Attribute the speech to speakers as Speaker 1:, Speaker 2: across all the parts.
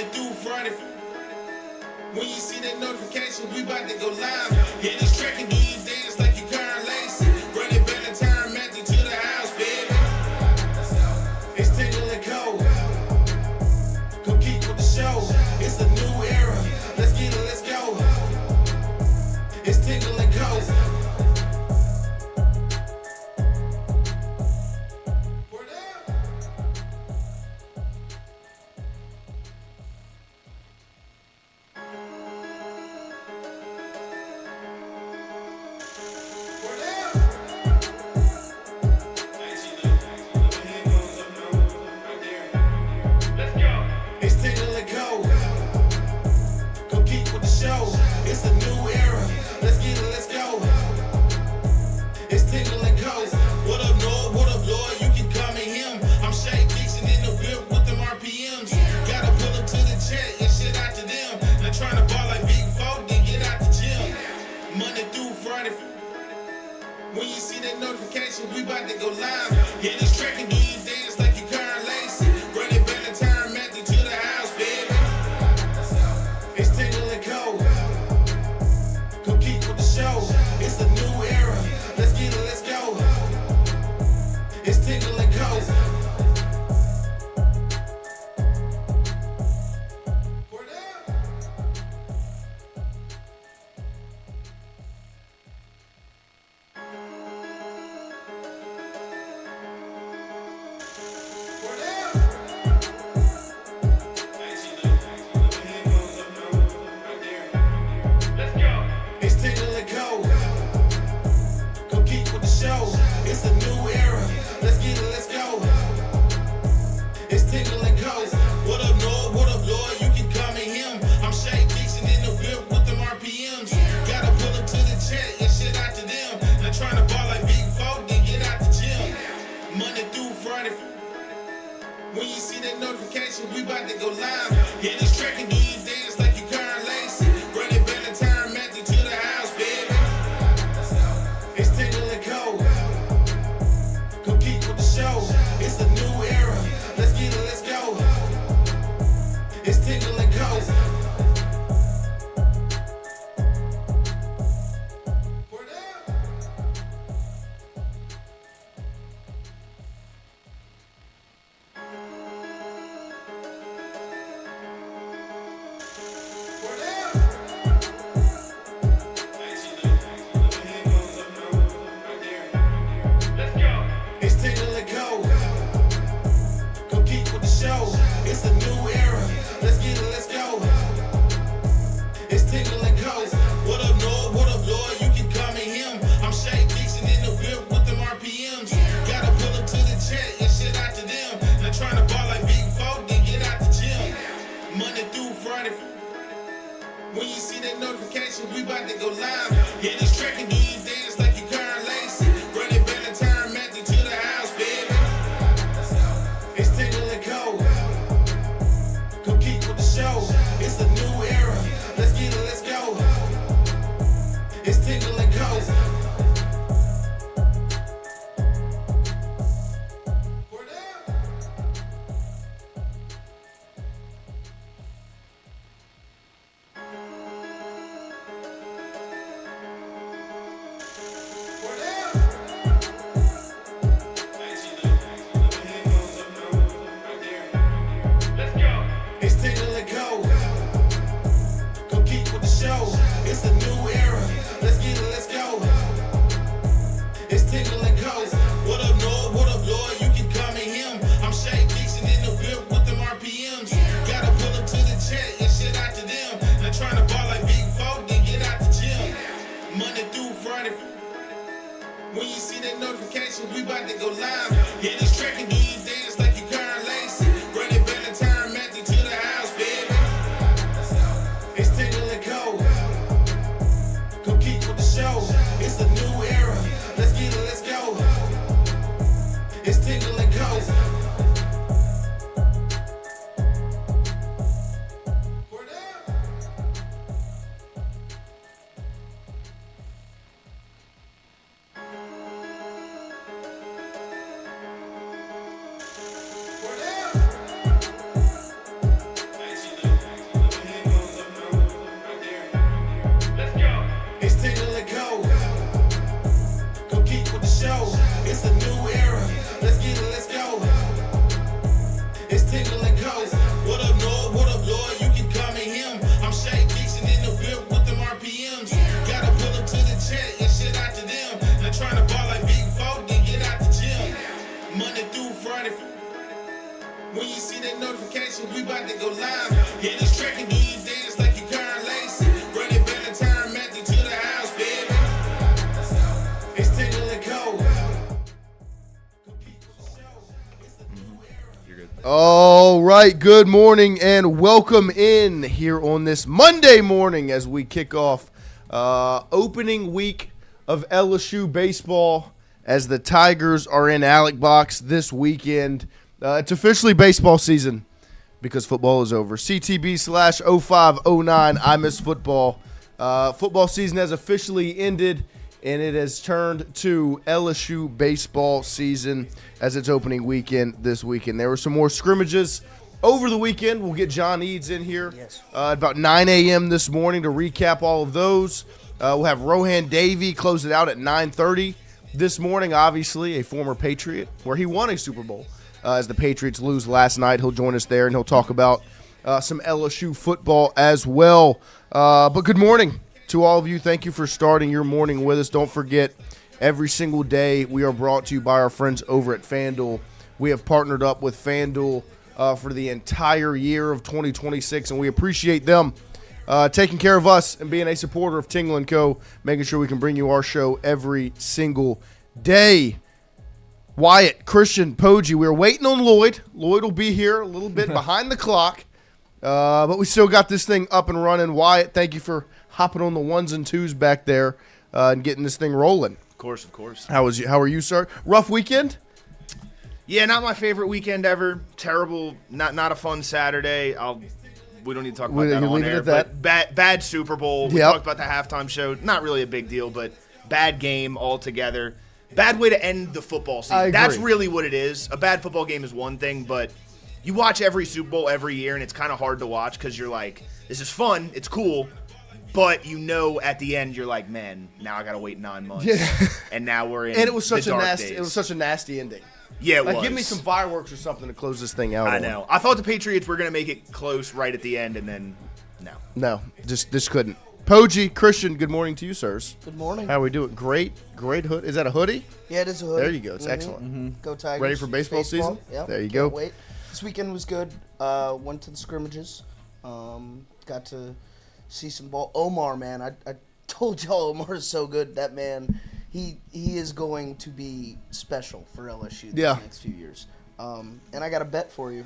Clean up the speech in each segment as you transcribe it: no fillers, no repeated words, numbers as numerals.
Speaker 1: Monday through Friday. When you see that notification, we about to go live. Hit this track and do you dance like you Karen Lacey. Run it back and turn Matthew to the house, baby. It's Tingle and Cole. Come keep with the show. It's a new era. Let's get it, let's go. It's Tingle and Cole. When you see that notification, we about to go live. Hit this track and do you dance like you Karen Lacey. Run it back and turn Matthew to the house, baby. It's Tingle and Cole. Come keep with the show. It's a new era. Let's get it, let's go. It's Tingle and Cole. When you see that notification, we about to go live. Hit this track and do you dance like you Karen Lacey. Run it back and turn Matthew to the house, baby. It's Tingle and Cole. Come keep with the show. It's a new era. Let's get it, let's go. It's Tingle and Cole. It's a new era. Let's get it, let's go. It's Tingle and Cole. What up, Lloyd? What up, Lloyd? You can call me him. I'm Shay Dixon in the whip with them RPMs. Gotta pull up to the chat and shit out to them. Not trying to ball like Big Folk, then get out the gym. Monday through Friday. When you see that notification, we about to go live. Hit this track and do you dance like you Karen Lacey. Run it back and turn Matthew to the house, baby. It's Tingle and Cole. Come keep with the show. It's a new era. Let's get it, let's go. It's Tingle and Cole. It's Tingle and Cole. Come keep with the show. It's a new era. Let's get it, let's go. It's Tingle and Cole. What up, Lloyd? What up, Lloyd? You can call me him. I'm Shay Dixon in the whip with them RPMs. Gotta pull up to the chat and shit out to them. Not trying to ball like Big Folk, then get out the gym. Monday through Friday. When you see that notification, we about to go live. Hit this track and do you dance like you Karen Lacey. Run it back and turn Matthew to the house, baby. It's Tingle and Cole. Come keep with the show. It's a new era. Let's get it, let's go. It's Tingle and Cole.
Speaker 2: All right, good morning and welcome in here on this Monday morning as we kick off opening week of LSU baseball as the Tigers are in Alec Box this weekend. It's officially baseball season because football is over. CTB/0509, I miss football. Football season has officially ended, and it has turned to LSU baseball season as its opening weekend this weekend. There were some more scrimmages over the weekend. We'll get John Eads in here at about 9 a.m. this morning to recap all of those. We'll have Rohan Davey close it out at 9:30 this morning, obviously a former Patriot, where he won a Super Bowl as the Patriots lose last night. He'll join us there, and he'll talk about some LSU football as well. But good morning to all of you. Thank you for starting your morning with us. Don't forget, every single day we are brought to you by our friends over at FanDuel. We have partnered up with FanDuel for the entire year of 2026, and we appreciate them taking care of us and being a supporter of Tingle & Co., making sure we can bring you our show every single day. Wyatt, Christian, Poggi, we're waiting on Lloyd. Lloyd will be here a little bit behind the clock, but we still got this thing up and running. Wyatt, thank you for hopping on the ones and twos back there and getting this thing rolling.
Speaker 3: Of course.
Speaker 2: How are you, sir? Rough weekend?
Speaker 3: Yeah, not my favorite weekend ever. Terrible. Not a fun Saturday. We don't need to talk about that on air. But bad Super Bowl. We talked about the halftime show. Not really a big deal, but bad game altogether. Bad way to end the football season. That's really what it is. A bad football game is one thing, but you watch every Super Bowl every year, and it's kind of hard to watch because you're like, this is fun, it's cool, but at the end you're like, man, now I gotta wait 9 months, and now we're in. And it was such
Speaker 2: a nasty ending.
Speaker 3: Yeah, it was.
Speaker 2: Give me some fireworks or something to close this thing out.
Speaker 3: I know. I thought the Patriots were gonna make it close right at the end, and then
Speaker 2: no, just couldn't. Poggi, Christian, good morning to you, sirs.
Speaker 4: Good morning.
Speaker 2: How are we doing? Great hood. Is that a hoodie?
Speaker 4: Yeah, it is a hoodie.
Speaker 2: There you go. It's excellent.
Speaker 4: Mm-hmm. Go Tigers.
Speaker 2: Ready for baseball season?
Speaker 4: Yep.
Speaker 2: There you go.
Speaker 4: Wait. This weekend was good. Went to the scrimmages. Got to see some ball. Omar, man, I told y'all Omar is so good. That man, he is going to be special for LSU the next few years. And I got a bet for you.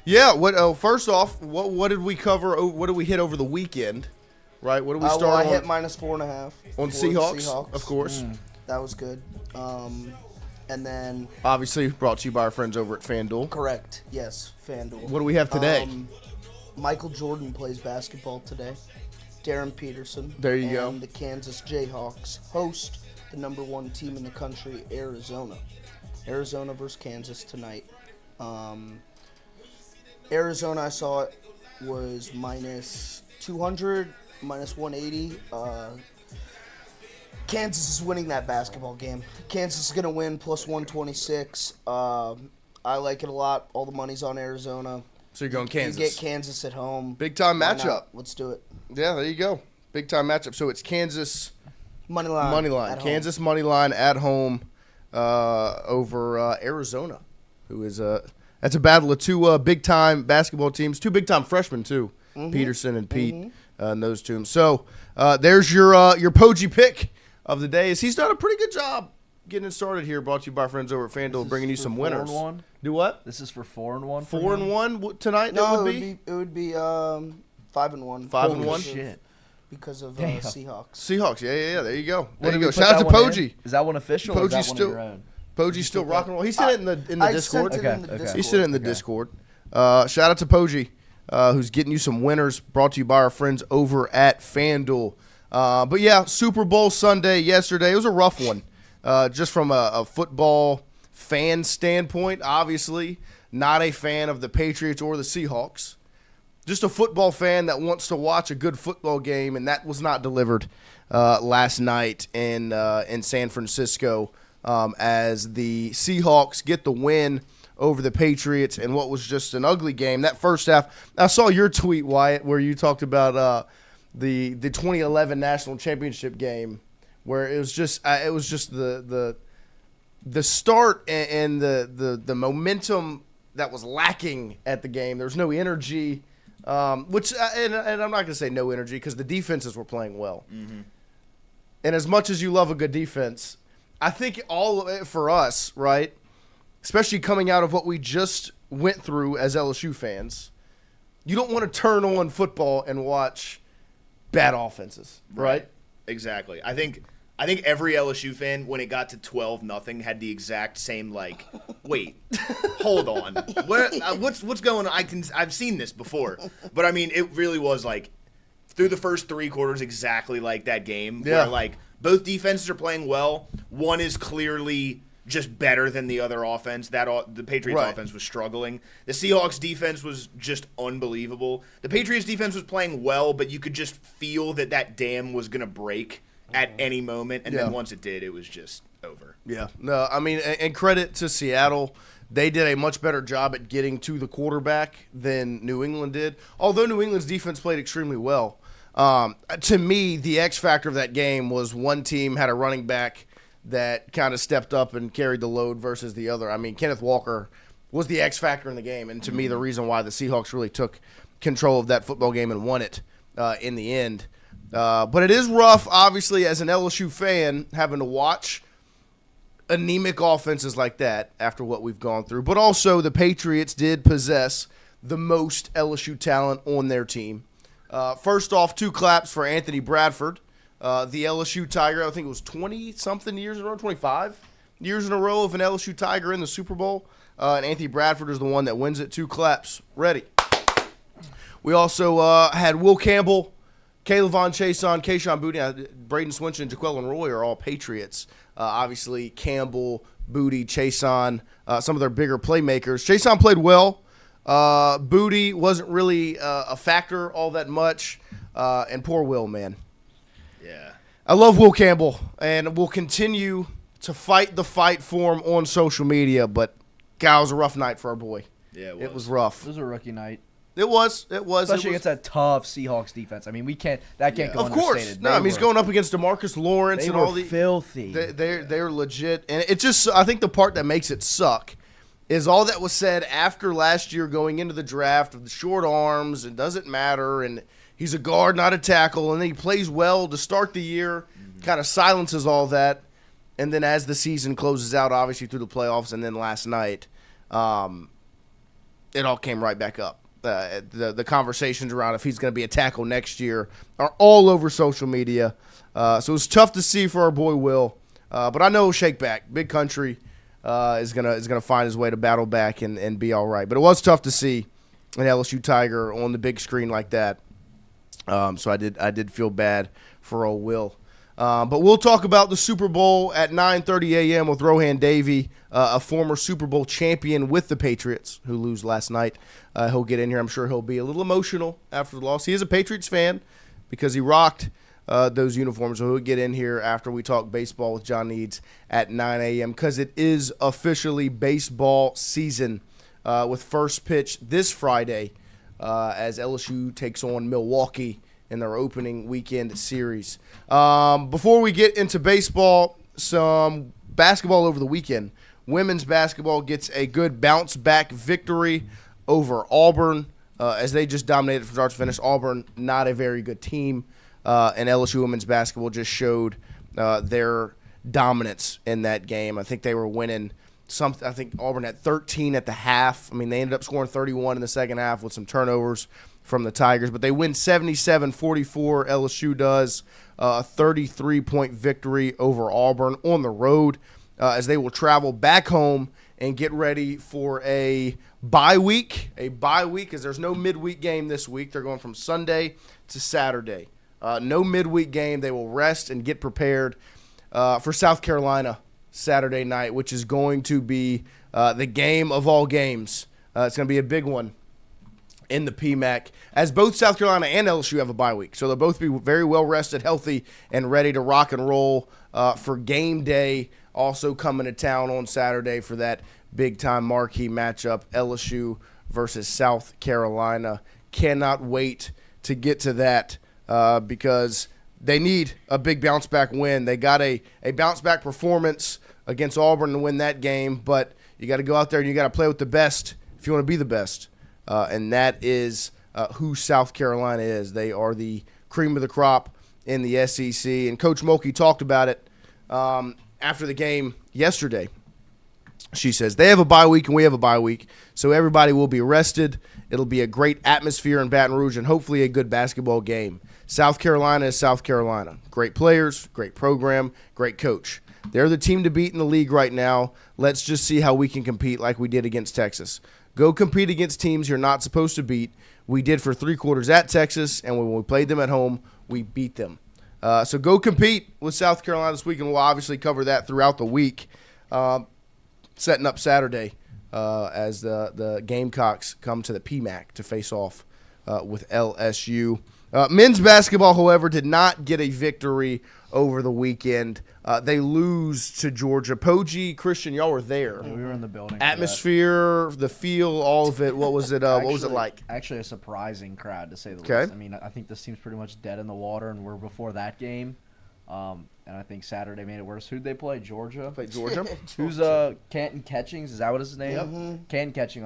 Speaker 2: Yeah. First off, what did we cover? What did we hit over the weekend? Right. What did we start on?
Speaker 4: I hit -4.5
Speaker 2: on Seahawks, of course.
Speaker 4: That was good. And then
Speaker 2: obviously brought to you by our friends over at FanDuel.
Speaker 4: Correct. Yes, FanDuel.
Speaker 2: What do we have today?
Speaker 4: Michael Jordan plays basketball today. Darren Peterson.
Speaker 2: There you go.
Speaker 4: And the Kansas Jayhawks host the #1 team in the country, Arizona. Arizona versus Kansas tonight. Arizona, I saw it, was -200, -180. Kansas is winning that basketball game. Kansas is going to win +126. I like it a lot. All the money's on Arizona.
Speaker 2: So you're going Kansas.
Speaker 4: You get Kansas at home.
Speaker 2: Big time matchup.
Speaker 4: Let's do it.
Speaker 2: Yeah, there you go. Big time matchup. So it's Kansas
Speaker 4: money line.
Speaker 2: Kansas money line at home over Arizona, who is that's a battle of two big time basketball teams, two big time freshmen too, Peterson and Pete, and those two. So there's your Poggi pick of the day. He's done a pretty good job getting it started here. Brought to you by our friends over at FanDuel, bringing you some winners.
Speaker 5: 4-1?
Speaker 2: Do what?
Speaker 5: This is for 4-1.
Speaker 2: 4-1 tonight.
Speaker 4: No, it would be 5-1.
Speaker 2: 5-1.
Speaker 5: Shit.
Speaker 4: Because of Seahawks.
Speaker 2: Seahawks. Yeah. There you go.
Speaker 5: There you
Speaker 2: go. Shout out to Poggi.
Speaker 5: Is that one official? Or is that one of your own?
Speaker 2: Poggi's still rocking and roll. He said it in the Discord.
Speaker 4: Discord.
Speaker 2: He said it in the Discord. Shout out to Poggi, who's getting you some winners. Brought to you by our friends over at FanDuel. But yeah, Super Bowl Sunday yesterday. It was a rough one. Just from a football fan standpoint, obviously not a fan of the Patriots or the Seahawks. Just a football fan that wants to watch a good football game, and that was not delivered last night in San Francisco as the Seahawks get the win over the Patriots in what was just an ugly game. That first half, I saw your tweet, Wyatt, where you talked about the 2011 national championship game, where it was just the start and the momentum that was lacking at the game. There was no energy, which and I'm not going to say no energy because the defenses were playing well. Mm-hmm. And as much as you love a good defense, I think all for us, right, especially coming out of what we just went through as LSU fans, you don't want to turn on football and watch bad offenses, right?
Speaker 3: Exactly. I think every LSU fan, when it got to 12-0, had the exact same wait, hold on, what's going on? I've seen this before, but I mean, it really was through the first 3 quarters exactly like that game, where both defenses are playing well. One is clearly just better than the other offense. The Patriots offense was struggling. The Seahawks defense was just unbelievable. The Patriots defense was playing well, but you could just feel that dam was going to break at any moment, and then once it did, it was just over. Yeah.
Speaker 2: No, I mean, and credit to Seattle. They did a much better job at getting to the quarterback than New England did, although New England's defense played extremely well. To me, the X factor of that game was one team had a running back that kind of stepped up and carried the load versus the other. I mean, Kenneth Walker was the X factor in the game, and to me, the reason why the Seahawks really took control of that football game and won it in the end. But it is rough, obviously, as an LSU fan, having to watch anemic offenses like that after what we've gone through. But also, the Patriots did possess the most LSU talent on their team. First off, 2 claps for Anthony Bradford. The LSU Tiger, I think it was 20-something years in a row, 25 years in a row of an LSU Tiger in the Super Bowl. And Anthony Bradford is the one that wins it. 2 claps. Ready. We also had Will Campbell, Caleb Chason, Kayshawn Booty, Braden Swinton, and Jaquelin Roy are all Patriots. Obviously, Campbell, Booty, Chason, some of their bigger playmakers. Chason played well. Booty wasn't really a factor all that much. And poor Will, man.
Speaker 3: Yeah.
Speaker 2: I love Will Campbell, and will continue to fight the fight for him on social media, but God, it was a rough night for our boy.
Speaker 3: Yeah,
Speaker 2: it was rough.
Speaker 5: It was a rookie night.
Speaker 2: It was.
Speaker 5: Especially against that tough Seahawks defense. I mean, that can't go
Speaker 2: Of course.
Speaker 5: understated.
Speaker 2: No, I mean, he's going up against DeMarcus Lawrence and all the
Speaker 5: filthy.
Speaker 2: They're legit, and it just, I think the part that makes it suck is all that was said after last year going into the draft of the short arms and doesn't matter, and he's a guard, not a tackle, and then he plays well to start the year, kind of silences all that, and then as the season closes out, obviously through the playoffs, and then last night, it all came right back up. The conversations around if he's going to be a tackle next year are all over social media. So it was tough to see for our boy Will. But I know he'll shake back. Big country is gonna find his way to battle back and be all right. But it was tough to see an LSU Tiger on the big screen like that. So I did feel bad for old Will. But we'll talk about the Super Bowl at 9:30 a.m. with Rohan Davey, a former Super Bowl champion with the Patriots, who lose last night. He'll get in here. I'm sure he'll be a little emotional after the loss. He is a Patriots fan because he rocked those uniforms. So he'll get in here after we talk baseball with John Eads at 9 a.m. because it is officially baseball season with first pitch this Friday as LSU takes on Milwaukee in their opening weekend series. Before we get into baseball, some basketball over the weekend. Women's basketball gets a good bounce-back victory over Auburn as they just dominated from start to finish. Auburn, not a very good team, and LSU women's basketball just showed their dominance in that game. I think they were winning I think Auburn had 13 at the half. I mean, they ended up scoring 31 in the second half with some turnovers from the Tigers, but they win 77-44. LSU does a 33-point victory over Auburn on the road as they will travel back home and get ready for a bye week. A bye week because there's no midweek game this week. They're going from Sunday to Saturday. No midweek game. They will rest and get prepared for South Carolina Saturday night, which is going to be the game of all games. It's going to be a big one in the PMAC, as both South Carolina and LSU have a bye week. So they'll both be very well rested, healthy, and ready to rock and roll for game day, also coming to town on Saturday for that big-time marquee matchup, LSU versus South Carolina. Cannot wait to get to that because they need a big bounce-back win. They got a bounce-back performance against Auburn to win that game, but you got to go out there and you got to play with the best if you want to be the best. And that is who South Carolina is. They are the cream of the crop in the SEC. And Coach Mulkey talked about it after the game yesterday. She says, they have a bye week and we have a bye week, so everybody will be rested. It'll be a great atmosphere in Baton Rouge and hopefully a good basketball game. South Carolina is South Carolina. Great players, great program, great coach. They're the team to beat in the league right now. Let's just see how we can compete like we did against Texas. Go compete against teams you're not supposed to beat. We did for 3 quarters at Texas, and when we played them at home, we beat them. So go compete with South Carolina this week, and we'll obviously cover that throughout the week. Setting up Saturday as the Gamecocks come to the PMAC to face off with LSU. Men's basketball, however, did not get a victory over the weekend. They lose to Georgia. Poggi, Christian, y'all were there.
Speaker 5: Yeah, we were in the building.
Speaker 2: Atmosphere, the feel, all of it. What was it? What was it like?
Speaker 5: Actually, a surprising crowd, to say the
Speaker 2: Okay.
Speaker 5: least. I mean, I think this team's pretty much dead in the water, and we're before that game. And I think Saturday made it worse. Who'd they play? Georgia?
Speaker 2: Played Georgia.
Speaker 5: Who's Canton Catchings? Is that what his name?
Speaker 2: Yep.
Speaker 4: Mm-hmm.
Speaker 5: Canton Catching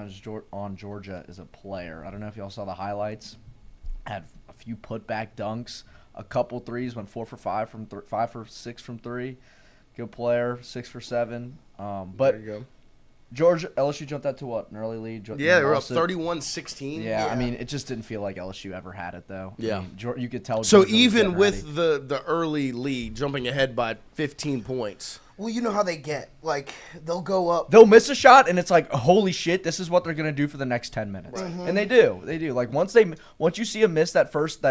Speaker 5: on Georgia is a player. I don't know if y'all saw the highlights. Had a few putback dunks, a couple threes, went 4 for 5 from 5 for 6 from 3. Good player, 6 for 7. But
Speaker 2: There you go.
Speaker 5: Georgia, LSU jumped out to what? An early lead?
Speaker 2: Yeah, they were up
Speaker 5: Lost it.
Speaker 2: 31-16.
Speaker 5: Yeah, I mean, it just didn't feel like LSU ever had it, though.
Speaker 2: Yeah.
Speaker 5: I mean, you could tell.
Speaker 2: So
Speaker 5: Georgia was
Speaker 2: even
Speaker 5: getting
Speaker 2: with
Speaker 5: ready.
Speaker 2: the early lead, jumping ahead by 15 points.
Speaker 4: Well, you know how they get. Like, they'll go up.
Speaker 5: They'll miss a shot, and it's like, holy shit, this is what they're gonna do for the next 10 minutes, and they do. Like once you see them miss that first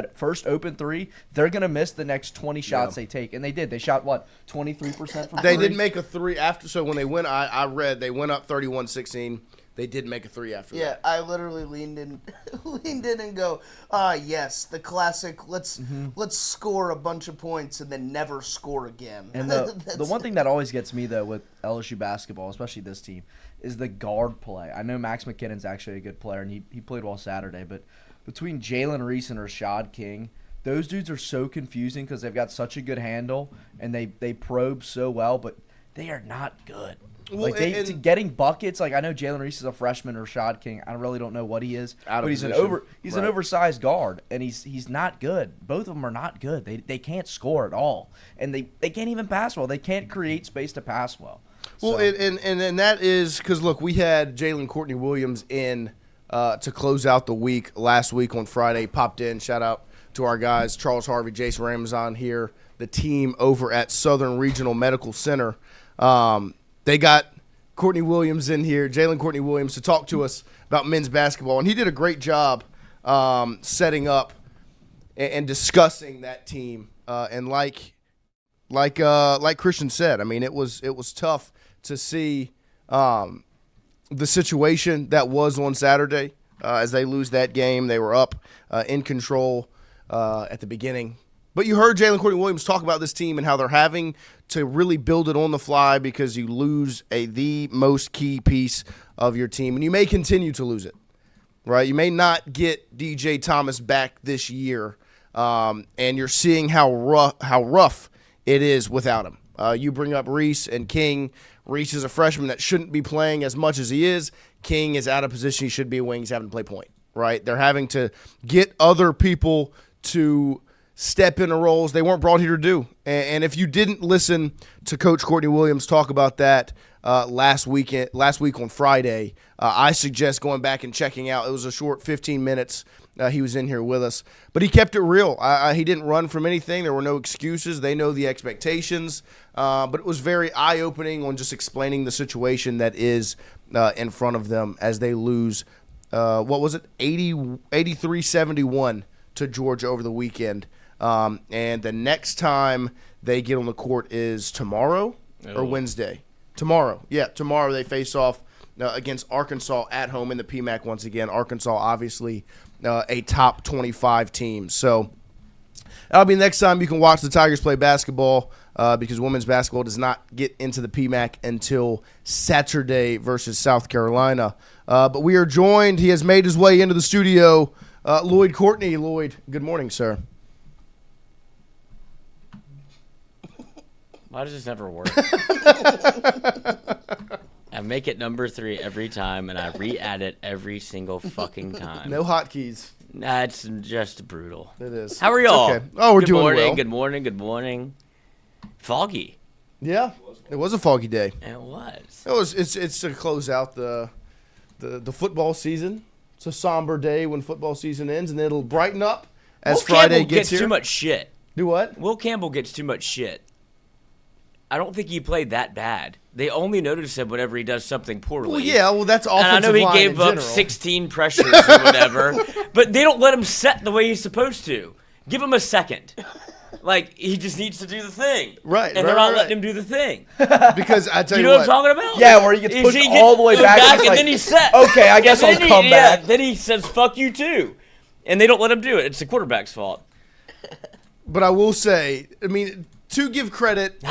Speaker 5: open 3, they're gonna miss the next 20 shots they take, and they did. They shot what 23% from
Speaker 2: They
Speaker 5: 3?
Speaker 2: did make a 3 after. So when they went, I read they went up 31-16. They did make a 3 after
Speaker 4: Yeah,
Speaker 2: that.
Speaker 4: I literally leaned in and go, yes, the classic. Let's score a bunch of points and then never score again.
Speaker 5: And the one thing that always gets me, though, with LSU basketball, especially this team, is the guard play. I know Max McKinnon's actually a good player, and he played well Saturday, but between Jalen Reese and Rashad King, those dudes are so confusing because they've got such a good handle, and they probe so well, but they are not good.
Speaker 2: Well,
Speaker 5: Like getting buckets, like I know Jalen Reese is a freshman, Rashad King. I really don't know what he is,
Speaker 2: Out of
Speaker 5: but he's
Speaker 2: position.
Speaker 5: an
Speaker 2: Right.
Speaker 5: oversized guard, and he's not good. Both of them are not good. They can't score at all, and they can't even pass well. They can't create space to pass well.
Speaker 2: Well,
Speaker 5: So-
Speaker 2: and that is because look, we had Jalen Courtney Williams in to close out the week last week on Friday. Popped in. Shout out to our guys Charles Harvey, Jason Ramazan here, the team over at Southern Regional Medical Center. They got Courtney Williams in here, Jalen Courtney Williams, to talk to us about men's basketball, and he did a great job setting up and discussing that team. And like Christian said, I mean, it was tough to see the situation that was on Saturday as they lose that game. They were up in control at the beginning. But you heard Jalen Courtney Williams talk about this team and how they're having to really build it on the fly because you lose the most key piece of your team, and you may continue to lose it, right? You may not get DJ Thomas back this year, and you're seeing how rough it is without him. You bring up Reese and King. Reese is a freshman that shouldn't be playing as much as he is. King is out of position. He should be a wing. He's having to play point, right? They're having to get other people to step into roles they weren't brought here to do. And if you didn't listen to Coach Courtney Williams talk about that last week on Friday, I suggest going back and checking out. It was a short 15 minutes. He was in here with us. But he kept it real. He didn't run from anything. There were no excuses. They know the expectations. But it was very eye-opening on just explaining the situation that is in front of them as they lose, 83-71 to Georgia over the weekend. And the next time they get on the court is tomorrow or Wednesday. Tomorrow. Yeah, tomorrow they face off against Arkansas at home in the PMAC once again. Arkansas, obviously, a top 25 team. So that'll be the next time you can watch the Tigers play basketball because women's basketball does not get into the PMAC until Saturday versus South Carolina. But we are joined. He has made his way into the studio. Lloyd Courtney. Lloyd, good morning, sir.
Speaker 6: Why does this never work? I make it number 3 every time, and I re-add it every single fucking time.
Speaker 2: No hotkeys.
Speaker 6: That's just brutal.
Speaker 2: It is.
Speaker 6: How are y'all?
Speaker 2: Okay. Oh, we're
Speaker 6: Good
Speaker 2: doing
Speaker 6: morning,
Speaker 2: well.
Speaker 6: Good morning. Good morning. Foggy.
Speaker 2: Yeah, it was a foggy day.
Speaker 6: It was.
Speaker 2: It's to close out the football season. It's a somber day when football season ends, and then it'll brighten up as
Speaker 6: Will
Speaker 2: Friday
Speaker 6: Campbell
Speaker 2: gets
Speaker 6: gets
Speaker 2: here.
Speaker 6: too much shit.
Speaker 2: Do what?
Speaker 6: Will Campbell gets too much shit. I don't think he played that bad. They only notice him whenever he does something poorly.
Speaker 2: Well, yeah, that's
Speaker 6: And I
Speaker 2: offensive
Speaker 6: know he
Speaker 2: line
Speaker 6: gave
Speaker 2: in
Speaker 6: up
Speaker 2: general.
Speaker 6: 16 pressures or whatever, but they don't let him set the way he's supposed to. Give him a second. Like, he just needs to do the thing.
Speaker 2: Right,
Speaker 6: And they're not letting him do the thing.
Speaker 2: Because I tell
Speaker 6: You
Speaker 2: you
Speaker 6: know
Speaker 2: what.
Speaker 6: what I'm talking about?
Speaker 5: Yeah, where he gets pushed all the way back.
Speaker 6: And
Speaker 5: like,
Speaker 6: then he's set.
Speaker 5: Okay, I guess I'll come back.
Speaker 6: Then he says, fuck you too. And they don't let him do it. It's the quarterback's fault.
Speaker 2: But I will say, I mean, to give credit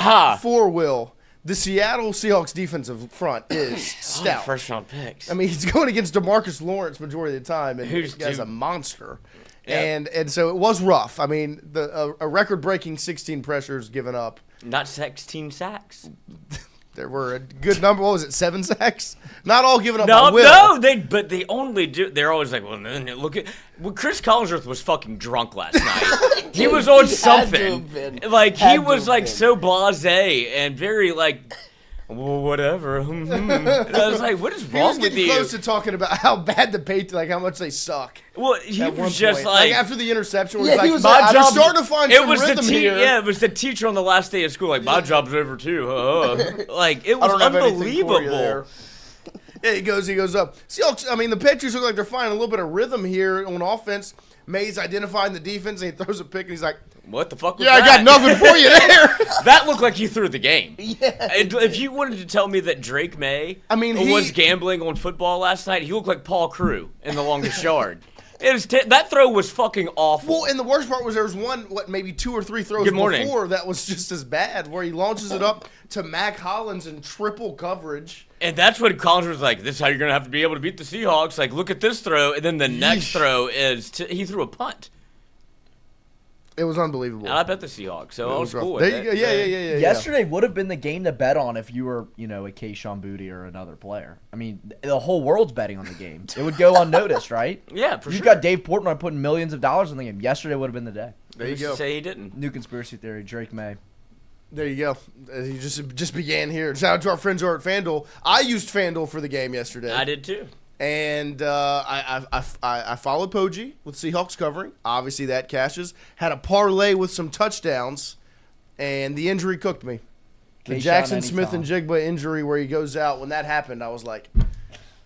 Speaker 2: for Will, the Seattle Seahawks defensive front is stout.
Speaker 6: First round picks.
Speaker 2: I mean, he's going against DeMarcus Lawrence majority of the time, and
Speaker 6: Who's
Speaker 2: this guy's
Speaker 6: dude?
Speaker 2: a monster.
Speaker 6: Yep.
Speaker 2: And so it was rough. I mean, a record-breaking 16 pressures given up.
Speaker 6: Not 16 sacks.
Speaker 2: There were a good number. What was it? 7 sacks? Not all given up by Will.
Speaker 6: No, they only do. They're always like, well, then look at. Well, Chris Collinsworth was fucking drunk last night. He was on
Speaker 4: He had to
Speaker 6: something.
Speaker 4: have been.
Speaker 6: Like
Speaker 4: Had
Speaker 6: he
Speaker 4: to
Speaker 6: was
Speaker 4: have
Speaker 6: like
Speaker 4: been.
Speaker 6: so blasé and very like, well, whatever. And I was like, what is
Speaker 2: He was
Speaker 6: wrong with
Speaker 2: getting
Speaker 6: you?
Speaker 2: close to talking about how bad the Patriots, like how much they suck.
Speaker 6: Well, he
Speaker 2: At one
Speaker 6: was just
Speaker 2: point.
Speaker 6: like,
Speaker 2: after the interception, where
Speaker 4: Yeah, he
Speaker 2: he's
Speaker 4: was
Speaker 2: like,
Speaker 4: like,
Speaker 2: "They're
Speaker 4: I'm
Speaker 2: starting to find
Speaker 6: it
Speaker 2: some
Speaker 6: was the
Speaker 2: rhythm here."
Speaker 6: yeah, it was the teacher on the last day of school. Like my job's over too. Like it
Speaker 2: I
Speaker 6: was
Speaker 2: don't have anything for you
Speaker 6: unbelievable.
Speaker 2: there. Yeah, he goes up. Seahawks, I mean, the Patriots look like they're finding a little bit of rhythm here on offense. May's identifying the defense, and he throws a pick, and he's like,
Speaker 6: What the fuck was
Speaker 2: "Yeah, I
Speaker 6: that?
Speaker 2: got nothing for you there."
Speaker 6: That looked like you threw the game.
Speaker 4: Yeah.
Speaker 6: If you wanted to tell me that Drake May
Speaker 2: I mean, he-
Speaker 6: was gambling on football last night, he looked like Paul Crewe in The Longest Yard. It was that throw was fucking awful.
Speaker 2: Well, and the worst part was there was one, maybe 2 or 3 throws
Speaker 6: Good morning.
Speaker 2: before that was just as bad, where he launches it up to Mac Hollins in triple coverage.
Speaker 6: And that's what Collins was like, this is how you're going to have to be able to beat the Seahawks. Like, look at this throw. And then the next throw is he threw a punt.
Speaker 2: It was unbelievable.
Speaker 6: And I bet the Seahawks. So I was
Speaker 2: rough.
Speaker 6: cool with
Speaker 2: There
Speaker 6: it.
Speaker 2: you go. Yeah.
Speaker 5: Yesterday would have been the game to bet on if you were, a Keyshawn Booty or another player. I mean, the whole world's betting on the game. It would go unnoticed, right?
Speaker 6: Yeah, for
Speaker 5: You've
Speaker 6: sure.
Speaker 5: got Dave Portnoy putting millions of dollars on the game. Yesterday would have been the day.
Speaker 2: There you
Speaker 6: Who's to
Speaker 2: go.
Speaker 6: say he didn't.
Speaker 5: New conspiracy theory, Drake May.
Speaker 2: There you go. He just began here. Shout out to our friends over at FanDuel. I used FanDuel for the game yesterday.
Speaker 6: I did too.
Speaker 2: And I followed Poggi with Seahawks covering. Obviously, that cashes. Had a parlay with some touchdowns, and the injury cooked me. The
Speaker 5: Keyshawn
Speaker 2: Jackson Smith and
Speaker 5: anytime.
Speaker 2: Jigba injury where he goes out. When that happened, I was like,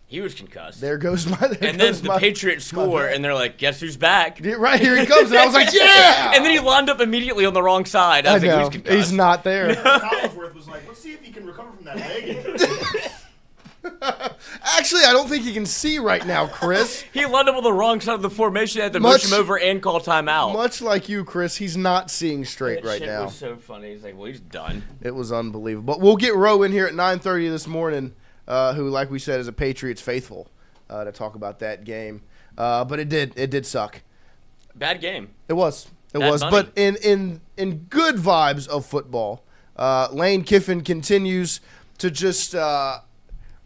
Speaker 6: He was concussed.
Speaker 2: there goes my
Speaker 6: And then the Patriots score,
Speaker 2: bet.
Speaker 6: and they're like, guess who's back?
Speaker 2: Right, here he comes. And I was like, yeah!
Speaker 6: And then he lined up immediately on the wrong side. I
Speaker 2: I
Speaker 6: was like,
Speaker 2: know.
Speaker 6: who's concussed?
Speaker 2: He's not there.
Speaker 3: Collinsworth was like, let's see if he can recover from that leg injury.
Speaker 2: Actually, I don't think he can see right now, Chris.
Speaker 6: He lined up on the wrong side of the formation. Had to
Speaker 2: Much-
Speaker 6: push him over and call timeout.
Speaker 2: Much like you, Chris, he's not seeing straight
Speaker 6: That
Speaker 2: right
Speaker 6: shit
Speaker 2: now.
Speaker 6: was so funny. He's like, well, he's done.
Speaker 2: It was unbelievable. But we'll get Roe in here at 9:30 this morning, who, like we said, is a Patriots faithful, to talk about that game. But it did suck.
Speaker 6: Bad game.
Speaker 2: It was. It
Speaker 6: Bad
Speaker 2: was.
Speaker 6: bunny.
Speaker 2: But in good vibes of football, Lane Kiffin continues to just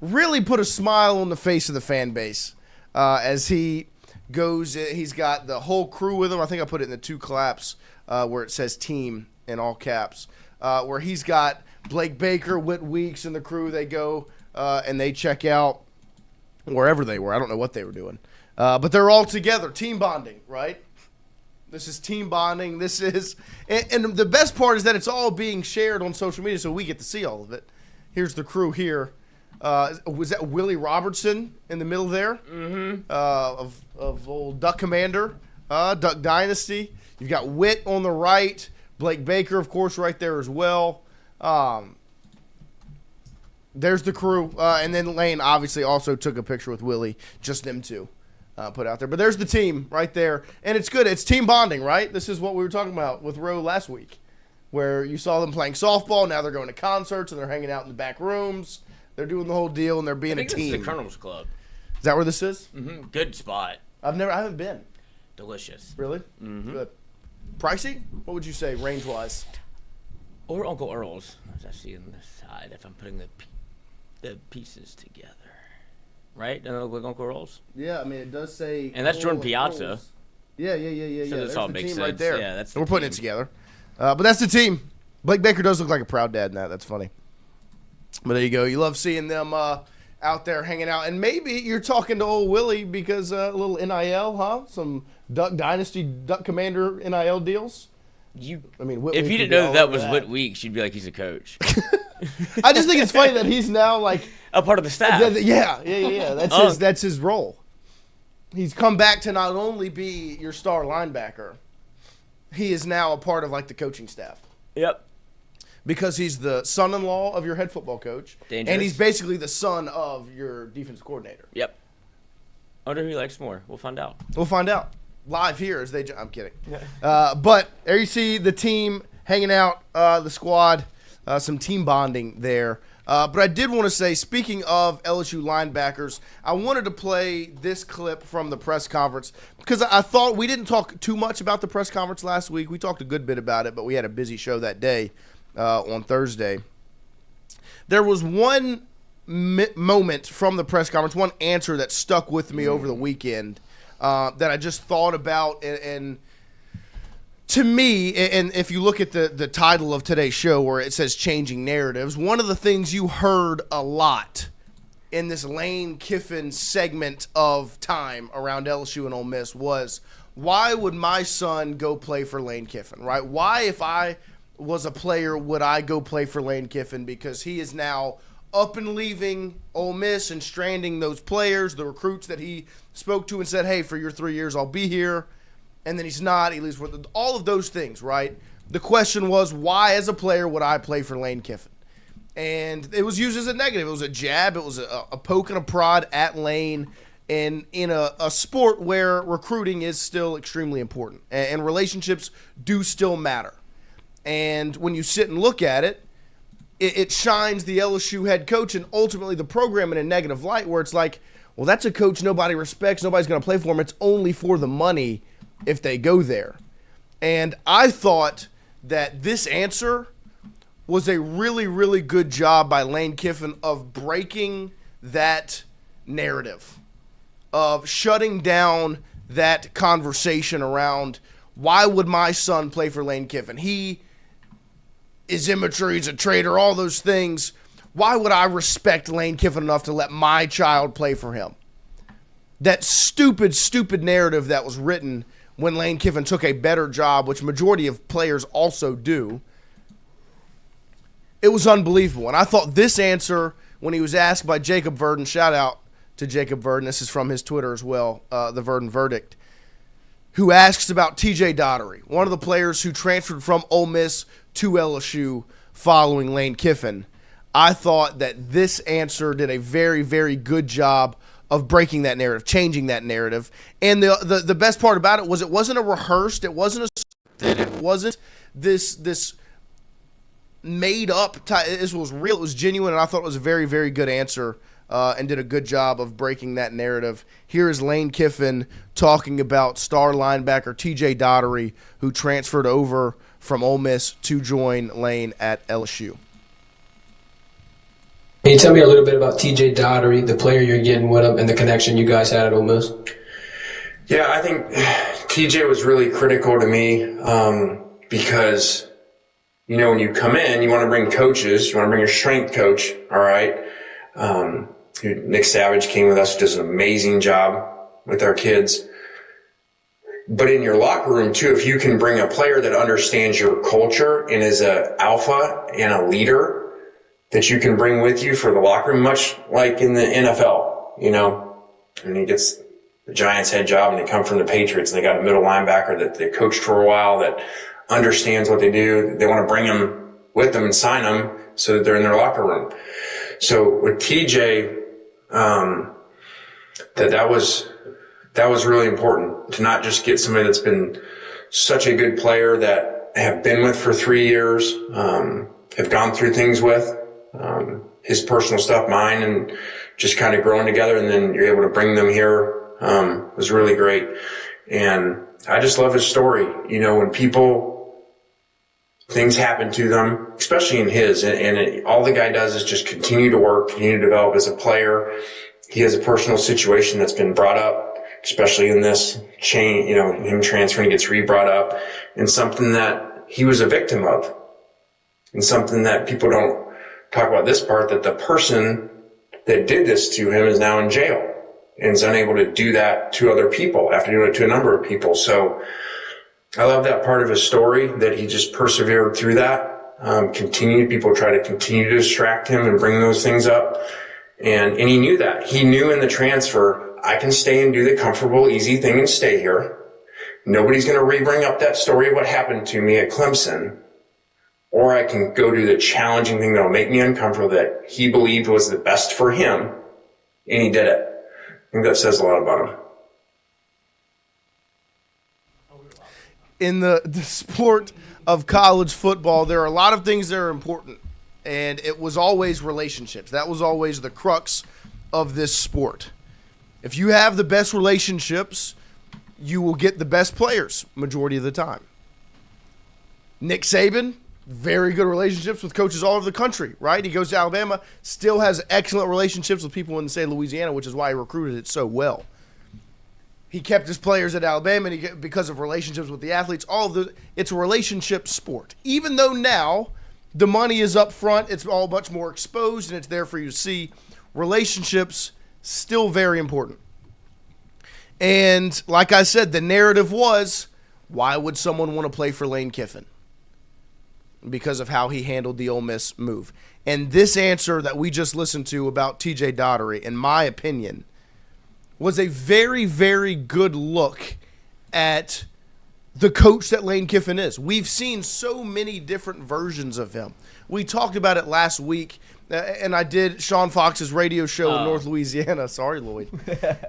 Speaker 2: really put a smile on the face of the fan base as he goes. He's got the whole crew with him. I think I put it in the 2 claps where it says team in all caps, where he's got Blake Baker, Whit Weeks, and the crew. They go and they check out wherever they were. I don't know what they were doing. But they're all together, team bonding, right? This is team bonding. This is, and the best part is that it's all being shared on social media, so we get to see all of it. Here's the crew here. Was that Willie Robertson in the middle there? Mm-hmm. Of old Duck Commander, Duck Dynasty. You've got Witt on the right. Blake Baker, of course, right there as well. There's the crew. And then Lane obviously also took a picture with Willie. Just them two put out there. But there's the team right there. And it's good. It's team bonding, right? This is what we were talking about with Roe last week, where you saw them playing softball. Now they're going to concerts and they're hanging out in the back rooms. They're doing the whole deal and they're being
Speaker 6: I think
Speaker 2: a
Speaker 6: this
Speaker 2: team.
Speaker 6: is the Colonel's Club.
Speaker 2: Is that where this is?
Speaker 6: Mm-hmm. Good spot.
Speaker 2: I haven't been.
Speaker 6: Delicious.
Speaker 2: Really?
Speaker 6: Mm-hmm.
Speaker 2: Good. Pricey? What would you say range-wise?
Speaker 6: Or Uncle Earl's, as I see on this side, if I'm putting the pieces together. Right? Doesn't it look like Uncle Earl's?
Speaker 2: Yeah, I mean, it does say...
Speaker 6: And that's Jordan
Speaker 2: Cole
Speaker 6: Piazza.
Speaker 2: Rolls. Yeah.
Speaker 6: So this
Speaker 2: There's
Speaker 6: all
Speaker 2: the
Speaker 6: makes
Speaker 2: team
Speaker 6: sense.
Speaker 2: right there.
Speaker 6: Yeah, that's
Speaker 2: And
Speaker 6: the
Speaker 2: we're putting it
Speaker 6: team.
Speaker 2: together. But that's the team. Blake Baker does look like a proud dad in that. That's funny. But there you go. You love seeing them out there hanging out. And maybe you're talking to old Willie because a little NIL, huh? Some Duck Dynasty, Duck Commander NIL deals.
Speaker 6: If you didn't know that was Whit Weeks, you'd be like, he's a coach.
Speaker 2: I just think it's funny that he's now like
Speaker 6: a part of the staff.
Speaker 2: Yeah. That's his role. He's come back to not only be your star linebacker, he is now a part of like the coaching staff.
Speaker 6: Yep.
Speaker 2: Because he's the son-in-law of your head football coach.
Speaker 6: Dangerous.
Speaker 2: And he's basically the son of your defense coordinator.
Speaker 6: Yep. I wonder who he likes more. We'll find out.
Speaker 2: Live here as I'm kidding. But there you see the team hanging out, the squad, some team bonding there. But I did want to say, speaking of LSU linebackers, I wanted to play this clip from the press conference because I thought we didn't talk too much about the press conference last week. We talked a good bit about it, but we had a busy show that day on Thursday. There was one moment from the press conference, one answer that stuck with me over the weekend that I just thought about, and to me, and if you look at the title of today's show where it says changing narratives, one of the things you heard a lot in this Lane Kiffin segment of time around LSU and Ole Miss was, why would my son go play for Lane Kiffin, right? Why, if I was a player, would I go play for Lane Kiffin? Because he is now up and leaving Ole Miss and stranding those players, the recruits that he spoke to and said, hey, for your 3 years, I'll be here. And then he's not. He leaves with all of those things, right? The question was, why, as a player, would I play for Lane Kiffin? And it was used as a negative. It was a jab. It was a poke and a prod at Lane in a sport where recruiting is still extremely important. And relationships do still matter. And when you sit and look at it, it shines the LSU head coach and ultimately the program in a negative light where it's like, well, that's a coach nobody respects. Nobody's going to play for him. It's only for the money if they go there. And I thought that this answer was a really, really good job by Lane Kiffin of breaking that narrative, of shutting down that conversation around why would my son play for Lane Kiffin? He is immature, he's a traitor, all those things. Why would I respect Lane Kiffin enough to let my child play for him? That stupid, stupid narrative that was written when Lane Kiffin took a better job, which majority of players also do, it was unbelievable. And I thought this answer, when he was asked by Jacob Verdon, shout out to Jacob Verdon, this is from his Twitter as well, the Verdon Verdict, who asks about TJ Daugherty, one of the players who transferred from Ole Miss to LSU following Lane Kiffin. I thought that this answer did a very, very good job of breaking that narrative, changing that narrative. And the best part about it was it wasn't a rehearsed, it wasn't a scripted, it wasn't this made up. This was real, it was genuine, and I thought it was a very, very good answer and did a good job of breaking that narrative. Here is Lane Kiffin talking about star linebacker TJ Daugherty, who transferred over from Ole Miss to join Lane at LSU.
Speaker 7: Can you tell me a little bit about TJ Daugherty, the player you're getting with him, and the connection you guys had at Ole Miss?
Speaker 8: Yeah, I think TJ was really critical to me because, you know, when you come in, you want to bring coaches. You want to bring your strength coach, all right? Nick Savage came with us, does an amazing job with our kids. But in your locker room, too, if you can bring a player that understands your culture and is an alpha and a leader that you can bring with you for the locker room, much like in the NFL, you know, and he gets the Giants head job and they come from the Patriots and they got a middle linebacker that they coached for a while that understands what they do. They want to bring him with them and sign them so that they're in their locker room. So with TJ, that was really important to not just get somebody that's been such a good player that have been with for 3 years, have gone through things with, his personal stuff, mine, and just kind of growing together. And then you're able to bring them here, was really great. And I just love his story. You know, when things happen to them, especially in his, all the guy does is just continue to work, continue to develop as a player. He has a personal situation that's been brought up, especially in this chain, you know, him transferring gets re-brought up, and something that he was a victim of. And something that people don't talk about this part, that the person that did this to him is now in jail and is unable to do that to other people after doing it to a number of people. So I love that part of his story, that he just persevered through that. People try to continue to distract him and bring those things up. And he knew that. He knew in the transfer, I can stay and do the comfortable, easy thing and stay here. Nobody's going to re-bring up that story of what happened to me at Clemson. Or I can go do the challenging thing that'll make me uncomfortable, that he believed was the best for him, and he did it. I think that says a lot about him.
Speaker 2: In the sport of college football, there are a lot of things that are important, and it was always relationships. That was always the crux of this sport. If you have the best relationships, you will get the best players majority of the time. Nick Saban, very good relationships with coaches all over the country, right? He goes to Alabama, still has excellent relationships with people in the state of Louisiana, which is why he recruited it so well. He kept his players at Alabama because of relationships with the athletes. It's a relationship sport. Even though now the money is up front, it's all much more exposed, and it's there for you to see. Relationships, still very important. And like I said, the narrative was, why would someone want to play for Lane Kiffin? Because of how he handled the Ole Miss move. And this answer that we just listened to about TJ Daugherty, in my opinion, was a very, very good look at the coach that Lane Kiffin is. We've seen so many different versions of him. We talked about it last week, and I did Sean Fox's radio show in North Louisiana. Sorry, Lloyd.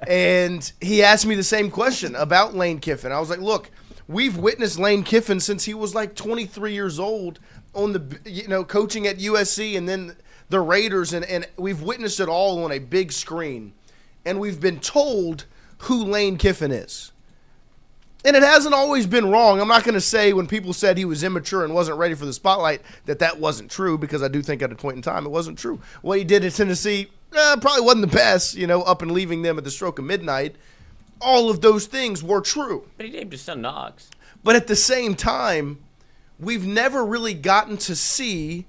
Speaker 2: And he asked me the same question about Lane Kiffin. I was like, look, we've witnessed Lane Kiffin since he was like 23 years old on the, coaching at USC and then the Raiders, and we've witnessed it all on a big screen. And we've been told who Lane Kiffin is. And it hasn't always been wrong. I'm not going to say when people said he was immature and wasn't ready for the spotlight that wasn't true, because I do think at a point in time it wasn't true. What he did at Tennessee probably wasn't the best, up and leaving them at the stroke of midnight. All of those things were true.
Speaker 6: But he named his son Knox.
Speaker 2: But at the same time, we've never really gotten to see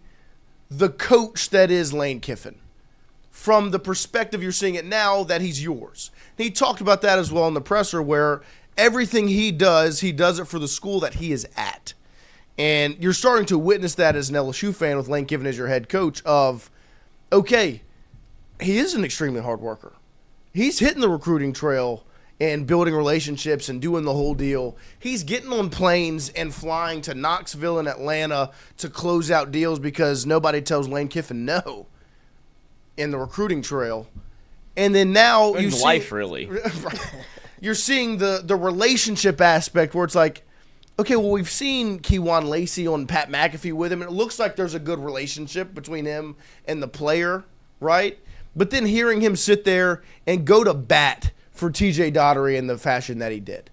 Speaker 2: the coach that is Lane Kiffin. From the perspective you're seeing it now, that he's yours. He talked about that as well in the presser, where everything he does it for the school that he is at. And you're starting to witness that as an LSU fan with Lane Kiffin as your head coach of, okay, he is an extremely hard worker. He's hitting the recruiting trail and building relationships and doing the whole deal. He's getting on planes and flying to Knoxville and Atlanta to close out deals because nobody tells Lane Kiffin no in the recruiting trail. And then now
Speaker 6: in life, really.
Speaker 2: You're seeing the relationship aspect where it's like, okay, well, we've seen Kejuan Lacey on Pat McAfee with him, and it looks like there's a good relationship between him and the player, right? But then hearing him sit there and go to bat for TJ Daugherty in the fashion that he did.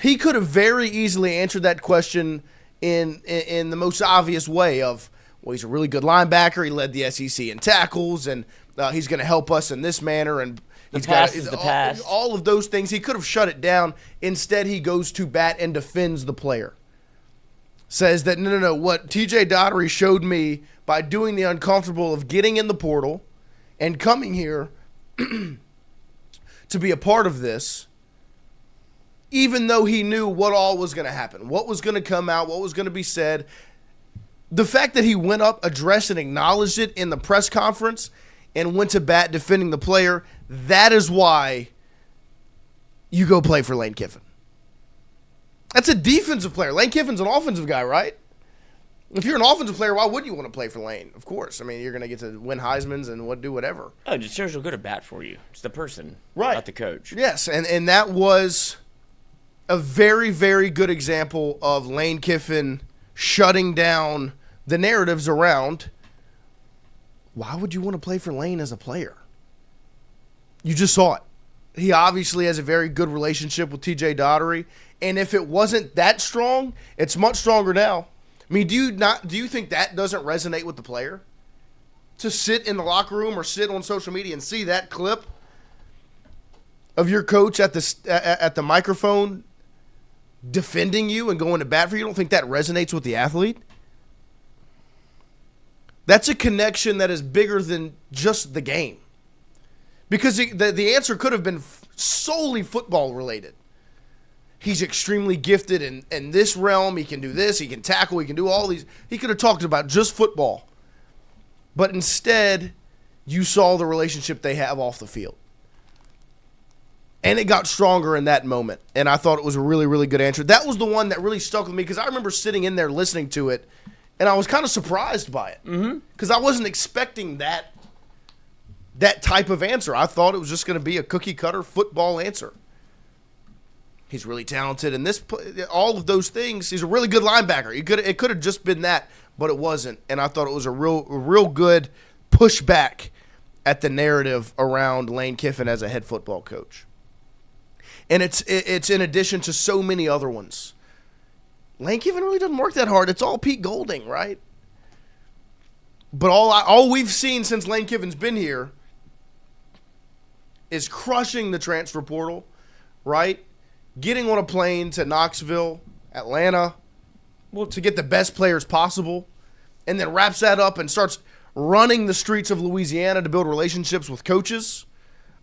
Speaker 2: He could have very easily answered that question in the most obvious way of, well, he's a really good linebacker. He led the SEC in tackles, and he's going to help us in this manner. And he's got all of those things. He could have shut it down. Instead, he goes to bat and defends the player. Says that, no. What TJ Daugherty showed me by doing the uncomfortable of getting in the portal and coming here to be a part of this, even though he knew what all was going to happen, what was going to come out, what was going to be said. The fact that he went up, addressed, and acknowledged it in the press conference and went to bat defending the player, that is why you go play for Lane Kiffin. That's a defensive player. Lane Kiffin's an offensive guy, right? If you're an offensive player, why wouldn't you want to play for Lane? Of course. I mean, you're going to get to win Heismans and do whatever.
Speaker 6: Oh, it just shows how good a bat for you. It's the person,
Speaker 2: right,
Speaker 6: not the coach.
Speaker 2: Yes, and that was a very, very good example of Lane Kiffin shutting down the narratives around, why would you want to play for Lane as a player? You just saw it. He obviously has a very good relationship with TJ Daugherty, and if it wasn't that strong, it's much stronger now. I mean, do you think that doesn't resonate with the player? To sit in the locker room or sit on social media and see that clip of your coach at the microphone defending you and going to bat for you, don't think that resonates with the athlete? That's a connection that is bigger than just the game. Because the answer could have been solely football related. He's extremely gifted in this realm. He can do this. He can tackle. He can do all these. He could have talked about just football. But instead, you saw the relationship they have off the field. And it got stronger in that moment. And I thought it was a really, really good answer. That was the one that really stuck with me because I remember sitting in there listening to it, and I was kind of surprised by it. Because I wasn't expecting that type of answer. I thought it was just going to be a cookie-cutter football answer. He's really talented in this, all of those things. He's a really good linebacker. It could have just been that, but it wasn't. And I thought it was a real good pushback at the narrative around Lane Kiffin as a head football coach. And it's in addition to so many other ones. Lane Kiffin really doesn't work that hard. It's all Pete Golding, right? But all we've seen since Lane Kiffin's been here is crushing the transfer portal, right? Getting on a plane to Knoxville, Atlanta, to get the best players possible, and then wraps that up and starts running the streets of Louisiana to build relationships with coaches.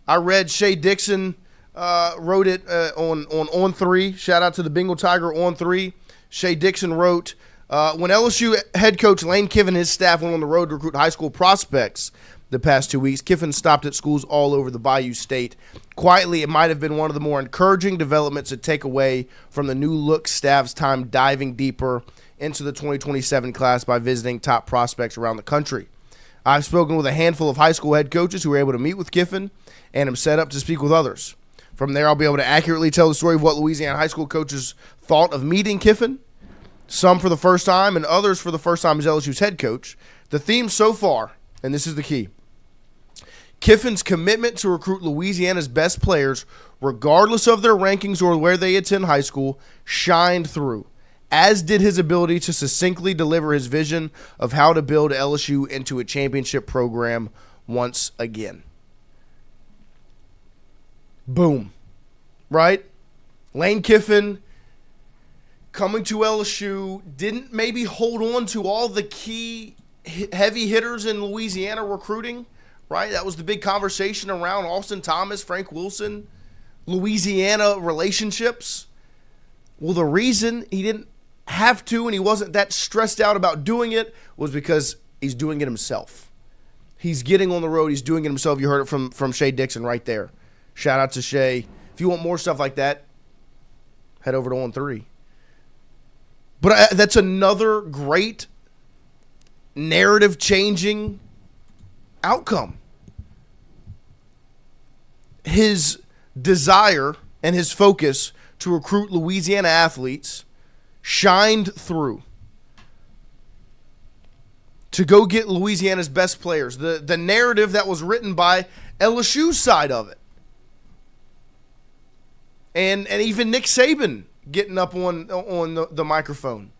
Speaker 2: I read Shea Dixon wrote it on 3. Shout out to the Bengal Tiger on 3. Shea Dixon wrote, when LSU head coach Lane Kiffin and his staff went on the road to recruit high school prospects the past 2 weeks, Kiffin stopped at schools all over the Bayou State. Quietly, it might have been one of the more encouraging developments to take away from the new look staff's time diving deeper into the 2027 class by visiting top prospects around the country. I've spoken with a handful of high school head coaches who were able to meet with Kiffin and am set up to speak with others. From there, I'll be able to accurately tell the story of what Louisiana high school coaches thought of meeting Kiffin, some for the first time and others for the first time as LSU's head coach. The theme so far, and this is the key, Kiffin's commitment to recruit Louisiana's best players, regardless of their rankings or where they attend high school, shined through, as did his ability to succinctly deliver his vision of how to build LSU into a championship program once again. Boom. Right? Lane Kiffin coming to LSU didn't maybe hold on to all the key heavy hitters in Louisiana recruiting, right? That was the big conversation around Austin Thomas, Frank Wilson, Louisiana relationships. Well, the reason he didn't have to and he wasn't that stressed out about doing it was because he's doing it himself. He's getting on the road. He's doing it himself. You heard it from Shea Dixon right there. Shout out to Shea. If you want more stuff like that, head over to On 3. But that's another great narrative-changing outcome. His desire and his focus to recruit Louisiana athletes shined through to go get Louisiana's best players. The narrative that was written by LSU's side of it. And even Nick Saban getting up on the microphone.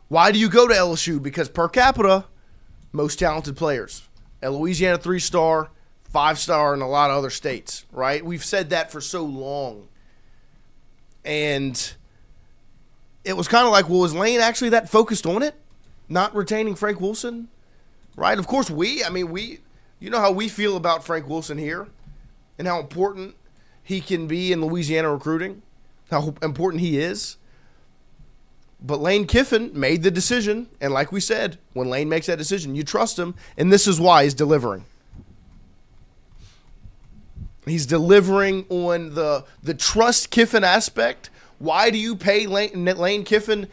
Speaker 2: Why do you go to LSU? Because per capita, most talented players. At Louisiana, 3-star, 5-star, and a lot of other states, right? We've said that for so long. And it was kind of like, well, was Lane actually that focused on it? Not retaining Frank Wilson? Right? Of course, you know how we feel about Frank Wilson here and how important he can be in Louisiana recruiting, how important he is. But Lane Kiffin made the decision, and like we said, when Lane makes that decision, you trust him, and this is why he's delivering. He's delivering on the trust Kiffin aspect. Why do you pay Lane Kiffin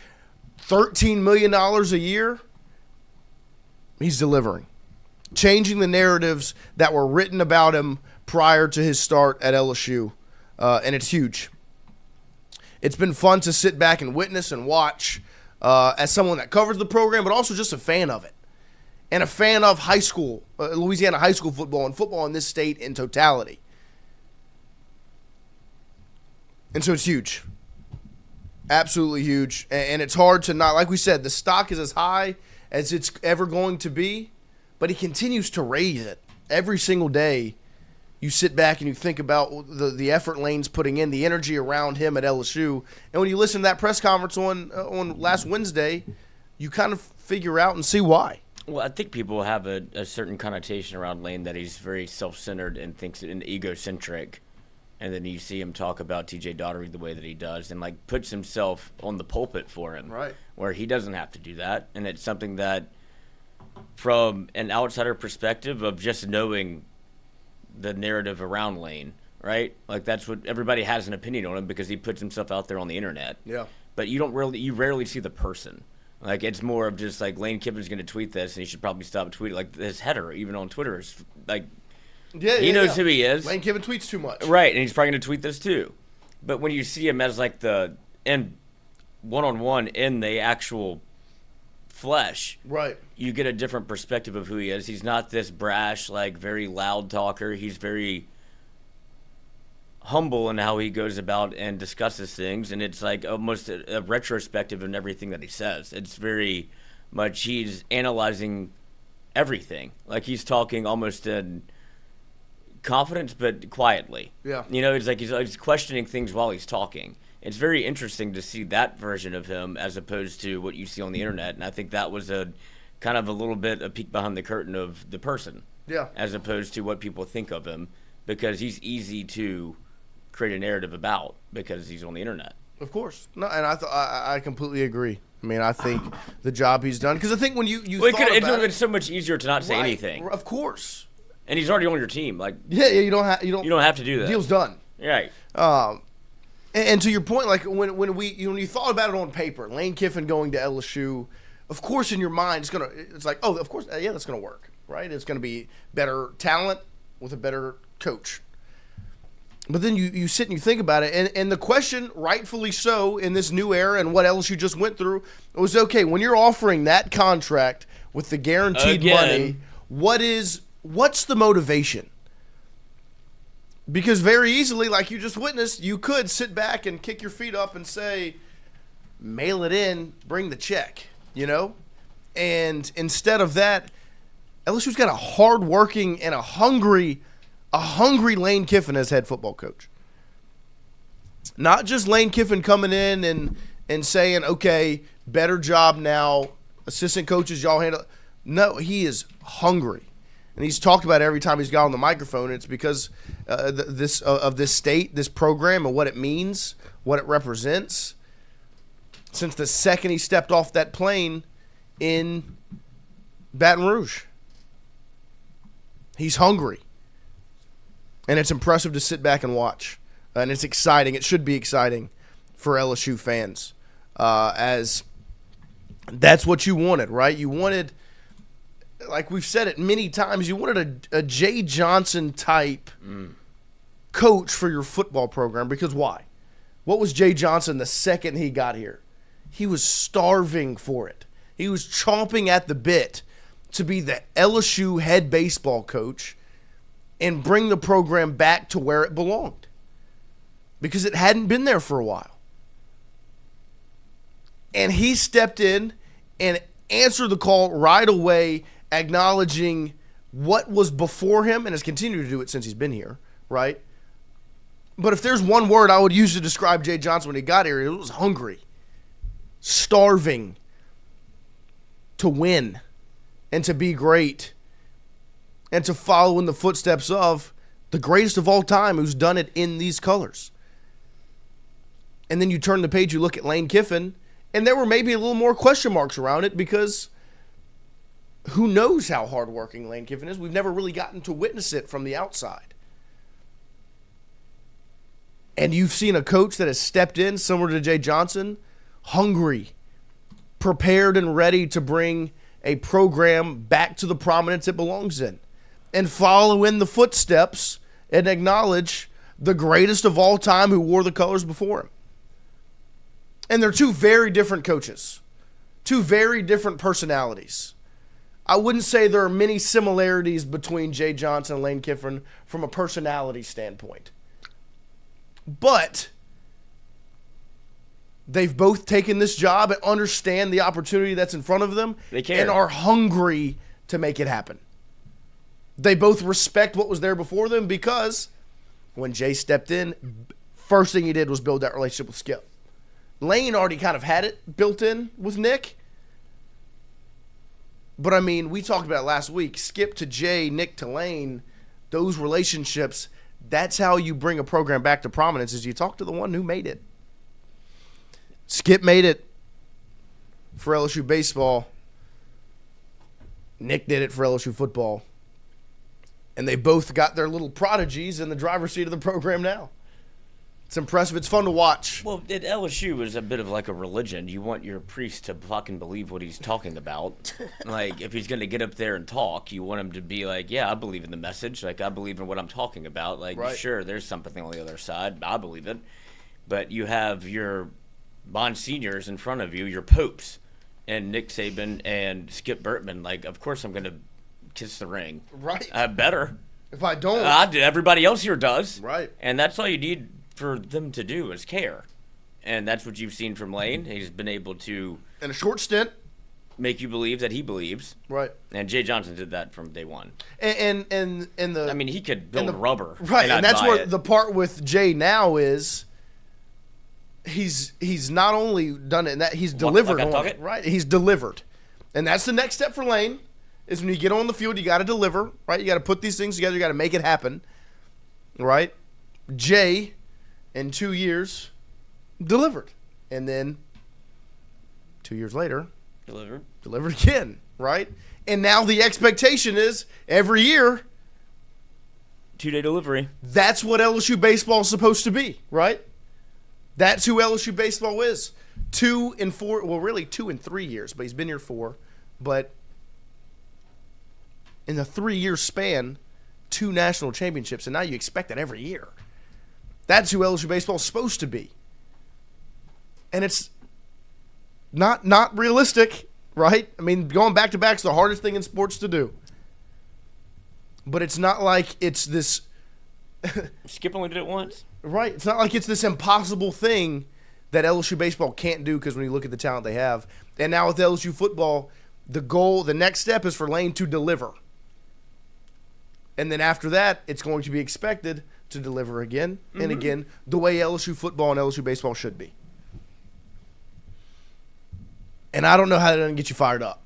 Speaker 2: $13 million a year? He's delivering. Changing the narratives that were written about him prior to his start at LSU, and it's huge. It's been fun to sit back and witness and watch as someone that covers the program, but also just a fan of it. And a fan of high school, Louisiana high school football and football in this state in totality. And so it's huge. Absolutely huge. And it's hard to not, like we said, the stock is as high as it's ever going to be, but he continues to raise it every single day. You sit back and you think about the effort Lane's putting in, the energy around him at LSU. And when you listen to that press conference on last Wednesday, you kind of figure out and see why.
Speaker 6: Well, I think people have a certain connotation around Lane that he's very self-centered and thinks and egocentric. And then you see him talk about TJ Daugherty the way that he does and, like, puts himself on the pulpit for him.
Speaker 2: Right.
Speaker 6: Where he doesn't have to do that. And it's something that, from an outsider perspective of just knowing the narrative around Lane, right? Like, that's what everybody has an opinion on him because he puts himself out there on the internet.
Speaker 2: Yeah.
Speaker 6: But you rarely see the person. Like, it's more of just, like, Lane Kiffin's going to tweet this, and he should probably stop tweeting. Like, his header, even on Twitter, is, like, he knows who he is.
Speaker 2: Lane Kiffin tweets too much.
Speaker 6: Right, and he's probably going to tweet this, too. But when you see him as, like, one-on-one in the actual flesh,
Speaker 2: right,
Speaker 6: you get a different perspective of who he is. He's not this brash, like, very loud talker. He's very humble in how he goes about and discusses things, and it's like almost a retrospective in everything that he says. It's very much he's analyzing everything. Like, he's talking almost in confidence but quietly.
Speaker 2: Yeah.
Speaker 6: You know, it's like he's questioning things while he's talking. It's very interesting to see that version of him as opposed to what you see on the internet, and I think that was a kind of a little bit a peek behind the curtain of the person.
Speaker 2: Yeah.
Speaker 6: As opposed to what people think of him, because he's easy to create a narrative about because he's on the internet.
Speaker 2: Of course. No, and I completely agree. I mean, I think the job he's done, because I think when you
Speaker 6: it
Speaker 2: thought
Speaker 6: would
Speaker 2: about
Speaker 6: have been so much easier to not say
Speaker 2: right,
Speaker 6: anything.
Speaker 2: Of course.
Speaker 6: And he's already on your team. Like,
Speaker 2: yeah, you don't have
Speaker 6: to do that.
Speaker 2: Deal's done.
Speaker 6: Right.
Speaker 2: And to your point, like when you thought about it on paper, Lane Kiffin going to LSU, of course in your mind it's like, oh, of course, yeah, that's gonna work, right? It's gonna be better talent with a better coach. But then you sit and you think about it, and the question, rightfully so, in this new era and what LSU just went through, was, okay, when you're offering that contract with the guaranteed money, what's the motivation? Because very easily, like you just witnessed, you could sit back and kick your feet up and say, mail it in, bring the check, you know? And instead of that, LSU's got a hard-working and a hungry Lane Kiffin as head football coach. Not just Lane Kiffin coming in and saying, okay, better job now, assistant coaches, y'all handle. No, he is hungry. And he's talked about it every time he's got on the microphone. It's because this state, this program, and what it means, what it represents. Since the second he stepped off that plane in Baton Rouge, he's hungry. And it's impressive to sit back and watch. And it's exciting. It should be exciting for LSU fans, as that's what you wanted, right? You wanted, like we've said it many times, you wanted a Jay Johnson type coach for your football program. Because why? What was Jay Johnson the second he got here? He was starving for it. He was chomping at the bit to be the LSU head baseball coach and bring the program back to where it belonged, because it hadn't been there for a while. And he stepped in and answered the call right away, acknowledging what was before him and has continued to do it since he's been here, right? But if there's one word I would use to describe Jay Johnson when he got here, it was hungry, starving to win and to be great, and to follow in the footsteps of the greatest of all time who's done it in these colors. And then you turn the page, you look at Lane Kiffin, and there were maybe a little more question marks around it, because who knows how hardworking Lane Kiffin is? We've never really gotten to witness it from the outside. And you've seen a coach that has stepped in, similar to Jay Johnson, hungry, prepared and ready to bring a program back to the prominence it belongs in, and follow in the footsteps and acknowledge the greatest of all time who wore the colors before him. And they're two very different coaches, two very different personalities. I wouldn't say there are many similarities between Jay Johnson and Lane Kiffin from a personality standpoint. But they've both taken this job and understand the opportunity that's in front of them.
Speaker 6: They care.
Speaker 2: And are hungry to make it happen. They both respect what was there before them, because when Jay stepped in, first thing he did was build that relationship with Skip. Lane already kind of had it built in with Nick. But, I mean, we talked about it last week. Skip to Jay, Nick to Lane, those relationships, that's how you bring a program back to prominence is you talk to the one who made it. Skip made it for LSU baseball. Nick did it for LSU football. And they both got their little prodigies in the driver's seat of the program now. It's impressive. It's fun to watch.
Speaker 6: Well, at LSU is a bit of like a religion. You want your priest to fucking believe what he's talking about. Like, if he's going to get up there and talk, you want him to be like, yeah, I believe in the message. Like, I believe in what I'm talking about. Like,
Speaker 2: right.
Speaker 6: Sure, there's something on the other side. I believe it. But you have your Monsignors in front of you, your popes, and Nick Saban and Skip Bertman. Like, of course I'm going to kiss the ring.
Speaker 2: Right.
Speaker 6: Better.
Speaker 2: If I don't.
Speaker 6: Everybody else here does.
Speaker 2: Right.
Speaker 6: And that's all you need for them to do is care. And that's what you've seen from Lane. He's been able to,
Speaker 2: in a short stint,
Speaker 6: make you believe that he believes.
Speaker 2: Right.
Speaker 6: And Jay Johnson did that from day one.
Speaker 2: And the
Speaker 6: I mean, he could build rubber.
Speaker 2: Right. And that's
Speaker 6: what
Speaker 2: what the part with Jay now is he's not only done it, and that he's delivered on it. Right. He's delivered. And that's the next step for Lane is when you get on the field, you got to deliver, right? You got to put these things together. You got to make it happen, right? Jay, in 2 years, delivered. And then 2 years later, delivered again, right? And now the expectation is every year,
Speaker 6: 2-day delivery.
Speaker 2: That's what LSU baseball is supposed to be, right? That's who LSU baseball is. 2 and 4, well, really 2 and 3 years, but he's been here 4. But in the 3-year span, 2 national championships, and now you expect that every year. That's who LSU baseball is supposed to be. And it's not realistic, right? I mean, going back-to-back is the hardest thing in sports to do. But it's not like it's this...
Speaker 6: Skip only did it once.
Speaker 2: Right. It's not like it's this impossible thing that LSU baseball can't do because when you look at the talent they have. And now with LSU football, the next step is for Lane to deliver. And then after that, it's going to be expected to deliver again and again the way LSU football and LSU baseball should be. And I don't know how that doesn't get you fired up.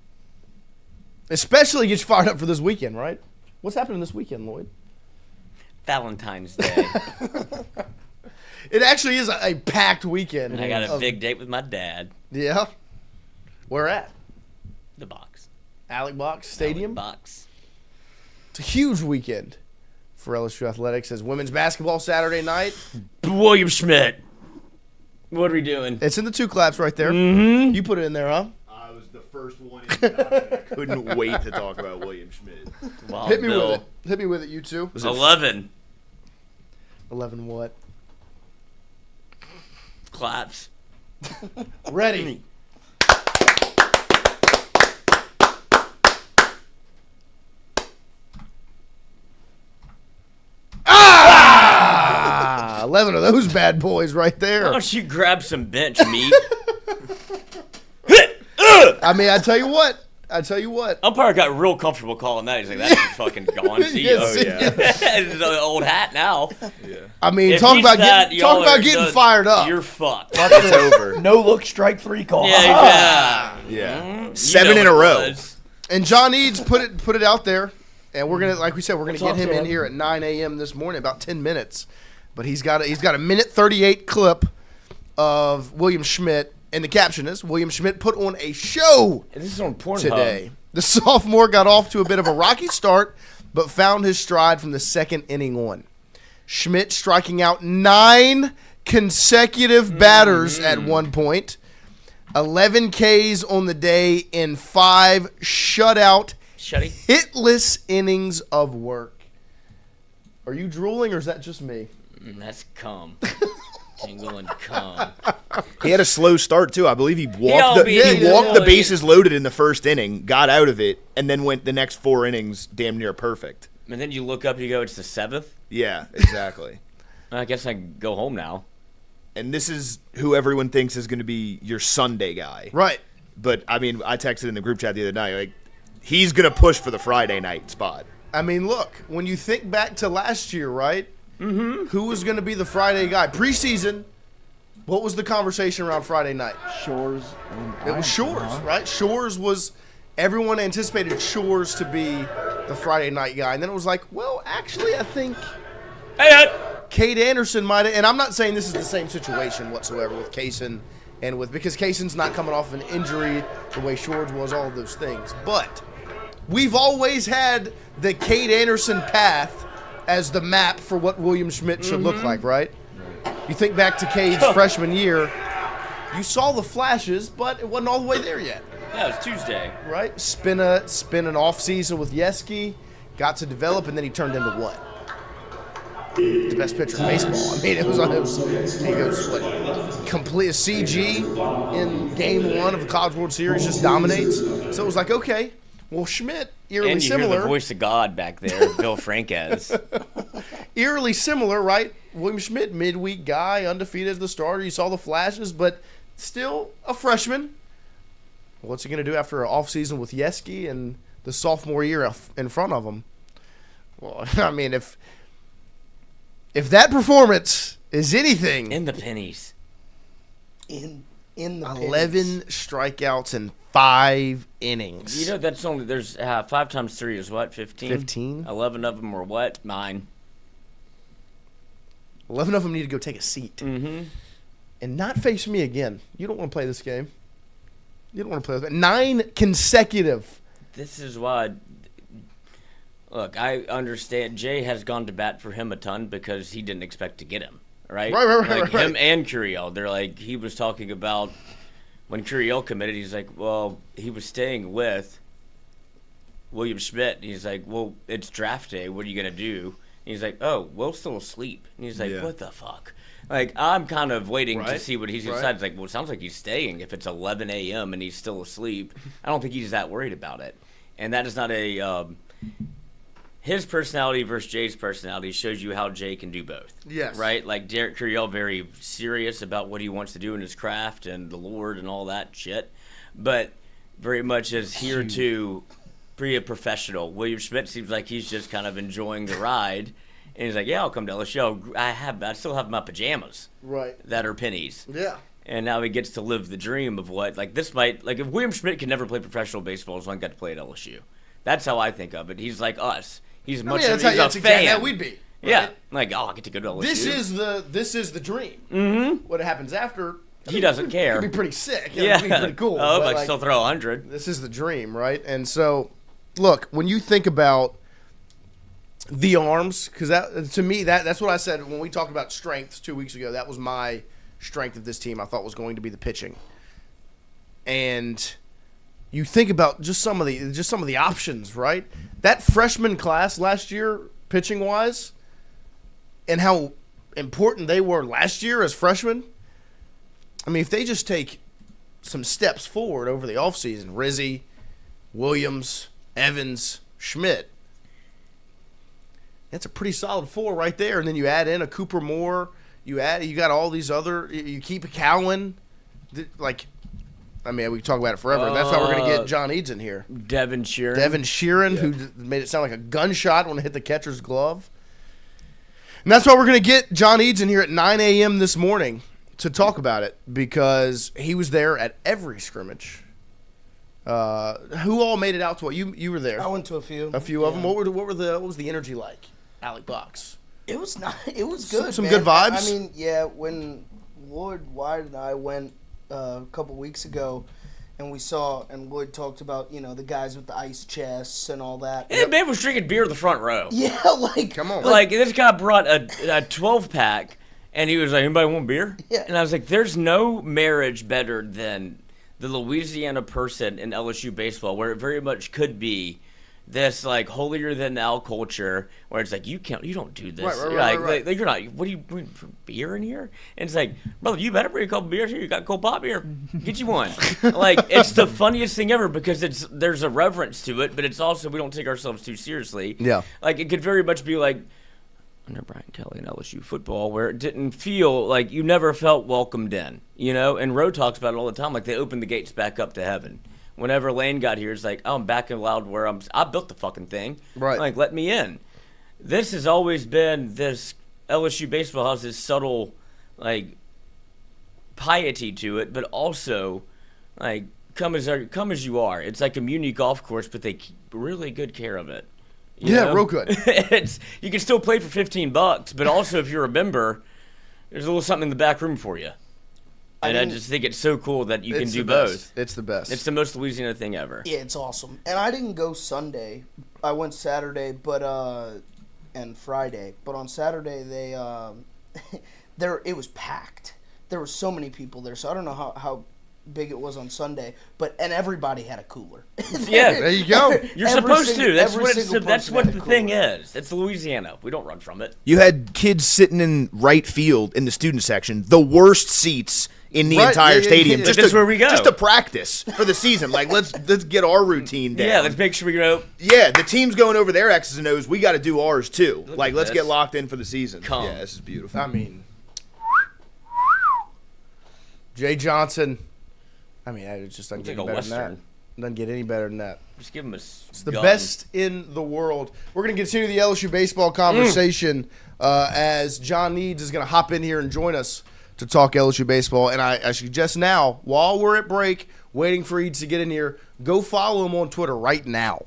Speaker 2: Especially get you fired up for this weekend, right? What's happening this weekend, Lloyd?
Speaker 6: Valentine's Day.
Speaker 2: It actually is a packed weekend.
Speaker 6: I got a big date with my dad.
Speaker 2: Yeah? Where at?
Speaker 6: The box.
Speaker 2: Alec Box Stadium?
Speaker 6: Alec Box.
Speaker 2: It's a huge weekend for LSU athletics as women's basketball Saturday night.
Speaker 6: William Schmidt. What are we doing?
Speaker 2: It's in the 2 claps right there.
Speaker 6: Mm-hmm.
Speaker 2: You put it in there, huh?
Speaker 3: I was the first one in the document. I couldn't wait to talk about William Schmidt.
Speaker 6: Wild
Speaker 2: Hit me
Speaker 6: Bill.
Speaker 2: with it. Hit me with it, you two.
Speaker 6: 11.
Speaker 2: 11 what?
Speaker 6: Claps.
Speaker 2: Ready. Ah! 11 of those bad boys right
Speaker 6: Why
Speaker 2: there.
Speaker 6: don't you grab some bench meat?
Speaker 2: I mean, I tell you what.
Speaker 6: Umpire got real comfortable calling that. He's like, that's just fucking gone. See,
Speaker 2: Yes,
Speaker 6: it's an old hat now.
Speaker 3: Yeah.
Speaker 2: I mean,
Speaker 6: If
Speaker 2: talk
Speaker 6: he's
Speaker 2: about
Speaker 6: that,
Speaker 2: getting
Speaker 6: y'all are
Speaker 2: getting
Speaker 6: done.
Speaker 2: fired up.
Speaker 6: You're fucked.
Speaker 3: It's over.
Speaker 5: No look, strike 3 call.
Speaker 6: Yeah.
Speaker 3: Yeah.
Speaker 6: You
Speaker 3: 7
Speaker 6: know
Speaker 3: in a
Speaker 6: what it
Speaker 3: row.
Speaker 6: was.
Speaker 2: And John Eads put it out there, and we're gonna, like we said, we're gonna get him in
Speaker 5: John?
Speaker 2: here at 9 a.m. this morning, about 10 minutes. But he's got a minute 38 clip of William Schmidt, and the caption is William Schmidt put on a show
Speaker 6: This is on Pornhub.
Speaker 2: today. The sophomore got off to a bit of a rocky start, but found his stride from the second inning on. Schmidt striking out 9 consecutive batters at one point. 11 Ks on the day in 5 shutout, hitless innings of work. Are you drooling or is that just me?
Speaker 6: That's cum. Tingle and cum.
Speaker 3: He had a slow start too. I believe he walked
Speaker 6: Yeah,
Speaker 3: the bases loaded in the first inning, got out of it, and then went the next 4 innings damn near perfect.
Speaker 6: And then you look up, you go, it's the 7th?
Speaker 3: Yeah, exactly.
Speaker 6: I guess I can go home now.
Speaker 3: And this is who everyone thinks is going to be your Sunday guy.
Speaker 2: Right.
Speaker 3: But, I mean, I texted in the group chat the other night, like, he's going to push for the Friday night spot.
Speaker 2: I mean, look, when you think back to last year, right? Mm-hmm. Who was going to be the Friday guy? Preseason, what was the conversation around Friday night?
Speaker 5: Shores.
Speaker 2: It was Shores, right? Shores was everyone anticipated Shores to be the Friday night guy. And then it was like, well, actually, I think Cade Anderson might have. And I'm not saying this is the same situation whatsoever with Kaysen and because Kaysen's not coming off an injury the way Shores was, all of those things. But we've always had the Cade Anderson path as the map for what William Schmidt should look like, right? You think back to Cade's freshman year, you saw the flashes, but it wasn't all the way there yet.
Speaker 6: Yeah, it was Tuesday.
Speaker 2: Right? Spin an off season with Yeski, got to develop, and then he turned into what? The best pitcher in baseball. I mean, he goes complete CG in game 1 of the College World Series, just dominates. So it was like, okay, well, Schmidt, eerily similar.
Speaker 6: And you hear the voice of God back there, Bill Franquez.
Speaker 2: Eerily similar, right? William Schmidt, midweek guy, undefeated as the starter. You saw the flashes, but still a freshman. What's he going to do after an offseason with Yeski and the sophomore year in front of him? Well, I mean, if that performance is anything,
Speaker 6: in the pennies,
Speaker 4: in the
Speaker 2: 11 strikeouts in 5 innings.
Speaker 6: You know, that's only there's 5 times 3 is what, 15?
Speaker 2: 15.
Speaker 6: 11 of them were what? Mine.
Speaker 2: 11 of them need to go take a seat and not face me again. You don't want to play this game. You don't want to play this game. 9 consecutive.
Speaker 6: This is why. Look, I understand Jay has gone to bat for him a ton because he didn't expect to get him, right?
Speaker 2: Right.
Speaker 6: Him and Curiel. They're like, he was talking about when Curiel committed, he's like, well, he was staying with William Schmidt. He's like, well, it's draft day. What are you going to do? And he's like, oh, Will's still asleep. And he's like, what the fuck? Like, I'm kind of waiting to see what he's decided. It's like, well, it sounds like he's staying. If it's 11 a.m. and he's still asleep, I don't think he's that worried about it. And that is not a his personality versus Jay's personality shows you how Jay can do both.
Speaker 2: Yes.
Speaker 6: Right? Like, Derek Curiel, very serious about what he wants to do in his craft and the Lord and all that shit. But very much is here to be a professional. William Schmidt seems like he's just kind of enjoying the ride. And he's like, yeah, I'll come to LSU. I still have my pajamas.
Speaker 2: Right.
Speaker 6: That are pennies.
Speaker 2: Yeah.
Speaker 6: And now he gets to live the dream of what, like, this might, like, if William Schmidt can never play professional baseball, he's only got to play at LSU. That's how I think of it. He's like us. He's much he's a fan.
Speaker 2: How we'd be. Right?
Speaker 6: Yeah. Like, oh, I get to go to LSU.
Speaker 2: This is the dream.
Speaker 6: Mm-hmm.
Speaker 2: What happens after,
Speaker 6: he doesn't care.
Speaker 2: It'd be pretty sick.
Speaker 6: Yeah.
Speaker 2: It'd be pretty cool.
Speaker 6: Oh, but still throw 100.
Speaker 2: This is the dream, right? And so, look, when you think about the arms, because to me, that's what I said when we talked about strengths 2 weeks ago. That was my strength of this team. I thought was going to be the pitching. And you think about just some of the options, right? That freshman class last year, pitching wise, and how important they were last year as freshmen. I mean, if they just take some steps forward over the offseason, Rizzi, Williams, Evans, Schmidt, that's a pretty solid 4 right there. And then you add in a Cooper Moore. You got all these other. You keep a Cowan. Like, I mean, we can talk about it forever. That's why we're going to get John Eads in here.
Speaker 6: Devin Sheeran,
Speaker 2: who made it sound like a gunshot when it hit the catcher's glove. And that's why we're going to get John Eads in here at 9 a.m. this morning to talk about it, because he was there at every scrimmage. Who all made it out to what? You were there.
Speaker 4: I went to a few.
Speaker 2: A few of them. What was the energy like? Alec Box.
Speaker 4: It was not. It was good.
Speaker 2: Some good vibes.
Speaker 4: I mean, yeah. When Lloyd, Wyatt, and I went a couple weeks ago, and we saw, and Lloyd talked about, the guys with the ice chests and all that.
Speaker 6: And man was drinking beer in the front row.
Speaker 4: Yeah, like,
Speaker 2: come on.
Speaker 6: Like, this guy brought a 12-pack, and he was like, anybody want beer?
Speaker 4: Yeah.
Speaker 6: And I was like, there's no marriage better than the Louisiana person in LSU baseball, where it very much could be this, like, holier than thou culture where it's like, you don't do this.
Speaker 2: Right.
Speaker 6: Like, you're not, what do you bring for beer in here? And it's like, brother, you better bring a couple beers here. You got cold pop beer. Get you one. Like, it's the funniest thing ever, because there's a reverence to it, but it's also, we don't take ourselves too seriously.
Speaker 2: Yeah.
Speaker 6: Like, it could very much be like under Brian Kelly in LSU football, where it didn't feel like you never felt welcomed in, and Roe talks about it all the time, like they opened the gates back up to heaven. Whenever Lane got here, it's like, oh, I'm back in loud where I built the fucking thing.
Speaker 2: Right.
Speaker 6: Like, let me in. This has always been, this LSU baseball has this subtle, like, piety to it, but also, like, come as you are. It's like a muni golf course, but they keep really good care of it.
Speaker 2: Real good.
Speaker 6: You can still play for $15, but also if you're a member, there's a little something in the back room for you. And I just think it's so cool that you can do both.
Speaker 2: It's the best.
Speaker 6: It's the most Louisiana thing ever.
Speaker 4: Yeah, it's awesome. And I didn't go Sunday. I went Saturday, and Friday. But on Saturday, they it was packed. There were so many people there. So I don't know how big it was on Sunday, and everybody had a cooler.
Speaker 6: Yeah,
Speaker 2: there you go.
Speaker 6: You're supposed to. That's what the thing is. It's Louisiana. We don't run from it.
Speaker 3: You had kids sitting in right field in the student section, the worst seats in the entire stadium.
Speaker 2: Yeah.
Speaker 3: That's
Speaker 6: where we go.
Speaker 3: Just to practice for the season. Like, let's get our routine down.
Speaker 6: Yeah, let's make sure we go.
Speaker 3: Yeah, the team's going over their X's and O's. We got to do ours too.
Speaker 6: Look
Speaker 3: Let's
Speaker 6: at
Speaker 3: get
Speaker 6: this.
Speaker 3: locked in for the season.
Speaker 6: Come.
Speaker 3: Yeah, this is beautiful.
Speaker 2: I mean, Jay Johnson. I mean, it just doesn't get
Speaker 6: like
Speaker 2: any
Speaker 6: a
Speaker 2: better than that.
Speaker 6: Western.
Speaker 2: Doesn't get any better than that.
Speaker 6: Just give him
Speaker 2: It's the best in the world. We're going to continue the LSU baseball conversation as John Eads is going to hop in here and join us to talk LSU baseball. And I suggest now, while we're at break, waiting for Eads to get in here, go follow him on Twitter right now.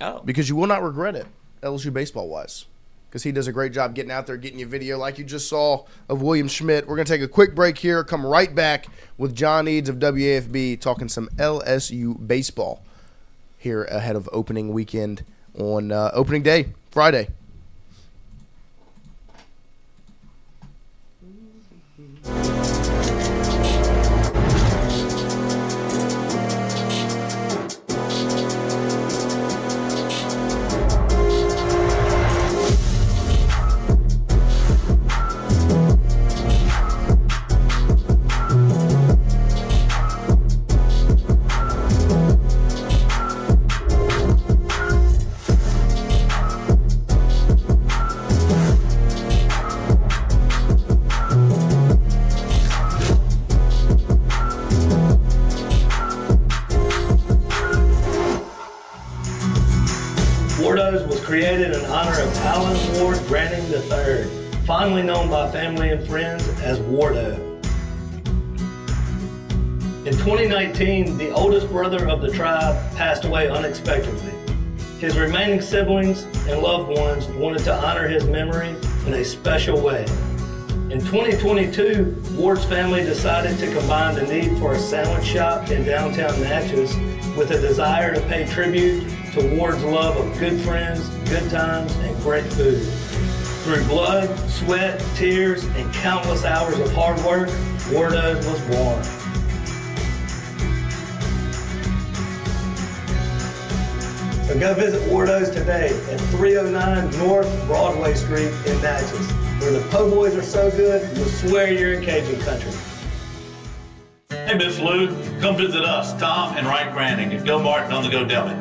Speaker 6: Oh.
Speaker 2: Because you will not regret it, LSU baseball-wise. Because he does a great job getting out there, getting you video like you just saw of William Schmidt. We're going to take a quick break here, come right back with John Eads of WAFB talking some LSU baseball here ahead of opening weekend on opening day, Friday.
Speaker 9: Created in honor of Alan Ward Branning III, fondly known by family and friends as Wardo. In 2019, the oldest brother of the tribe passed away unexpectedly. His remaining siblings and loved ones wanted to honor his memory in a special way. In 2022, Ward's family decided to combine the need for a sandwich shop in downtown Natchez with a desire to pay tribute to Ward's love of good friends, good times, and great food. Through blood, sweat, tears, and countless hours of hard work, Wardo's was born. So go visit Wardo's today at 309 North Broadway Street in Natchez, where the po' boys are so good, you'll swear you're in Cajun country.
Speaker 10: Hey, Miss Lou, come visit us, Tom and Wright Branning at Go Martin on the Go Deli.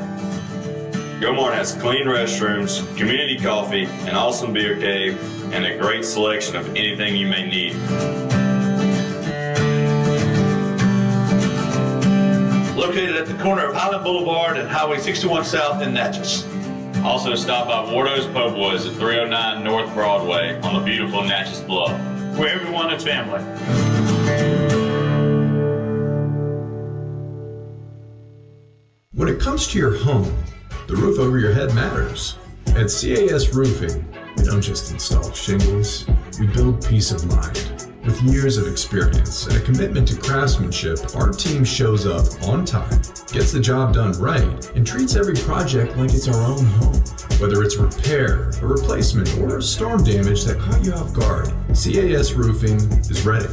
Speaker 11: Go Martin has clean restrooms, community coffee, an awesome beer cave, and a great selection of anything you may need.
Speaker 10: Located at the corner of Highland Boulevard and Highway 61 South in Natchez.
Speaker 11: Also stop by Wardo's Po' Boys at 309 North Broadway on the beautiful Natchez Bluff,
Speaker 10: where everyone is family.
Speaker 12: When it comes to your home, the roof over your head matters. At CAS Roofing, we don't just install shingles, we build peace of mind. With years of experience and a commitment to craftsmanship, our team shows up on time, gets the job done right, and treats every project like it's our own home. Whether it's a repair, a replacement, or storm damage that caught you off guard, CAS Roofing is ready.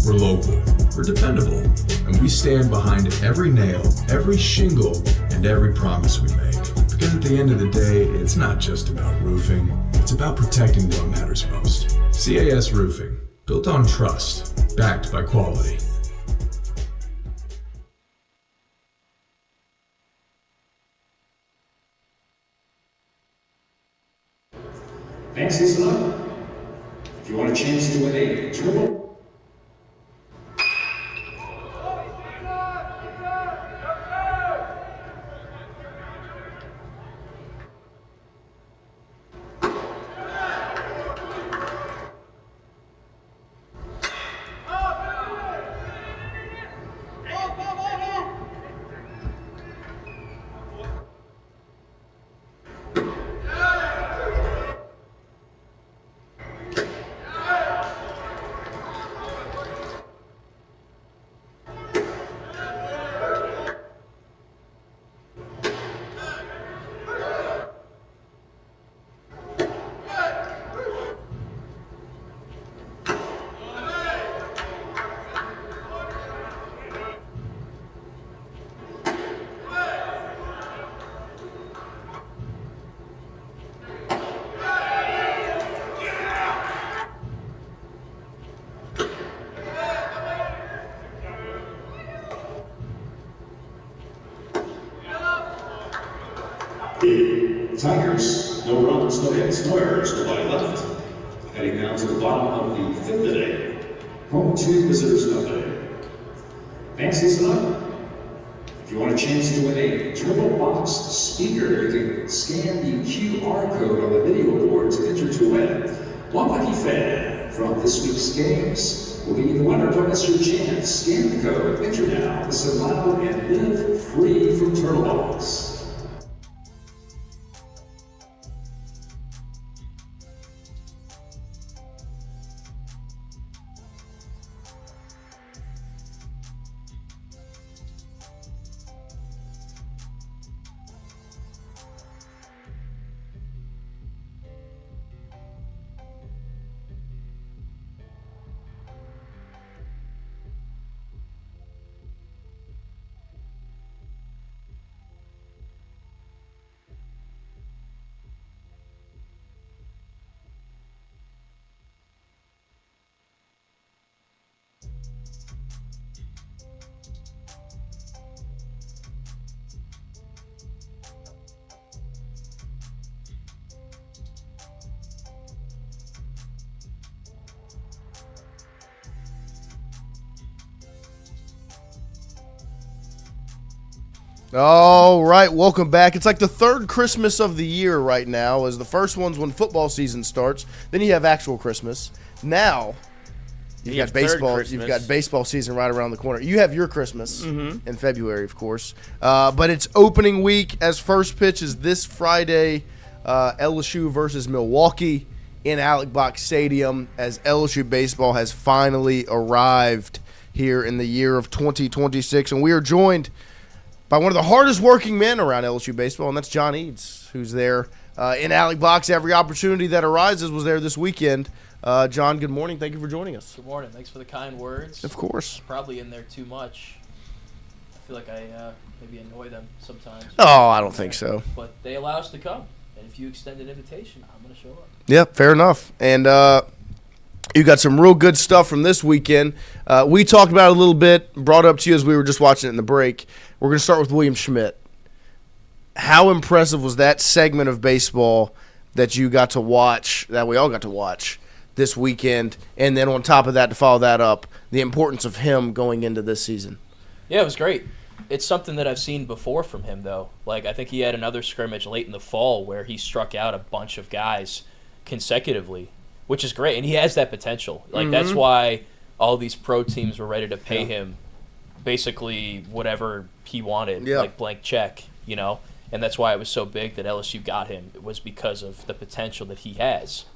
Speaker 12: We're local, we're dependable, and we stand behind every nail, every shingle, and every promise we make. Because at the end of the day, it's not just about roofing, it's about protecting what matters most. CAS Roofing, built on trust, backed by quality.
Speaker 13: Fancy slot? If you want a chance to win a dribble, The Tigers, no runs, no hits, no errors, nobody left. Heading down to the bottom of the 5th inning. Home 2, visitors nothing. Fans, listen up. If you want a chance to win a turbo box speaker, you can scan the QR code on the video board to enter to win. One lucky fan from this week's games will be the winner. Don't miss your chance. Scan the code, enter now, listen loud, and live free from turtle box.
Speaker 2: All right, welcome back. It's like the third Christmas of the year right now, as the first one's when football season starts. Then you have actual Christmas. Now you've got baseball. You've got baseball season right around the corner. You have your Christmas in February, of course, but it's opening week. As first pitch is this Friday, LSU versus Milwaukee in Alex Box Stadium, as LSU baseball has finally arrived here in the year of 2026, and we are joined by one of the hardest working men around LSU baseball, and that's John Eads, who's there in Alex Box. Every opportunity that arises was there this weekend. John, good morning. Thank you for joining us.
Speaker 14: Good morning. Thanks for the kind words.
Speaker 2: Of course.
Speaker 14: Probably in there too much. I feel like I maybe annoy them sometimes.
Speaker 2: Oh, I don't think so.
Speaker 14: But they allow us to come, and if you extend an invitation, I'm going to show up.
Speaker 2: Yeah, fair enough. And you got some real good stuff from this weekend. We talked about it a little bit, brought it up to you as we were just watching it in the break. We're going to start with William Schmidt. How impressive was that segment of baseball that you got to watch, that we all got to watch this weekend? And then on top of that, to follow that up, the importance of him going into this season.
Speaker 14: Yeah, it was great. It's something that I've seen before from him, though. Like, I think he had another scrimmage late in the fall where he struck out a bunch of guys consecutively, which is great. And he has that potential. Like, that's why all these pro teams were ready to pay him basically whatever he wanted, like blank check, you know? And that's why it was so big that LSU got him. It was because of the potential that he has.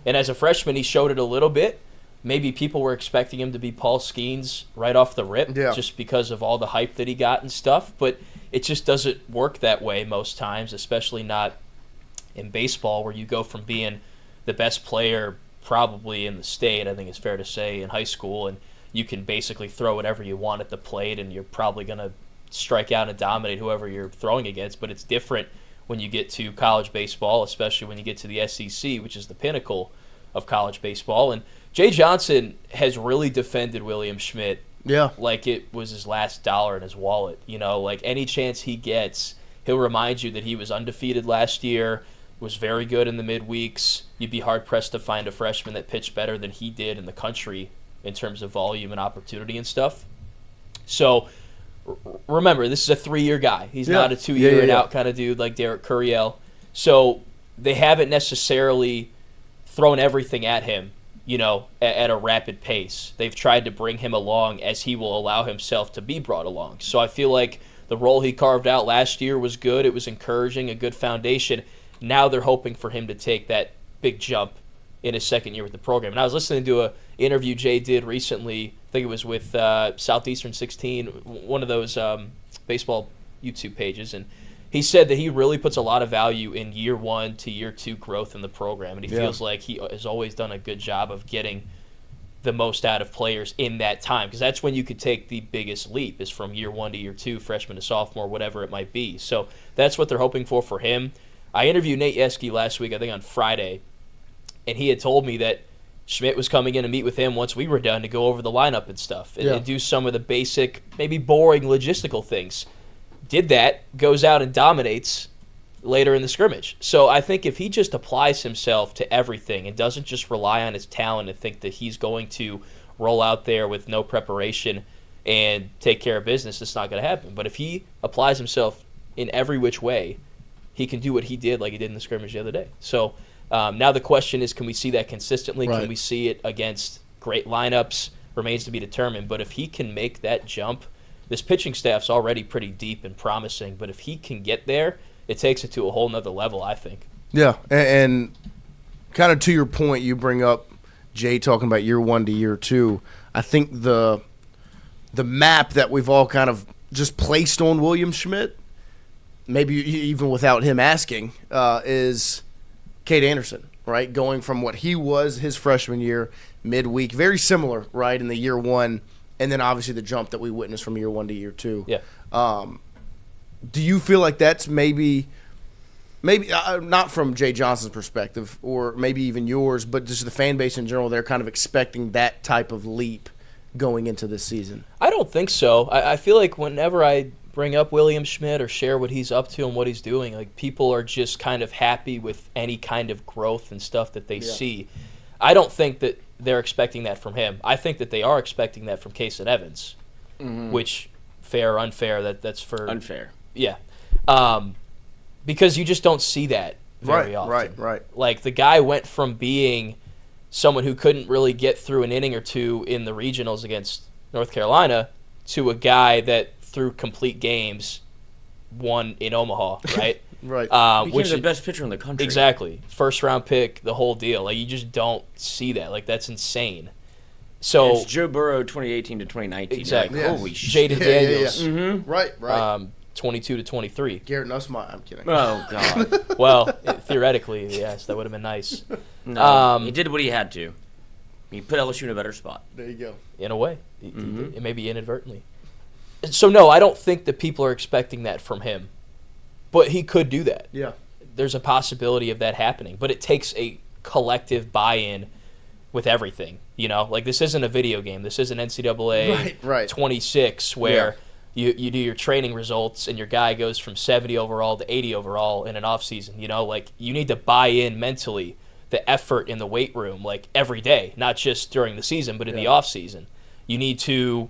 Speaker 14: And as a freshman, he showed it a little bit. Maybe people were expecting him to be Paul Skeens right off the rip just because of all the hype that he got and stuff. But it just doesn't work that way most times, especially not in baseball, where you go from being the best player probably in the state, I think it's fair to say, in high school, and you can basically throw whatever you want at the plate, and you're probably going to strike out and dominate whoever you're throwing against. But it's different when you get to college baseball, especially when you get to the SEC, which is the pinnacle of college baseball. And Jay Johnson has really defended William Schmidt like it was his last dollar in his wallet. You know, like any chance he gets, he'll remind you that he was undefeated last year, was very good in the midweeks. You'd be hard-pressed to find a freshman that pitched better than he did in the country in terms of volume and opportunity and stuff. So remember, this is a 3-year guy. He's not a 2-year and out kind of dude like Derek Curiel. So they haven't necessarily thrown everything at him, you know, at a rapid pace. They've tried to bring him along as he will allow himself to be brought along. So I feel like the role he carved out last year was good. It was encouraging, a good foundation. Now they're hoping for him to take that big jump in his second year with the program. And I was listening to an interview Jay did recently. I think it was with Southeastern 16, one of those baseball YouTube pages. And he said that he really puts a lot of value in year 1 to year 2 growth in the program. And he feels like he has always done a good job of getting the most out of players in that time. Because that's when you could take the biggest leap, is from year 1 to year 2, freshman to sophomore, whatever it might be. So that's what they're hoping for him. I interviewed Nate Yeske last week, I think on Friday, and he had told me that Schmidt was coming in to meet with him once we were done to go over the lineup and stuff and do some of the basic, maybe boring logistical things. Did that, goes out and dominates, later in the scrimmage. So I think if he just applies himself to everything and doesn't just rely on his talent and think that he's going to roll out there with no preparation and take care of business, it's not going to happen. But if he applies himself in every which way, he can do what he did like he did in the scrimmage the other day. So now the question is, can we see that consistently?
Speaker 2: Right.
Speaker 14: Can we see it against great lineups? Remains to be determined. But if he can make that jump, this pitching staff's already pretty deep and promising. But if he can get there, it takes it to a whole nother level, I think.
Speaker 2: Yeah, and kind of to your point, you bring up Jay talking about year 1 to year 2. I think the map that we've all kind of just placed on William Schmidt, maybe even without him asking, is Cade Anderson, right? Going from what he was his freshman year, midweek, very similar, right, in the year 1, and then obviously the jump that we witnessed from year 1 to year 2.
Speaker 14: Yeah.
Speaker 2: Do you feel like that's maybe not from Jay Johnson's perspective or maybe even yours, but just the fan base in general, they're kind of expecting that type of leap going into this season?
Speaker 14: I don't think so. I feel like whenever I bring up William Schmidt or share what he's up to and what he's doing, like people are just kind of happy with any kind of growth and stuff that they see. I don't think that they're expecting that from him. I think that they are expecting that from Case and Evans, which, fair or unfair, that's for...
Speaker 6: Unfair.
Speaker 14: Yeah. Because you just don't see that very often.
Speaker 2: Right.
Speaker 14: Like, the guy went from being someone who couldn't really get through an inning or two in the regionals against North Carolina to a guy that, through complete games, won in Omaha, right?
Speaker 2: Right.
Speaker 6: Became the best pitcher in the country.
Speaker 14: Exactly. First-round pick, the whole deal. Like, you just don't see that. Like, that's insane. So
Speaker 6: it's Joe Burrow 2018 to 2019.
Speaker 14: Exactly.
Speaker 6: Like, holy shit.
Speaker 14: Jaden Daniels.
Speaker 6: Mm-hmm.
Speaker 2: Right.
Speaker 14: 22 to 23.
Speaker 2: Garrett Nussmeyer. I'm kidding.
Speaker 6: Oh, God.
Speaker 14: Well, theoretically, yes, that would have been nice.
Speaker 6: No, he did what he had to. He put LSU in a better spot.
Speaker 2: There you go.
Speaker 14: In a way. It may be inadvertently. So, no, I don't think that people are expecting that from him. But he could do that.
Speaker 2: Yeah.
Speaker 14: There's a possibility of that happening. But it takes a collective buy-in with everything. You know? Like, this isn't a video game. This isn't NCAA 26 where you do your training results and your guy goes from 70 overall to 80 overall in an offseason. You know? Like, you need to buy in mentally the effort in the weight room, like, every day. Not just during the season, but in the offseason. You need to...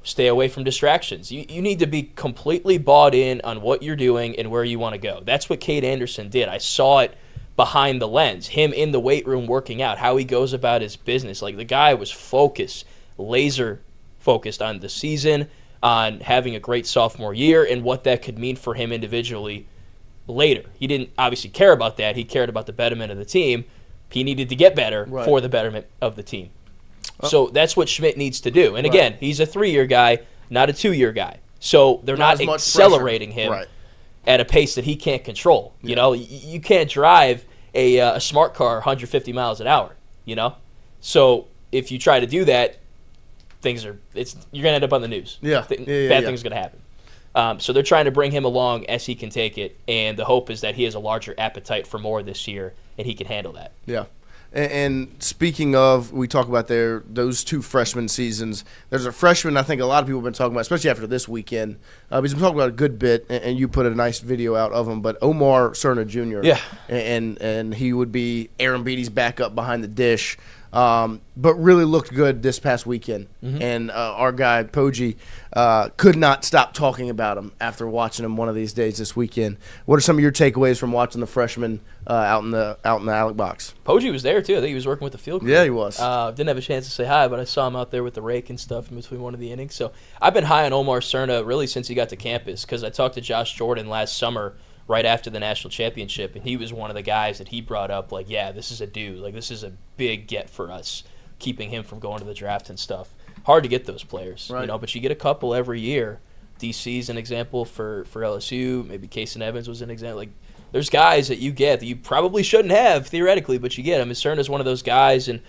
Speaker 14: stay away from distractions. You need to be completely bought in on what you're doing and where you want to go. That's what Cade Anderson did. I saw it behind the lens, him in the weight room working out, how he goes about his business. Like, the guy was focused, laser focused on the season, on having a great sophomore year, and what that could mean for him individually later. He didn't obviously care about that. He cared about the betterment of the team. He needed to get better for the betterment of the team. So that's what Schmidt needs to do. And again, he's a 3-year guy, not a 2-year guy. So they're not accelerating him at a pace that he can't control. You know, you can't drive a smart car 150 miles an hour, So if you try to do that, you're going to end up on the news. Bad things are going to happen. So they're trying to bring him along as he can take it, and the hope is that he has a larger appetite for more this year, and he can handle that.
Speaker 2: Yeah. And speaking of, we talk about those 2 freshman seasons. There's a freshman I think a lot of people have been talking about, especially after this weekend. He's been talking about a good bit, and you put a nice video out of him. But Omar Cerna Jr.
Speaker 14: Yeah.
Speaker 2: And he would be Aaron Beatty's backup behind the dish. But really looked good this past weekend. And our guy, Poggi, could not stop talking about him after watching him one of these days this weekend. What are some of your takeaways from watching the freshman out in the Alec box?
Speaker 14: Poggi was there, too. I think he was working with the field crew.
Speaker 2: Yeah, he was.
Speaker 14: Didn't have a chance to say hi, but I saw him out there with the rake and stuff in between one of the innings. So I've been high on Omar Cerna really since he got to campus, because I talked to Josh Jordan last summer right after the national championship, and he was one of the guys that he brought up, like, yeah, this is a dude. Like, this is a big get for us, keeping him from going to the draft and stuff. Hard to get those players, but you get a couple every year. DC's an example for LSU. Maybe Case and Evans was an example. Like, there's guys that you get that you probably shouldn't have, theoretically, but you get them. And Cerna's one of those guys and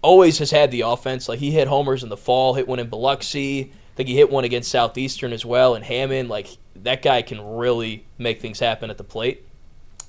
Speaker 14: always has had the offense. Like, he hit homers in the fall, hit one in Biloxi. I think he hit one against Southeastern as well, and Hammond. Like, that guy can really make things happen at the plate.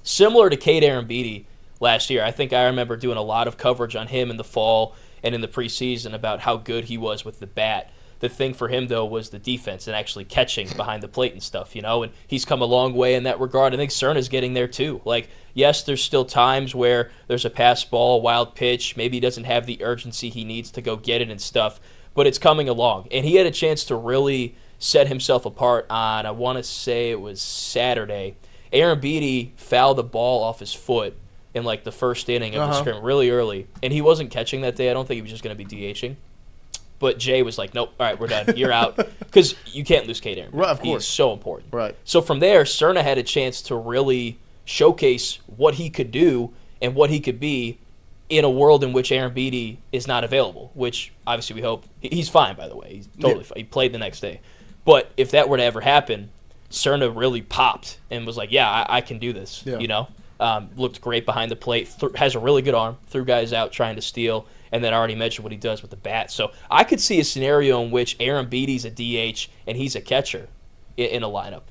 Speaker 14: Similar to Cade Beatty last year. I think I remember doing a lot of coverage on him in the fall and in the preseason about how good he was with the bat. The thing for him, though, was the defense and actually catching behind the plate and stuff, and he's come a long way in that regard. I think Cerna's getting there, too. Like, yes, there's still times where there's a pass ball, wild pitch, maybe he doesn't have the urgency he needs to go get it and stuff, but it's coming along. And he had a chance to really set himself apart on, I want to say it was Saturday. Aaron Beatty fouled the ball off his foot in, like, the first inning of the scrim really early, and he wasn't catching that day. I don't think he was just going to be DHing. But Jay was like, nope, all right, we're done. You're out. Because you can't lose Cade Aaron.
Speaker 2: Right, of course.
Speaker 14: He's so important.
Speaker 2: Right.
Speaker 14: So from there, Cerna had a chance to really showcase what he could do and what he could be in a world in which Aaron Beatty is not available, which obviously we hope. He's fine, by the way. He's totally fine. He played the next day. But if that were to ever happen, Cerna really popped and was like, yeah, I can do this, looked great behind the plate, has a really good arm, threw guys out trying to steal, and then I already mentioned what he does with the bat. So I could see a scenario in which Aaron Beatty's a DH and he's a catcher in a lineup.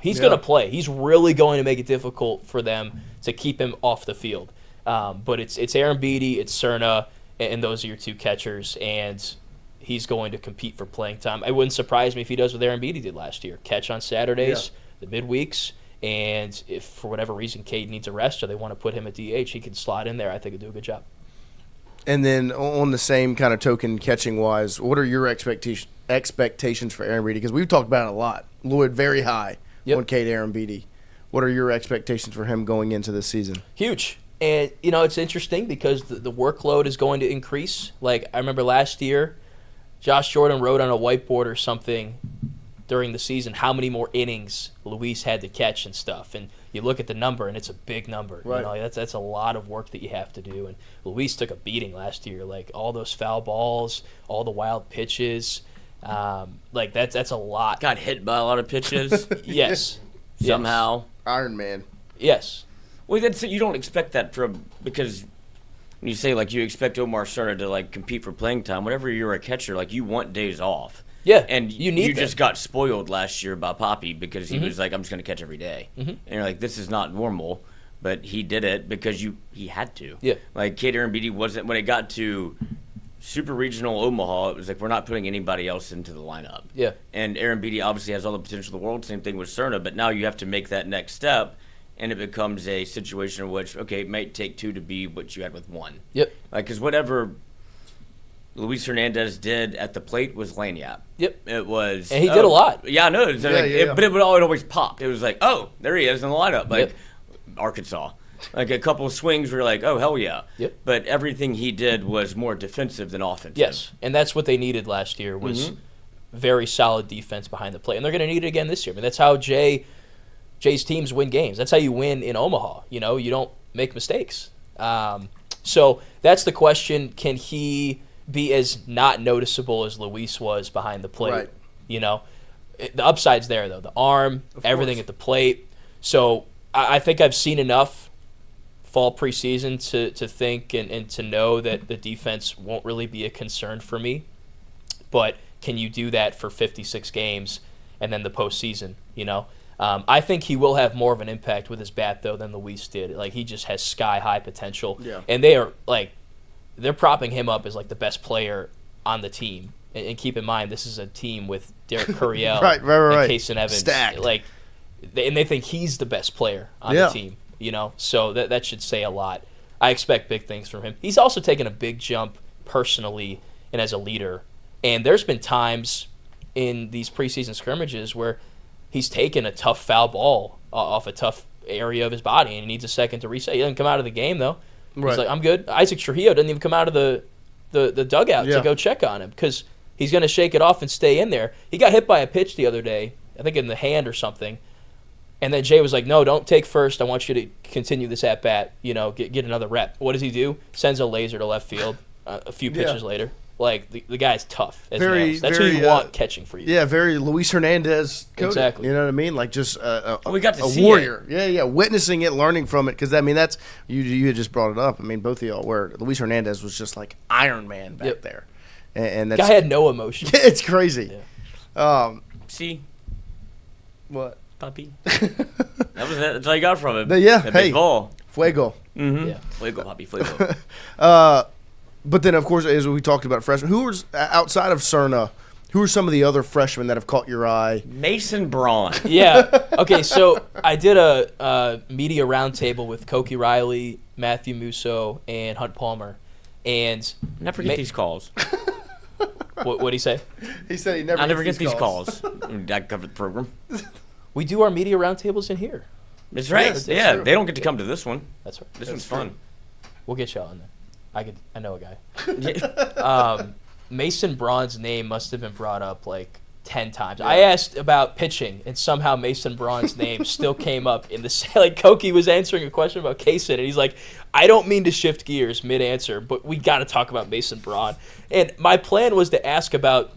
Speaker 14: He's going to play. He's really going to make it difficult for them to keep him off the field. But it's Aaron Beatty, it's Cerna, and those are your two catchers, and he's going to compete for playing time. It wouldn't surprise me if he does what Aaron Beatty did last year. Catch on Saturdays, the midweeks, and if for whatever reason Cade needs a rest or they want to put him at DH, he can slot in there. I think he'll do a good job.
Speaker 2: And then on the same kind of token, catching-wise, what are your expectations for Aaron Beatty? Because we've talked about it a lot. Lloyd very high on Cade Aaron Beatty. What are your expectations for him going into this season?
Speaker 14: Huge. And, it's interesting because the workload is going to increase. Like, I remember last year, Josh Jordan wrote on a whiteboard or something during the season how many more innings Luis had to catch and stuff. And you look at the number, and it's a big number.
Speaker 2: Right.
Speaker 14: That's a lot of work that you have to do. And Luis took a beating last year. Like, all those foul balls, all the wild pitches. That's a lot.
Speaker 6: Got hit by a lot of pitches.
Speaker 14: Yes.
Speaker 6: Somehow.
Speaker 2: Iron Man.
Speaker 14: Yes.
Speaker 6: Well, you don't expect that because when you say, like, you expect Omar Cerna to, like, compete for playing time, whenever you're a catcher, like, you want days off.
Speaker 14: Yeah,
Speaker 6: and you just got spoiled last year by Poppy because he was like, I'm just going to catch every day. And you're like, this is not normal, but he did it because he had to.
Speaker 14: Yeah.
Speaker 6: Like, Cade Aaron Beatty wasn't, when it got to Super Regional Omaha, it was like, we're not putting anybody else into the lineup.
Speaker 14: Yeah.
Speaker 6: And Aaron Beatty obviously has all the potential in the world, same thing with Cerna, but now you have to make that next step, and it becomes a situation in which, okay, it might take two to be what you had with one.
Speaker 14: Yep.
Speaker 6: Like, because whatever Luis Hernandez did at the plate was lanyap.
Speaker 14: Yep.
Speaker 6: It was.
Speaker 14: And he did a lot.
Speaker 6: Yeah, I know. But it always popped. It was like, oh, there he is in the lineup. Like, Arkansas. Like, a couple of swings were like, oh, hell yeah.
Speaker 14: Yep.
Speaker 6: But everything he did was more defensive than offensive.
Speaker 14: Yes, and that's what they needed last year was very solid defense behind the plate. And they're going to need it again this year. I mean, that's how Jay's teams win games. That's how you win in Omaha. You don't make mistakes. So that's the question. Can he be as not noticeable as Luis was behind the plate?
Speaker 2: Right.
Speaker 14: The upside's there, though. The arm, everything at the plate. So I think I've seen enough fall preseason to think and to know that the defense won't really be a concern for me. But can you do that for 56 games and then the postseason, I think he will have more of an impact with his bat, though, than Luis did. Like, he just has sky-high potential.
Speaker 2: Yeah.
Speaker 14: And they're propping him up as, like, the best player on the team. And keep in mind, this is a team with Derek Curiel
Speaker 2: right.
Speaker 14: and Kason Evans.
Speaker 2: Stacked.
Speaker 14: And they think he's the best player on the team, So that should say a lot. I expect big things from him. He's also taken a big jump personally and as a leader. And there's been times in these preseason scrimmages where he's taken a tough foul ball off a tough area of his body and he needs a second to reset. He doesn't come out of the game, though.
Speaker 2: Right.
Speaker 14: He's like, I'm good. Isaac Trujillo doesn't even come out of the dugout to go check on him because he's going to shake it off and stay in there. He got hit by a pitch the other day, I think in the hand or something. And then Jay was like, no, don't take first. I want you to continue this at-bat, get another rep. What does he do? Sends a laser to left field a few pitches later. Like, the guy's tough. That's who you want catching for you.
Speaker 2: Yeah, very Luis Hernandez coded.
Speaker 14: Exactly.
Speaker 2: You know what I mean? Like, just
Speaker 6: we got to
Speaker 2: a
Speaker 6: see
Speaker 2: warrior.
Speaker 6: It.
Speaker 2: Yeah, witnessing it, learning from it. Because, that's – you had just brought it up. I mean, both of y'all were – Luis Hernandez was just like Iron Man back there. And that's –
Speaker 14: guy had no emotion.
Speaker 2: It's crazy.
Speaker 14: Yeah.
Speaker 6: See?
Speaker 2: What?
Speaker 6: Puppy. That's all you got from him.
Speaker 2: That
Speaker 6: big ball.
Speaker 2: Fuego.
Speaker 6: Mm-hmm.
Speaker 14: Yeah.
Speaker 6: Fuego, Puppy, Fuego.
Speaker 2: But then, of course, as we talked about freshmen, who was outside of Cerna, Who are some of the other freshmen that have caught your eye?
Speaker 6: Mason Braun.
Speaker 14: Yeah. Okay, so I did a media roundtable with Koki Riley, Matthew Musso, and Hunt Palmer. And
Speaker 6: never get these calls.
Speaker 14: What'd he say?
Speaker 2: He said he
Speaker 6: never get these calls. I covered the program.
Speaker 14: We do our media roundtables in here.
Speaker 6: That's right.
Speaker 14: That's
Speaker 6: yeah,
Speaker 14: true.
Speaker 6: they don't get to come to this one.
Speaker 14: That's right.
Speaker 6: This one's fun.
Speaker 14: We'll get y'all in there. I know a guy. Mason Braun's name must have been brought up like 10 times. Yeah. I asked about pitching, and somehow Mason Braun's name still came up in the like Koki was answering a question about Kaysen, and he's like, I don't mean to shift gears mid-answer, but we got to talk about Mason Braun. And my plan was to ask about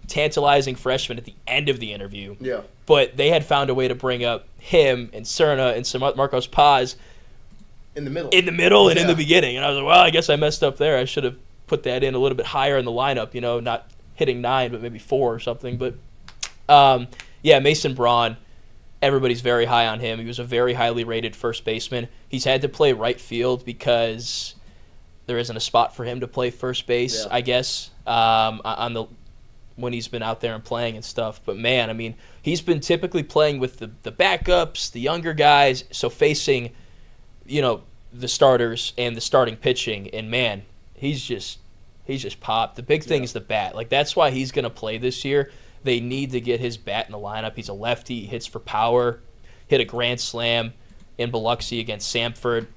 Speaker 14: tantalizing freshmen at the end of the interview.
Speaker 2: Yeah.
Speaker 14: But they had found a way to bring up him and Cerna and some Marcos Paz
Speaker 2: in the middle
Speaker 14: and in the beginning. And I was like, well, I guess I messed up there. I should have put that in a little bit higher in the lineup, not hitting 9, but maybe 4 or something. But, Mason Braun, everybody's very high on him. He was a very highly rated first baseman. He's had to play right field because there isn't a spot for him to play first base, I guess, when he's been out there and playing and stuff. But, man, I mean, he's been typically playing with the backups, the younger guys, so facing, the starters and the starting pitching. And, man, he's just popped. The big thing is the bat. Like, that's why he's going to play this year. They need to get his bat in the lineup. He's a lefty. He hits for power. Hit a grand slam in Biloxi against Samford.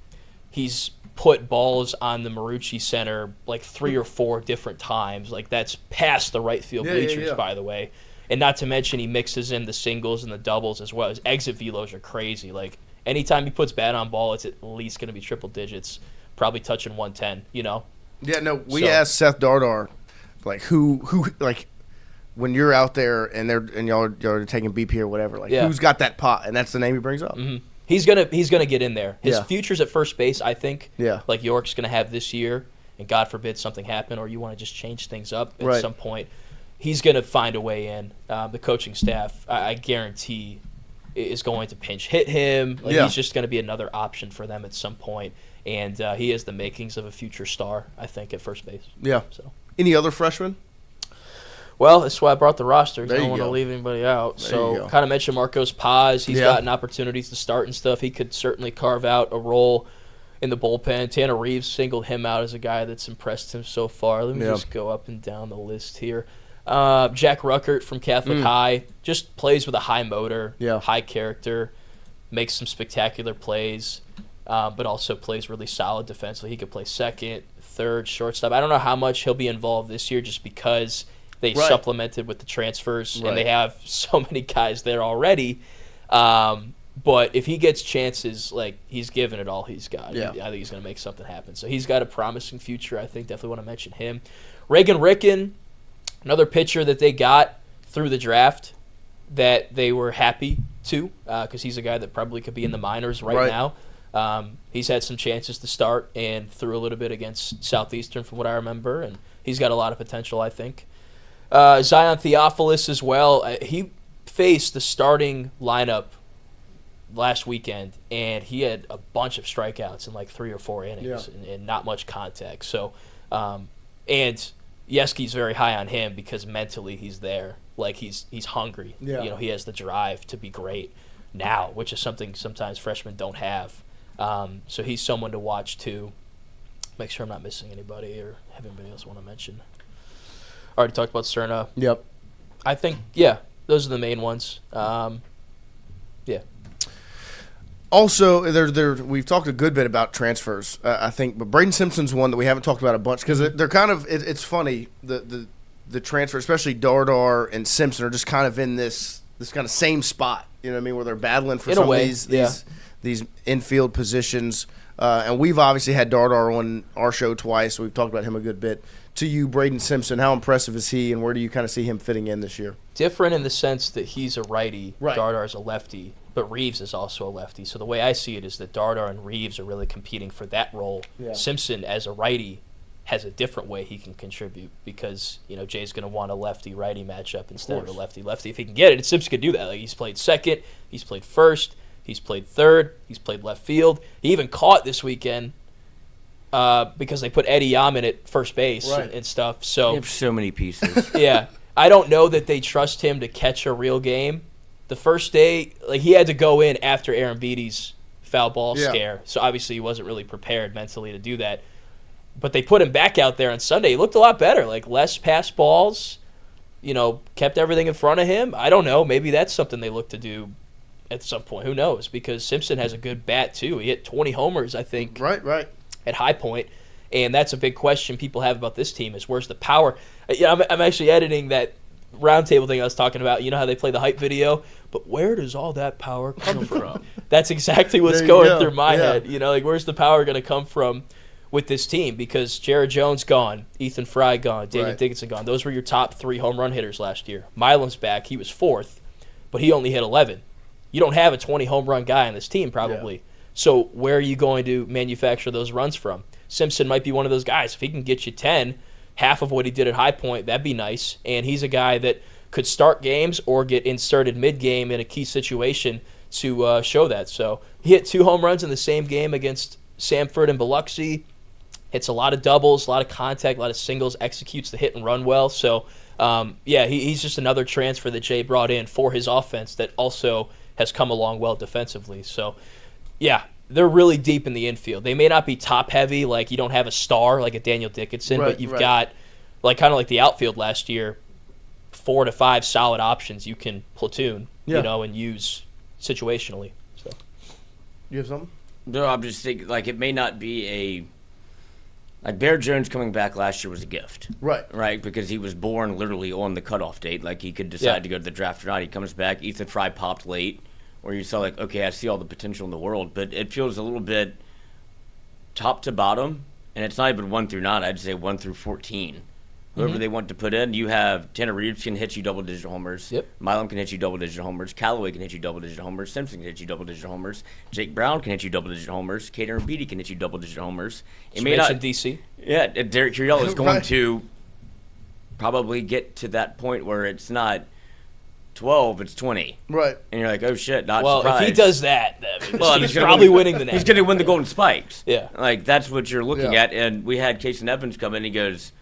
Speaker 14: He's put balls on the Marucci Center like 3 or 4 different times. Like, that's past the right field bleachers, by the way. And not to mention he mixes in the singles and the doubles as well. His exit velos are crazy. Like, anytime he puts bat on ball, it's at least going to be triple digits, probably touching 110,
Speaker 2: Yeah, no, we asked Seth Dardar, like, who like, when you're out there and y'all are taking BP or whatever, like, who's got that pot? And that's the name he brings up.
Speaker 14: Mm-hmm. He's gonna get in there. His future's at first base, I think.
Speaker 2: Yeah.
Speaker 14: Like York's gonna have this year, and God forbid something happen, or you want to just change things up at some point. He's gonna find a way in. The coaching staff, I guarantee, is going to pinch hit him. Like, he's just gonna be another option for them at some point. And he has the makings of a future star, I think, at first base.
Speaker 2: Yeah.
Speaker 14: So,
Speaker 2: any other freshmen?
Speaker 14: Well, that's why I brought the roster. I don't want to
Speaker 2: go.
Speaker 14: leave anybody out. So, kind of mentioned Marcos Paz. He's gotten opportunities to start and stuff. He could certainly carve out a role in the bullpen. Tanner Reeves singled him out as a guy that's impressed him so far. Let me just go up and down the list here. Jack Ruckert from Catholic High just plays with a high motor, high character, makes some spectacular plays. But also plays really solid defensively. He could play second, third, shortstop. I don't know how much he'll be involved this year just because they supplemented with the transfers and they have so many guys there already. But if he gets chances, like, he's given it all he's got. I think he's going to make something happen. So he's got a promising future, I think. Definitely want to mention him. Reagan Ricken, another pitcher that they got through the draft that they were happy to because he's a guy that probably could be in the minors right now. He's had some chances to start and threw a little bit against Southeastern from what I remember, and he's got a lot of potential, I think. Zion Theophilus as well. He faced the starting lineup last weekend, and he had a bunch of strikeouts in like 3 or 4 innings and not much contact. So, and Yeski's very high on him because mentally he's there. Like, he's hungry. He has the drive to be great now, which is something sometimes freshmen don't have. So he's someone to watch too. Make sure I'm not missing anybody or have anybody else want to mention. Already talked about Cerna.
Speaker 2: Yep.
Speaker 14: I think, those are the main ones.
Speaker 2: Also, we've talked a good bit about transfers, I think, but Braden Simpson's one that we haven't talked about a bunch because they're kind of it's funny the transfer, especially Dardar and Simpson, are just kind of in this kind of same spot. You know what I mean, where they're battling for some of these infield positions. And we've obviously had Dardar on our show twice, so we've talked about him a good bit. To you, Braden Simpson, how impressive is he, and where do you kind of see him fitting in this year?
Speaker 14: Different in the sense that he's a righty, Dardar's a lefty, but Reeves is also a lefty. So the way I see it is that Dardar and Reeves are really competing for that role. Simpson, as a righty, has a different way he can contribute because, Jay's going to want a lefty-righty matchup instead of a lefty-lefty. If he can get it, and Simpson could do that. Like, he's played second, he's played first, he's played third, he's played left field. He even caught this weekend because they put Eddie Yaman at first base and stuff. So
Speaker 6: you have so many pieces.
Speaker 14: I don't know that they trust him to catch a real game. The first day, like he had to go in after Aaron Beatty's foul ball scare, so obviously he wasn't really prepared mentally to do that. But they put him back out there on Sunday. He looked a lot better, like less pass balls, kept everything in front of him. I don't know. Maybe that's something they look to do at some point. Who knows? Because Simpson has a good bat, too. He hit 20 homers, I think,
Speaker 2: right.
Speaker 14: at High Point. And that's a big question people have about this team is where's the power? I'm actually editing that roundtable thing I was talking about. You know how they play the hype video? But where does all that power come from? That's exactly what's going through my head. Like where's the power going to come from with this team? Because Jared Jones gone, Ethan Fry gone, Daniel Dickinson gone. Those were your top 3 home run hitters last year. Milam's back. He was 4th, but he only hit 11. You don't have a 20 home run guy on this team probably. Yeah. So where are you going to manufacture those runs from? Simpson might be one of those guys. If he can get you 10, half of what he did at High Point, that'd be nice. And he's a guy that could start games or get inserted mid-game in a key situation to show that. So he hit 2 home runs in the same game against Samford and Biloxi. Hits a lot of doubles, a lot of contact, a lot of singles, executes the hit and run well. So, he's just another transfer that Jay brought in for his offense that also has come along well defensively. So, yeah, they're really deep in the infield. They may not be top-heavy, like you don't have a star like a Daniel Dickinson, but you've got, kind of like the outfield last year, 4 to 5 solid options you can platoon, and use situationally. So,
Speaker 2: you have something?
Speaker 6: No, I'm just thinking, it may not be Bear Jones coming back last year was a gift. Right, because he was born literally on the cutoff date. He could decide to go to the draft or not. He comes back. Ethan Fry popped late, where you saw, okay, I see all the potential in the world. But it feels a little bit top to bottom, and it's not even 1 through 9. I'd say 1 through 14. Whoever they want to put in, you have Tanner Reeves can hit you double-digit homers.
Speaker 14: Yep.
Speaker 6: Milam can hit you double-digit homers. Callaway can hit you double-digit homers. Simpson can hit you double-digit homers. Jake Brown can hit you double-digit homers. Cater and Beatty can hit you double-digit homers.
Speaker 14: You mentioned DC.
Speaker 6: Yeah, Derek Curiel is going to probably get to that point where it's not 12, it's 20.
Speaker 2: Right.
Speaker 6: And you're like, oh, shit, not
Speaker 14: surprised.
Speaker 6: Well,
Speaker 14: if he does that, he's probably winning the next.
Speaker 6: He's going to win the Golden Spikes.
Speaker 14: Yeah.
Speaker 6: That's what you're looking at. And we had Casey Evans come in, he goes,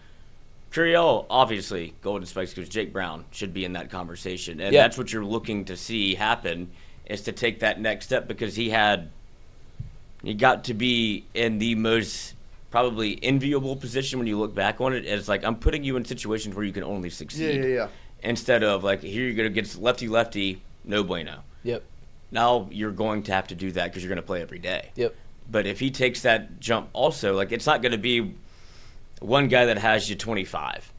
Speaker 6: Curiel, obviously, Golden Spikes, because Jake Brown should be in that conversation. And that's what you're looking to see happen, is to take that next step, because he got to be in the most probably enviable position when you look back on it. It's I'm putting you in situations where you can only succeed.
Speaker 2: Yeah.
Speaker 6: Instead of, here you're going to get lefty-lefty, no bueno.
Speaker 14: Yep.
Speaker 6: Now you're going to have to do that because you're going to play every day.
Speaker 14: Yep.
Speaker 6: But if he takes that jump also, it's not going to be one guy that has you 25,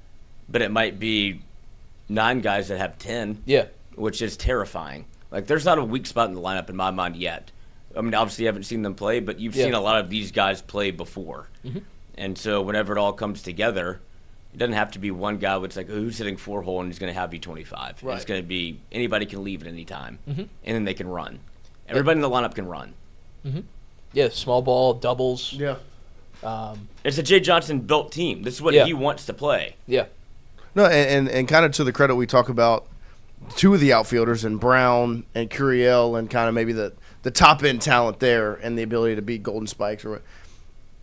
Speaker 6: but it might be 9 guys that have 10.
Speaker 14: Yeah.
Speaker 6: Which is terrifying. There's not a weak spot in the lineup in my mind yet. I mean, obviously you haven't seen them play, but you've seen a lot of these guys play before.
Speaker 14: Mm-hmm.
Speaker 6: And so whenever it all comes together, it doesn't have to be one guy who's who's hitting 4-hole and he's going to have you 25.
Speaker 2: Right.
Speaker 6: It's going to be anybody can leave at any time,
Speaker 14: mm-hmm.
Speaker 6: and then they can run. Everybody in the lineup can run.
Speaker 14: Mm-hmm. Yeah, small ball, doubles.
Speaker 2: Yeah.
Speaker 6: It's a Jay Johnson built team. This is what he wants to play.
Speaker 14: Yeah.
Speaker 2: No, and kind of to the credit, we talk about 2 of the outfielders, and Brown and Curiel, and kind of maybe the top end talent there, and the ability to beat Golden Spikes or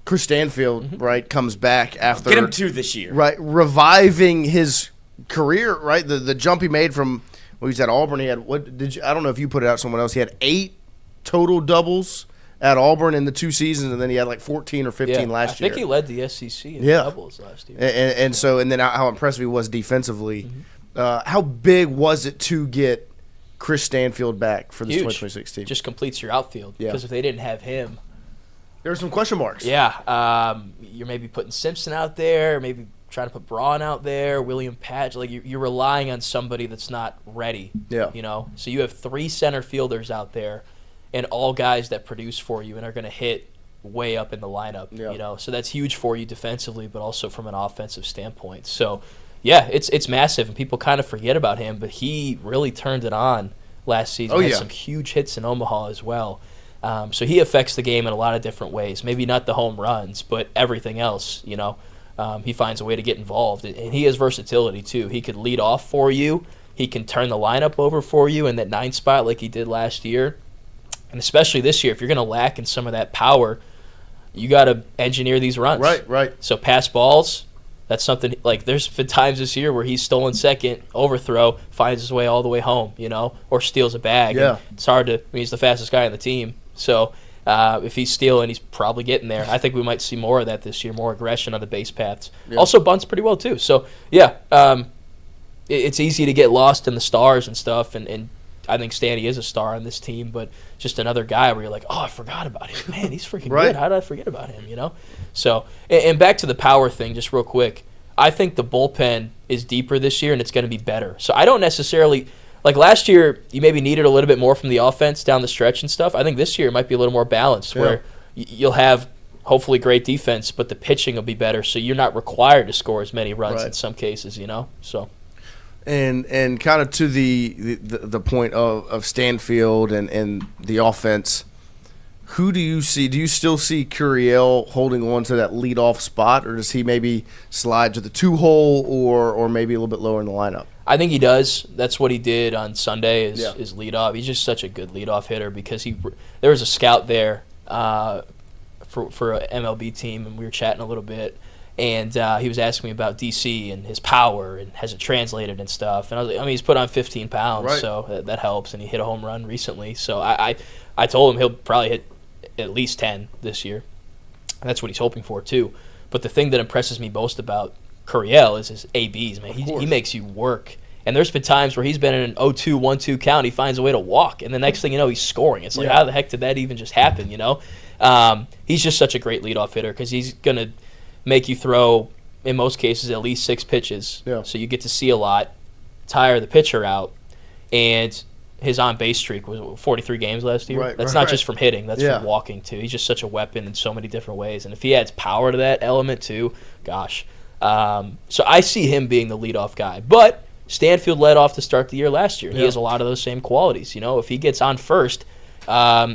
Speaker 2: Chris Stanfield,
Speaker 14: mm-hmm.
Speaker 2: right, comes back after
Speaker 6: get him 2 this year,
Speaker 2: right, reviving his career, right, the jump he made from when he was at Auburn. He had I don't know if you put it out, someone else. He had 8 total doubles at Auburn in the 2 seasons, and then he had 14 or 15 last year.
Speaker 14: I think he led the SEC in doubles last year.
Speaker 2: And then how impressive he was defensively. Mm-hmm. How big was it to get Chris Stanfield back for this 2026 team?
Speaker 14: Just completes your outfield.
Speaker 2: Yeah.
Speaker 14: Because if they didn't have him,
Speaker 2: there were some question marks.
Speaker 14: Yeah. You're maybe putting Simpson out there, maybe trying to put Braun out there, William Patch. You're relying on somebody that's not ready.
Speaker 2: Yeah.
Speaker 14: So you have 3 center fielders out there, and all guys that produce for you and are going to hit way up in the lineup.
Speaker 2: Yeah.
Speaker 14: So that's huge for you defensively, but also from an offensive standpoint. So, yeah, it's massive, and people kind of forget about him, but he really turned it on last season. He had some huge hits in Omaha as well. So he affects the game in a lot of different ways. Maybe not the home runs, but everything else, he finds a way to get involved. And he has versatility, too. He could lead off for you. He can turn the lineup over for you in that 9 spot like he did last year. And especially this year, if you're going to lack in some of that power, you got to engineer these runs.
Speaker 2: Right.
Speaker 14: So pass balls, That's something like there's been times this year where he's stolen second, overthrow, finds his way all the way home, or steals a bag.
Speaker 2: Yeah.
Speaker 14: And it's hard to. He's the fastest guy on the team, so if he's stealing, he's probably getting there. I think we might see more of that this year, more aggression on the base paths.
Speaker 2: Yeah.
Speaker 14: Also, bunts pretty well too. So yeah, it's easy to get lost in the stars and stuff, and I think Stanny is a star on this team, but just another guy where you're like, oh, I forgot about him. Man, he's freaking good. How did I forget about him, So, and back to the power thing just real quick. I think the bullpen is deeper this year, and it's going to be better. So I don't necessarily – like last year, you maybe needed a little bit more from the offense down the stretch and stuff. I think this year it might be a little more balanced where you'll have hopefully great defense, but the pitching will be better, so you're not required to score as many runs in some cases, So –
Speaker 2: And kind of to the point of Stanfield and the offense, who do you see? Do you still see Curiel holding on to that leadoff spot, or does he maybe slide to the 2-hole or maybe a little bit lower in the lineup?
Speaker 14: I think he does. That's what he did on Sunday is lead off. He's just such a good leadoff hitter because there was a scout there for an MLB team, and we were chatting a little bit. And he was asking me about DC and his power and has it translated and stuff. And I was like, he's put on 15 pounds, so that helps. And he hit a home run recently. So I told him he'll probably hit at least 10 this year. And that's what he's hoping for, too. But the thing that impresses me most about Curiel is his ABs, man. He makes you work. And there's been times where he's been in an 0-2, 1-2 count. He finds a way to walk. And the next thing you know, he's scoring. It's like, how the heck did that even just happen, He's just such a great leadoff hitter because he's going to make you throw, in most cases, at least 6 pitches.
Speaker 2: Yeah.
Speaker 14: So you get to see a lot, tire the pitcher out, and his on-base streak was 43 games last year. That's not just from hitting. That's from walking, too. He's just such a weapon in so many different ways. And if he adds power to that element, too, gosh. So I see him being the leadoff guy. But Stanfield led off to start the year last year. He has a lot of those same qualities. If he gets on first,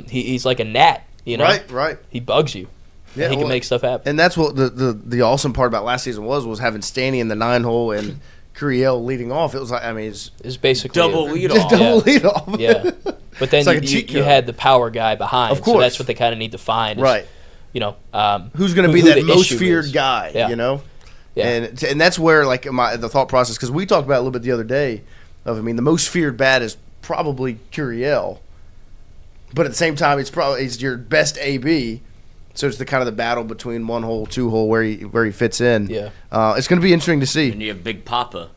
Speaker 14: he's like a gnat.
Speaker 2: Right.
Speaker 14: He bugs you. Yeah, he can make stuff happen.
Speaker 2: And that's what the awesome part about last season was having Stanny in the 9-hole and Curiel leading off. It was like,
Speaker 14: it's basically
Speaker 6: double lead
Speaker 2: just
Speaker 6: off.
Speaker 2: Double lead off.
Speaker 14: Yeah. But then
Speaker 2: like
Speaker 14: you had the power guy behind.
Speaker 2: Of course.
Speaker 14: So that's what they kind of need to find.
Speaker 2: Right.
Speaker 14: Who's
Speaker 2: going to be that most feared guy,
Speaker 14: Yeah. Yeah.
Speaker 2: And that's where the thought process, because we talked about it a little bit the other day of, the most feared bat is probably Curiel. But at the same time, he's your best AB. So it's the kind of the battle between 1-hole, 2-hole, where he fits in.
Speaker 14: Yeah,
Speaker 2: it's going to be interesting to see.
Speaker 6: And you have Big Papa.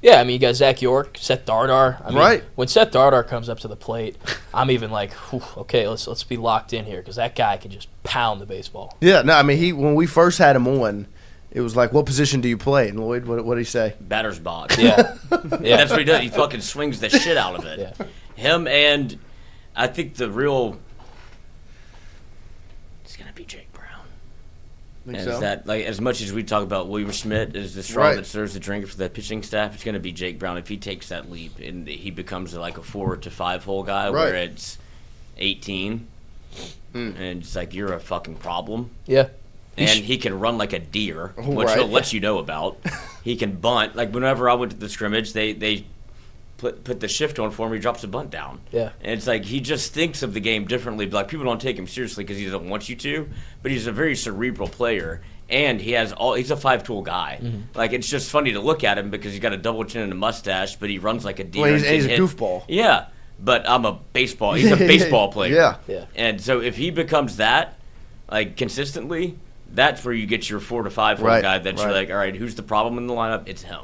Speaker 14: Yeah, you got Zach York, Seth Dardar.
Speaker 2: Right.
Speaker 14: When Seth Dardar comes up to the plate, I'm even like, okay, let's be locked in here because that guy can just pound the baseball.
Speaker 2: Yeah, no, when we first had him on, it was like, what position do you play? And Lloyd, what did he say?
Speaker 6: Batter's box.
Speaker 14: Yeah.
Speaker 6: That's what he does. He fucking swings the shit out of it.
Speaker 14: Yeah.
Speaker 6: Him and I think the real. It's gonna be Jake Brown.
Speaker 2: Think
Speaker 6: Is
Speaker 2: so?
Speaker 6: that as much as we talk about William Schmidt as the straw that serves the drink for that pitching staff, it's gonna be Jake Brown if he takes that leap and he becomes like a 4 to 5 hole guy where it's 18 and it's like you're a fucking problem.
Speaker 14: Yeah.
Speaker 6: And he can run like a deer, which he'll let you know about. He can bunt. Like whenever I went to the scrimmage, they put the shift on for him. He drops a bunt down.
Speaker 14: Yeah.
Speaker 6: And it's like he just thinks of the game differently. Like people don't take him seriously because he doesn't want you to, but he's a very cerebral player. And he's a 5-tool guy.
Speaker 14: Mm-hmm.
Speaker 6: Like it's just funny to look at him because he's got a double chin and a mustache, but he runs like a deer.
Speaker 2: Well, he's a goofball.
Speaker 6: Yeah. But I'm a baseball. He's a baseball player.
Speaker 2: Yeah.
Speaker 6: And so if he becomes that, like consistently, that's where you get your 4 to 5 hole guy that you're like, all right, who's the problem in the lineup? It's him.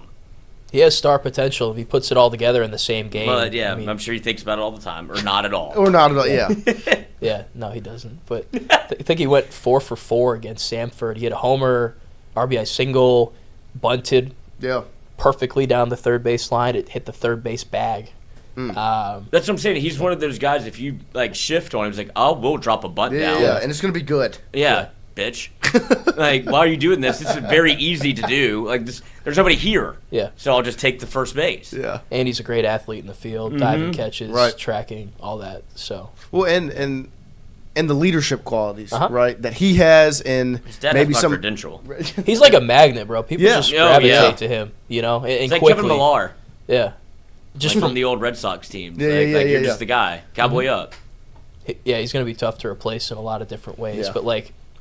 Speaker 14: He has star potential if he puts it all together in the same game.
Speaker 6: But yeah, I'm sure he thinks about it all the time, or not at all.
Speaker 2: Yeah.
Speaker 14: Yeah, no, he doesn't. But I think he went 4 for 4 against Samford. He had a homer, RBI single, bunted perfectly down the third base line. It hit the third base bag.
Speaker 6: That's what I'm saying. He's one of those guys, if you shift on him, he's like, we'll drop a bunt down.
Speaker 2: Yeah, and it's going to be good.
Speaker 6: Yeah. Bitch. Like, why are you doing this? This is very easy to do. Like, there's nobody here.
Speaker 14: Yeah.
Speaker 6: So I'll just take the first base.
Speaker 2: Yeah.
Speaker 14: And he's a great athlete in the field, diving catches, tracking, all that. So.
Speaker 2: Well, and the leadership qualities, right, that he has, and
Speaker 6: his dad
Speaker 2: maybe
Speaker 6: has my
Speaker 2: some
Speaker 6: credential.
Speaker 14: He's like a magnet, bro. People just gravitate to him, And
Speaker 6: it's like
Speaker 14: quickly.
Speaker 6: Kevin Millar.
Speaker 14: Yeah. Just
Speaker 6: from the old Red Sox team.
Speaker 2: You're
Speaker 6: just the guy. Cowboy up.
Speaker 14: Yeah, he's going to be tough to replace in a lot of different ways.
Speaker 2: Yeah.
Speaker 14: But,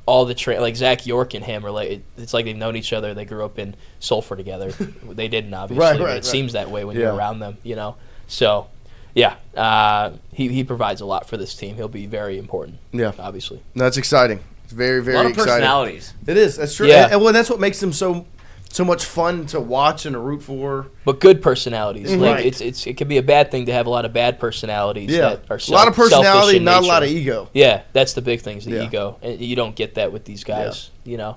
Speaker 14: all the like Zach York and him are like it's like they've known each other. They grew up in Sulphur together. They didn't obviously, but it seems that way when you're around them, you know. So, yeah, he provides a lot for this team. He'll be very important. Yeah, obviously.
Speaker 2: That's exciting. It's very, very exciting.
Speaker 6: A lot of personalities.
Speaker 2: It is. That's true.
Speaker 14: Yeah.
Speaker 2: And that's what makes them so much fun to watch and to root for.
Speaker 14: But good personalities.
Speaker 2: Mm-hmm.
Speaker 14: Like
Speaker 2: Right.
Speaker 14: it can be a bad thing to have a lot of bad personalities that are
Speaker 2: a lot of personality,
Speaker 14: selfish in
Speaker 2: not a
Speaker 14: nature.
Speaker 2: lot of ego.
Speaker 14: Yeah, that's the big thing is the
Speaker 2: Yeah.
Speaker 14: ego. And you don't get that with these guys, you know.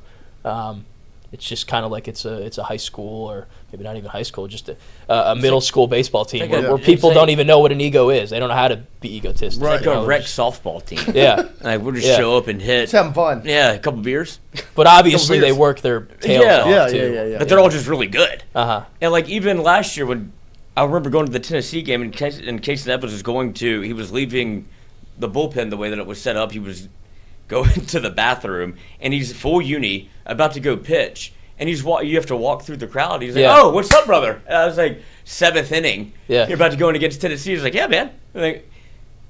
Speaker 14: It's just kind of like it's a high school or maybe not even high school, just a middle school baseball team where people don't even know what an ego is. They don't know how to be egotistic.
Speaker 6: It's like a rec softball team.
Speaker 14: Yeah.
Speaker 6: Like we'll just show up and hit.
Speaker 2: It's having fun.
Speaker 6: Yeah, a couple beers.
Speaker 14: But obviously they work their tails off too.
Speaker 6: But they're all just really good.
Speaker 14: Uh-huh.
Speaker 6: And like even last year when I remember going to the Tennessee game and Casey Evans he was leaving the bullpen the way that it was set up. He was going to the bathroom and he's full uni about to go pitch. And you have to walk through the crowd. He's like, "Oh, what's up, brother?" And I was like, 7th inning. Yeah, you're about to go in against Tennessee. He's like, "Yeah, man." Like,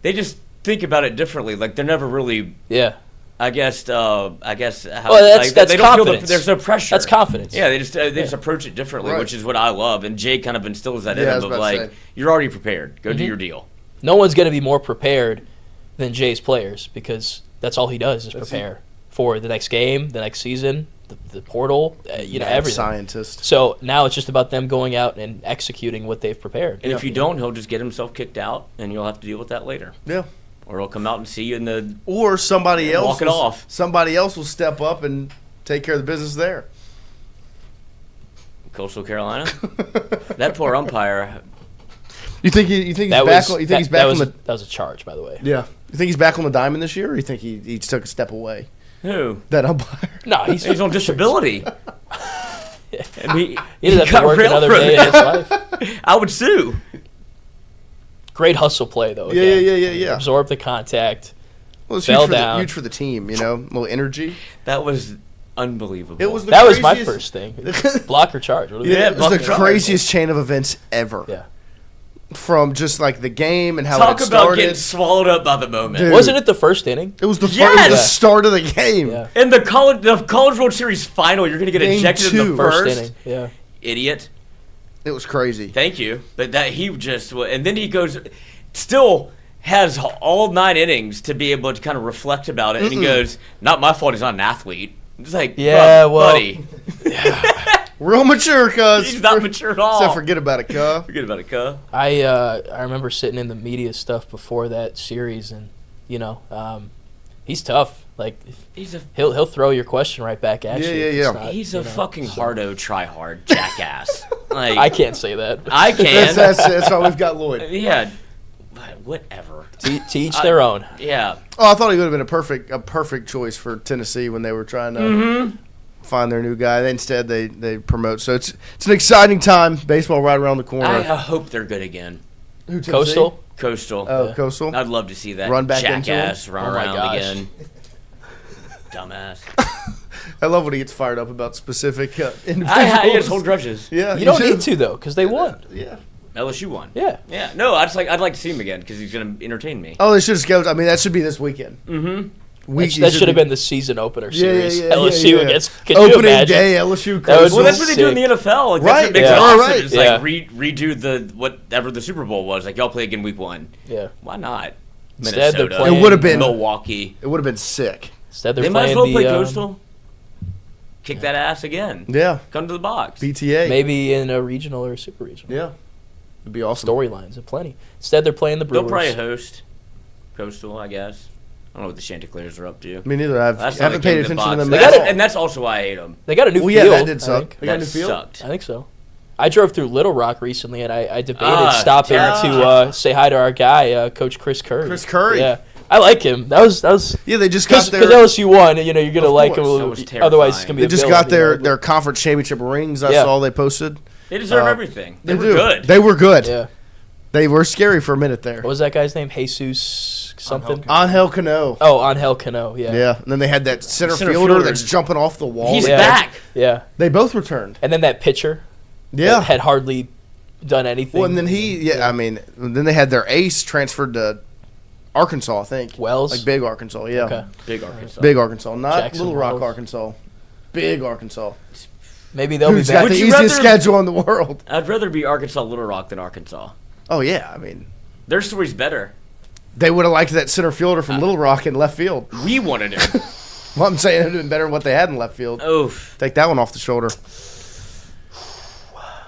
Speaker 6: they just think about it differently. Like they're never really.
Speaker 14: Yeah.
Speaker 6: I guess. How,
Speaker 14: that's
Speaker 6: they don't
Speaker 14: confidence.
Speaker 6: feel there's no pressure.
Speaker 14: That's confidence.
Speaker 6: Yeah, they just approach it differently,
Speaker 2: Right.
Speaker 6: which is what I love. And Jay kind of instills that in
Speaker 2: I was
Speaker 6: him of
Speaker 2: about to
Speaker 6: like,
Speaker 2: say.
Speaker 6: you're already prepared. Go do your deal.
Speaker 14: No one's going to be more prepared than Jay's players because that's all he does is prepare for the next game, the next season, the portal, everything.
Speaker 2: Scientist.
Speaker 14: So now it's just about them going out and executing what they've prepared.
Speaker 6: And if you don't, he'll just get himself kicked out, and you'll have to deal with that later.
Speaker 2: Yeah.
Speaker 6: Or he'll come out and see you in the.
Speaker 2: Or somebody else
Speaker 6: walk it off.
Speaker 2: Somebody else will step up and take care of the business there.
Speaker 6: Coastal Carolina. That poor umpire.
Speaker 2: You think he's back? You think he's back on the?
Speaker 14: That was a charge, by the way.
Speaker 2: Yeah. You think he's back on the diamond this year, or you think he took a step away?
Speaker 6: Who?
Speaker 2: That umpire.
Speaker 14: No, he's
Speaker 6: on disability. And
Speaker 14: he doesn't have to work another day in his life.
Speaker 6: I would sue.
Speaker 14: Great hustle play though.
Speaker 2: Yeah.
Speaker 14: Absorb the contact.
Speaker 2: Well, it's
Speaker 14: fell down.
Speaker 2: huge for the team. A little energy.
Speaker 6: That was unbelievable.
Speaker 2: It was
Speaker 14: that was my first thing. Block or charge. What
Speaker 2: it was the craziest chain of events ever.
Speaker 14: Yeah.
Speaker 2: From just like the game and how
Speaker 6: Talk
Speaker 2: it started.
Speaker 6: about getting swallowed up by the moment.
Speaker 2: Dude.
Speaker 14: Wasn't it the first inning?
Speaker 2: It was the the start of the game.
Speaker 14: Yeah.
Speaker 6: In the College World Series final, you're going to get
Speaker 2: Game
Speaker 6: ejected
Speaker 2: 2.
Speaker 6: in the first
Speaker 14: inning. Yeah.
Speaker 6: Idiot.
Speaker 2: It was crazy.
Speaker 6: Thank you. But that he just and then he goes still has all 9 innings to be able to kind of reflect about it and he goes, "Not my fault, he's not an athlete." It's like, buddy.
Speaker 2: Real mature, cuz.
Speaker 6: He's not mature at all.
Speaker 2: So forget about it, cuz.
Speaker 6: Forget about it, cuz.
Speaker 14: I remember sitting in the media stuff before that series, and he's tough. Like he'll throw your question right back at you.
Speaker 2: Yeah.
Speaker 6: He's a fucking hardo try-hard jackass. Like
Speaker 14: I can't say that.
Speaker 6: I can.
Speaker 2: That's why we've got Lloyd.
Speaker 6: Yeah. Whatever.
Speaker 14: To each their own.
Speaker 6: Yeah.
Speaker 2: Oh, I thought he would have been a perfect choice for Tennessee when they were trying to find their new guy. Instead, they promote. So it's an exciting time. Baseball right around the corner.
Speaker 6: I hope they're good again.
Speaker 2: Who,
Speaker 14: Coastal?
Speaker 6: Coastal.
Speaker 2: Oh, yeah. Coastal.
Speaker 6: I'd love to see that
Speaker 2: Run back
Speaker 6: jackass
Speaker 2: into
Speaker 6: run around again. Dumbass.
Speaker 2: I love when he gets fired up about specific individuals.
Speaker 6: I just hold grudges.
Speaker 2: Yeah,
Speaker 14: you don't need to though, because they won.
Speaker 2: Yeah.
Speaker 6: LSU won.
Speaker 14: Yeah.
Speaker 6: Yeah. No, I'd like to see him again because he's going to entertain me.
Speaker 2: Oh, they should have scheduled. I mean, that should be this weekend.
Speaker 6: Mm-hmm.
Speaker 14: That should have been the season opener series.
Speaker 2: Yeah,
Speaker 14: LSU against. Can
Speaker 2: opening
Speaker 14: you imagine?
Speaker 2: day. LSU.
Speaker 6: Well, that's what they do in the NFL. Like,
Speaker 2: right.
Speaker 6: That's what makes it
Speaker 2: All
Speaker 6: awesome.
Speaker 2: right.
Speaker 6: It's like redo the whatever the Super Bowl was. Like y'all play again week 1.
Speaker 14: Yeah.
Speaker 6: Why not?
Speaker 14: Instead, they're
Speaker 6: Minnesota.
Speaker 14: playing
Speaker 2: It would have been
Speaker 6: Milwaukee.
Speaker 2: It would have been sick.
Speaker 14: Instead, they're
Speaker 6: They might as
Speaker 14: playing
Speaker 6: well play Coastal. Kick that ass again.
Speaker 2: Yeah.
Speaker 6: Come to the box.
Speaker 2: BTA.
Speaker 14: Maybe in a regional or a super regional.
Speaker 2: Yeah. It'd be awesome.
Speaker 14: Storylines and plenty. Instead, they're playing the Brewers.
Speaker 6: They'll probably host Coastal, I guess. I don't know what the Chanticleers are up to.
Speaker 2: Me neither. I haven't paid attention to them.
Speaker 6: And that's also why I hate them.
Speaker 14: They got a new field.
Speaker 2: Yeah, that did suck.
Speaker 14: They
Speaker 2: got a new field?
Speaker 6: Sucked.
Speaker 14: I think so. I drove through Little Rock recently, and I debated stopping to say hi to our guy, Coach Chris Curry.
Speaker 2: Chris Curry.
Speaker 14: Yeah. I like him. That was
Speaker 2: yeah. They just got their
Speaker 14: because LSU won. You're gonna like him. Otherwise, it's gonna be.
Speaker 2: They just got their conference championship rings. I saw they posted.
Speaker 6: They deserve everything. They were good.
Speaker 2: They were good.
Speaker 14: Yeah.
Speaker 2: They were scary for a minute there.
Speaker 14: What was that guy's name? Jesus something.
Speaker 2: Angel Cano.
Speaker 14: Oh, Angel Cano. Yeah.
Speaker 2: Yeah. And then they had that center fielder that's jumping off the wall.
Speaker 6: He's back.
Speaker 14: Yeah.
Speaker 2: They both returned.
Speaker 14: And then that pitcher.
Speaker 2: Yeah.
Speaker 14: Had hardly done anything.
Speaker 2: Well, and then I mean, then they had their ace transferred to Arkansas, I think.
Speaker 14: Wells?
Speaker 2: Like big Arkansas, yeah.
Speaker 14: Okay.
Speaker 6: Big Arkansas.
Speaker 2: Big Arkansas, not
Speaker 14: Jackson
Speaker 2: Little Rock,
Speaker 14: Wells.
Speaker 2: Arkansas. Big Arkansas.
Speaker 14: Maybe they'll be
Speaker 2: Who's
Speaker 14: back.
Speaker 2: got the easiest schedule in the world.
Speaker 6: I'd rather be Arkansas Little Rock than Arkansas.
Speaker 2: Oh, yeah, I mean.
Speaker 6: Their story's better.
Speaker 2: They would have liked that center fielder from Little Rock in left field.
Speaker 6: We wanted it.
Speaker 2: Well, I'm saying it would have been better than what they had in left field.
Speaker 6: Oof.
Speaker 2: Take that one off the shoulder. It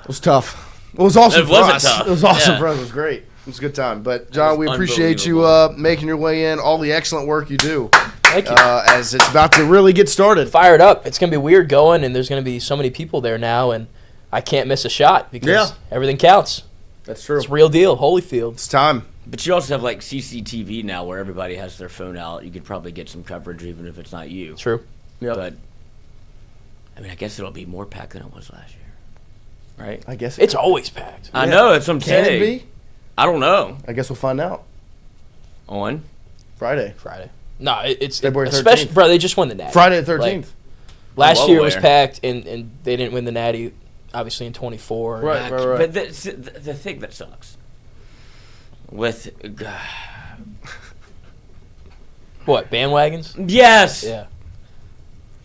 Speaker 2: was tough. It was awesome
Speaker 6: It
Speaker 2: for
Speaker 6: wasn't
Speaker 2: us.
Speaker 6: tough.
Speaker 2: It was awesome
Speaker 6: Yeah.
Speaker 2: for us. It was great. It was a good time. But, John, we
Speaker 6: was
Speaker 2: appreciate you making your way in, all the excellent work you do.
Speaker 14: Thank you.
Speaker 2: As it's about to really get started.
Speaker 14: Fired up. It's going to be weird going, and there's going to be so many people there now, and I can't miss a shot because everything counts.
Speaker 2: That's true.
Speaker 14: It's real deal. Holyfield.
Speaker 2: It's time.
Speaker 6: But you also have like CCTV now where everybody has their phone out. You could probably get some coverage even if it's not you.
Speaker 14: True.
Speaker 2: Yeah.
Speaker 6: But, I mean, I guess it'll be more packed than it was last year. Right?
Speaker 2: I guess
Speaker 14: It's always packed.
Speaker 6: I know. That's what I'm
Speaker 2: Can
Speaker 6: saying.
Speaker 2: it be?
Speaker 6: I don't know.
Speaker 2: I guess we'll find out.
Speaker 6: On?
Speaker 2: Friday.
Speaker 14: No, it's
Speaker 2: February 13th.
Speaker 14: especially, bro. They just won the Natty.
Speaker 2: Friday the 13th.
Speaker 14: Like, last
Speaker 6: well
Speaker 14: year it was
Speaker 6: aware.
Speaker 14: packed, and they didn't win the Natty, obviously in 24.
Speaker 2: Right.
Speaker 6: But the thing that sucks with
Speaker 14: What, bandwagons?
Speaker 6: yes,
Speaker 14: Yeah.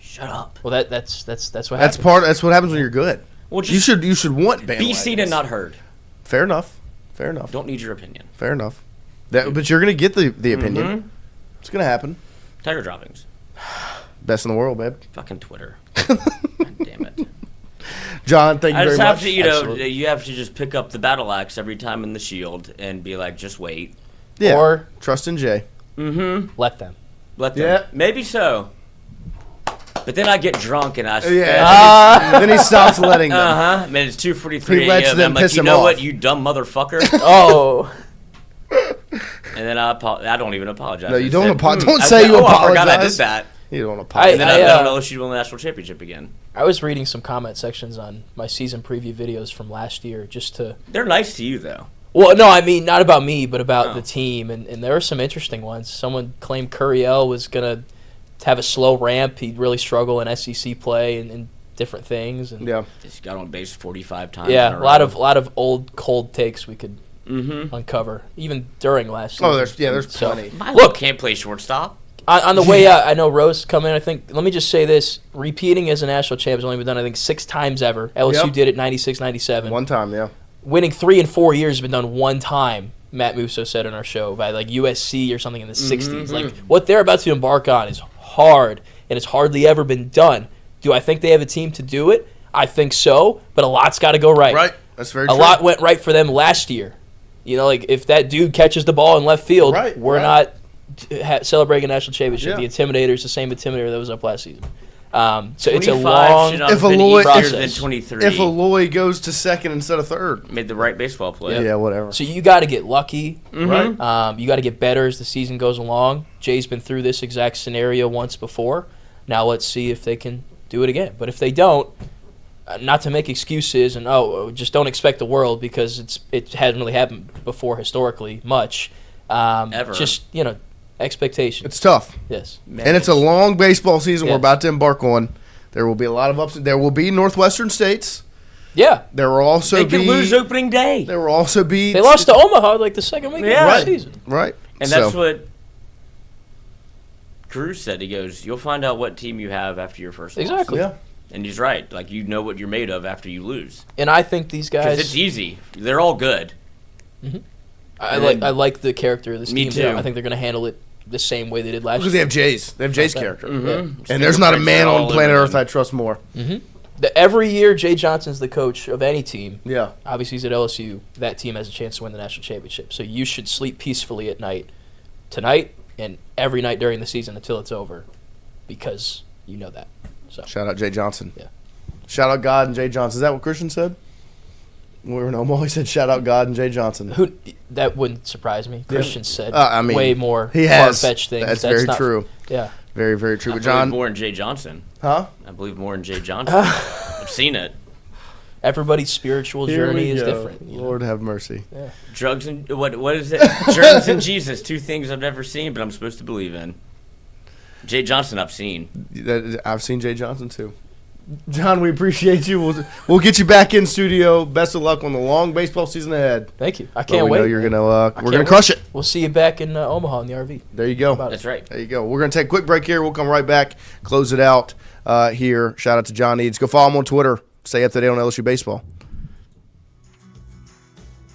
Speaker 6: shut up.
Speaker 14: Well, that's what
Speaker 2: That's
Speaker 14: happens.
Speaker 2: That's what happens when you're good.
Speaker 6: Well,
Speaker 2: You should want bandwagons.
Speaker 6: be seen and not heard.
Speaker 2: Fair enough. Fair enough.
Speaker 6: Don't need your opinion.
Speaker 2: Fair enough. But you're gonna get the opinion.
Speaker 6: Mhm.
Speaker 2: It's gonna happen.
Speaker 6: Tiger droppings.
Speaker 2: Best in the world, babe.
Speaker 6: Fucking Twitter. God damn it.
Speaker 2: John, thank you
Speaker 6: I
Speaker 2: very
Speaker 6: just have
Speaker 2: much.
Speaker 6: to, you know,
Speaker 2: Absolutely.
Speaker 6: you have to just pick up the battle axe every time in the shield and be like, just wait.
Speaker 2: Yeah.
Speaker 14: Or
Speaker 2: trust in Jay.
Speaker 6: Mm-hmm.
Speaker 14: let them.
Speaker 6: Let them.
Speaker 2: Yeah.
Speaker 6: Maybe so. But then I get drunk and I.
Speaker 2: Then he stops letting them.
Speaker 6: Uh huh. Man, it's 2:43
Speaker 2: He lets
Speaker 6: a.m.
Speaker 2: them
Speaker 6: I'm like,
Speaker 2: piss
Speaker 6: you
Speaker 2: him
Speaker 6: know
Speaker 2: off.
Speaker 6: what, you dumb motherfucker.
Speaker 14: Oh.
Speaker 6: And then I don't even apologize.
Speaker 2: No, you
Speaker 6: I
Speaker 2: don't
Speaker 6: said,
Speaker 2: apologize. Don't
Speaker 6: I
Speaker 2: say
Speaker 6: said,
Speaker 2: you
Speaker 6: I forgot I did
Speaker 2: apologize.
Speaker 6: that.
Speaker 2: You don't apologize.
Speaker 6: And then
Speaker 14: I,
Speaker 6: I bet LSU won the national championship again.
Speaker 14: I was reading some comment sections on my season preview videos from last year just to.
Speaker 6: They're nice to you though.
Speaker 14: Well, no, I mean not about me, but about
Speaker 6: Oh.
Speaker 14: the team, and there were some interesting ones. Someone claimed Curiel was gonna have a slow ramp. He'd really struggle in SEC play and different things. And
Speaker 2: Yeah.
Speaker 6: Just got on base 45 times.
Speaker 14: yeah,
Speaker 6: in
Speaker 14: a
Speaker 6: row.
Speaker 14: lot of old cold takes we could uncover even during last season.
Speaker 2: Oh, there's
Speaker 14: So,
Speaker 2: plenty.
Speaker 14: Look,
Speaker 6: can't play shortstop.
Speaker 14: on the way out, I know Rose come in. I think. Let me just say this: repeating as a national champ has only been done, I think, 6 times ever. LSU
Speaker 2: Yep.
Speaker 14: did it 96, 97.
Speaker 2: One time, yeah.
Speaker 14: Winning 3 and 4 years has been done one time. Matt Musso said in our show by like USC or something in the 60s. Like what they're about to embark on is hard, and it's hardly ever been done. Do I think they have a team to do it? I think so, but a lot's got to go right.
Speaker 2: Right. That's very
Speaker 14: A
Speaker 2: true.
Speaker 14: lot went right for them last year. You know, like if that dude catches the ball in left field,
Speaker 2: Right,
Speaker 14: we're
Speaker 2: right.
Speaker 14: not celebrating a national championship.
Speaker 2: Yeah.
Speaker 14: The Intimidator is the same Intimidator that was up last season. So it's a
Speaker 6: 25
Speaker 14: long
Speaker 6: should not
Speaker 2: If
Speaker 6: have
Speaker 2: a
Speaker 6: been
Speaker 2: Lloyd-
Speaker 6: easier
Speaker 14: process.
Speaker 6: than 23.
Speaker 2: If Aloy goes to second instead of third.
Speaker 6: Made the right baseball play.
Speaker 2: Yeah, whatever.
Speaker 14: So you got to get lucky.
Speaker 2: Right.
Speaker 14: You got to get better as the season goes along. Jay's been through this exact scenario once before. Now let's see if they can do it again. But if they don't, not to make excuses and just don't expect the world because it hasn't really happened before historically much.
Speaker 6: Ever.
Speaker 14: Just expectations.
Speaker 2: It's tough.
Speaker 14: Yes.
Speaker 2: And it's a long baseball season we're
Speaker 14: Yes.
Speaker 2: about to embark on. There will be a lot of ups. There will be Northwestern states.
Speaker 14: Yeah.
Speaker 2: There will also
Speaker 6: They
Speaker 2: be.
Speaker 6: could lose opening day.
Speaker 2: There will also be.
Speaker 14: They lost to Omaha like the second week
Speaker 6: Yeah.
Speaker 14: of
Speaker 2: Right.
Speaker 14: the season.
Speaker 2: Right.
Speaker 6: And that's what Cruz said. He goes, "You'll find out what team you have after your first loss."
Speaker 14: Exactly.
Speaker 2: Yeah.
Speaker 6: And he's right. Like, you know what you're made of after you lose.
Speaker 14: And I think these
Speaker 6: Because
Speaker 14: guys.
Speaker 6: it's easy. They're all good.
Speaker 14: I like the character of this
Speaker 6: Me
Speaker 14: team.
Speaker 6: too.
Speaker 14: I think they're going to handle it the same way they did last
Speaker 2: Because
Speaker 14: year.
Speaker 2: they have Jay's. They have Jay's
Speaker 14: Okay.
Speaker 2: character.
Speaker 6: Mm-hmm.
Speaker 2: And there's not a man on planet
Speaker 6: All
Speaker 2: Earth I trust more.
Speaker 14: Every year, Jay Johnson's the coach of any team.
Speaker 2: Yeah.
Speaker 14: Obviously, he's at LSU. That team has a chance to win the national championship. So you should sleep peacefully at night, tonight, and every night during the season until it's over, because you know that. So
Speaker 2: Shout out Jay Johnson.
Speaker 14: Yeah.
Speaker 2: Shout out God and Jay Johnson. Is that what Christian said? When we were in Omaha, he said, shout out God and Jay Johnson.
Speaker 14: who that wouldn't surprise me. Christian said
Speaker 2: I mean,
Speaker 14: way more
Speaker 2: he has.
Speaker 14: far-fetched things.
Speaker 2: That's very
Speaker 14: not-
Speaker 2: true.
Speaker 14: Yeah.
Speaker 2: Very, very true.
Speaker 6: I
Speaker 2: But
Speaker 6: believe
Speaker 2: John,
Speaker 6: more in Jay Johnson.
Speaker 2: huh?
Speaker 6: I believe more in Jay Johnson. I've seen it.
Speaker 14: Everybody's spiritual
Speaker 2: Here
Speaker 14: journey
Speaker 2: we
Speaker 14: is
Speaker 2: go.
Speaker 14: different. you know?
Speaker 2: Lord have mercy.
Speaker 6: Drugs and what is it? Germs and Jesus. 2 things I've never seen, but I'm supposed to believe in. Jay Johnson, I've seen.
Speaker 2: I've seen Jay Johnson too. John, we appreciate you. We'll get you back in studio. Best of luck on the long baseball season ahead.
Speaker 14: Thank you. I can't wait.
Speaker 2: Know you're gonna. We're gonna crush it.
Speaker 14: We'll see you back in Omaha in the RV.
Speaker 2: There you go.
Speaker 6: That's right.
Speaker 2: There you go. We're gonna take a quick break here. We'll come right back. Close it out here. Shout out to John Eads. Go follow him on Twitter. Stay up to date on LSU baseball.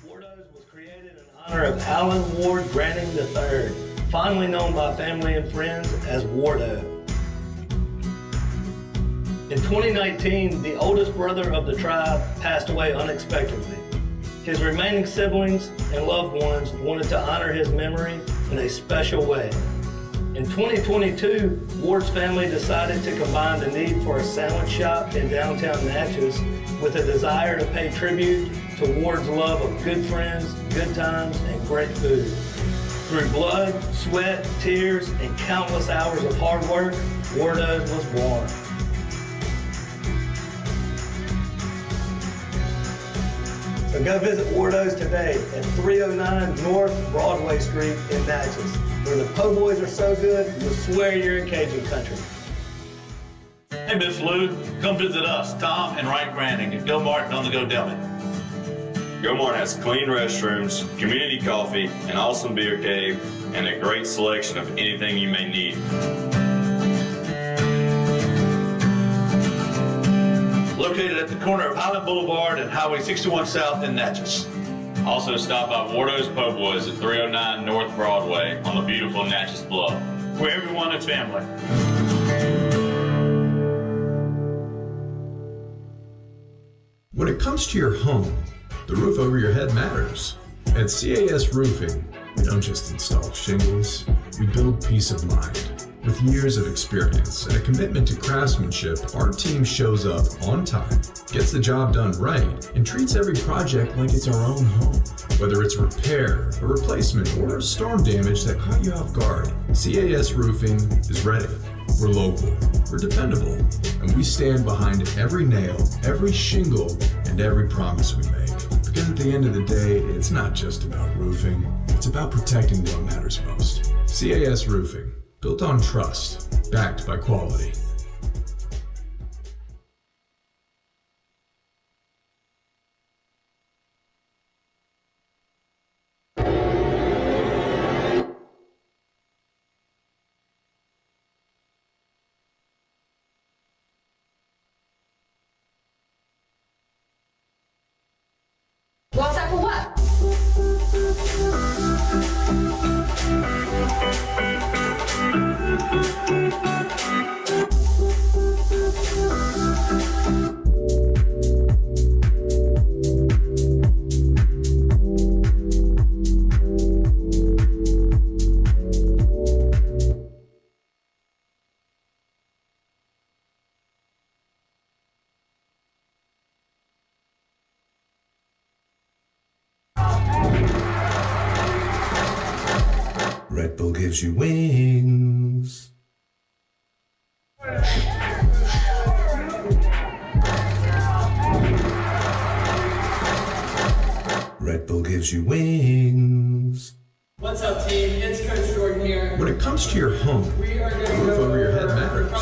Speaker 9: Wardos was created in honor of Alan Ward Granning III, fondly known by family and friends as Wardo. In 2019, the oldest brother of the tribe passed away unexpectedly. His remaining siblings and loved ones wanted to honor his memory in a special way. In 2022, Ward's family decided to combine the need for a sandwich shop in downtown Natchez with a desire to pay tribute to Ward's love of good friends, good times, and great food. Through blood, sweat, tears, and countless hours of hard work, Wardo's was born. So go visit Wardo's today at 309 North Broadway Street in Natchez, where the po' boys are so good, you'll swear you're in Cajun country.
Speaker 10: Hey, Miss Lou, come visit us, Tom and Wright Granning at Go Martin on the Go Deli.
Speaker 11: Go Martin has clean restrooms, community coffee, an awesome beer cave, and a great selection of anything you may need.
Speaker 10: Located at the corner of Highland Boulevard and Highway 61 South in Natchez.
Speaker 11: Also stop by Wardo's Po' Boys at 309 North Broadway on the beautiful Natchez Bluff,
Speaker 10: where everyone is family.
Speaker 12: When it comes to your home, the roof over your head matters. At CAS Roofing, we don't just install shingles, we build peace of mind. With years of experience and a commitment to craftsmanship, our team shows up on time, gets the job done right, and treats every project like it's our own home. Whether it's repair, a replacement, or storm damage that caught you off guard, CAS Roofing is ready. We're local, we're dependable, and we stand behind every nail, every shingle, and every promise we make. Because at the end of the day, it's not just about roofing, it's about protecting what matters most. CAS Roofing. Built on trust, backed by quality.
Speaker 15: What's that for what?
Speaker 1: Red Bull gives you wings. Red Bull gives you wings.
Speaker 16: What's up, team? It's Coach Jordan here.
Speaker 12: When it comes to your home, the roof over your head matters.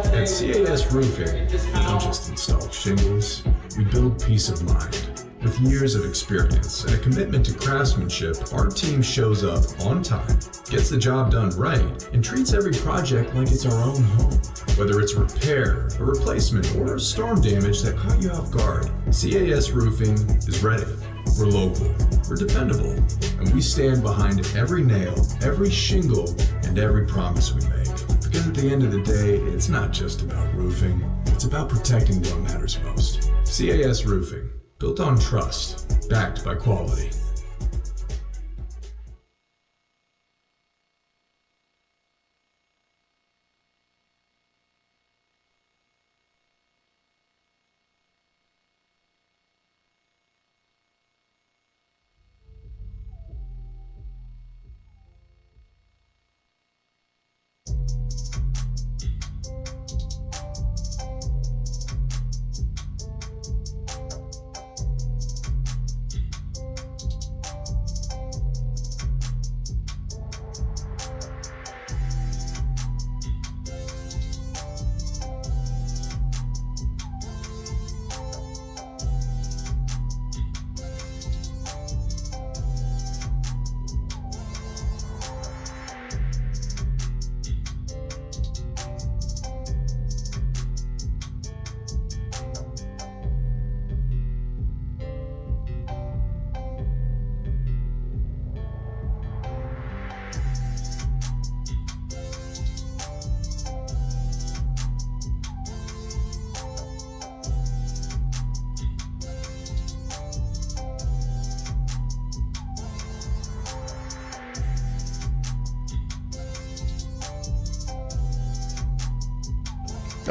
Speaker 12: At CAS Roofing, we don't just install shingles, we build peace of mind. With years of experience and a commitment to craftsmanship, our team shows up on time, gets the job done right, and treats every project like it's our own home. Whether it's repair, a replacement, or storm damage that caught you off guard, CAS Roofing is ready. We're local, we're dependable, and we stand behind every nail, every shingle, and every promise we make. Because at the end of the day, it's not just about roofing, it's about protecting what matters most. CAS Roofing. Built on trust, backed by quality.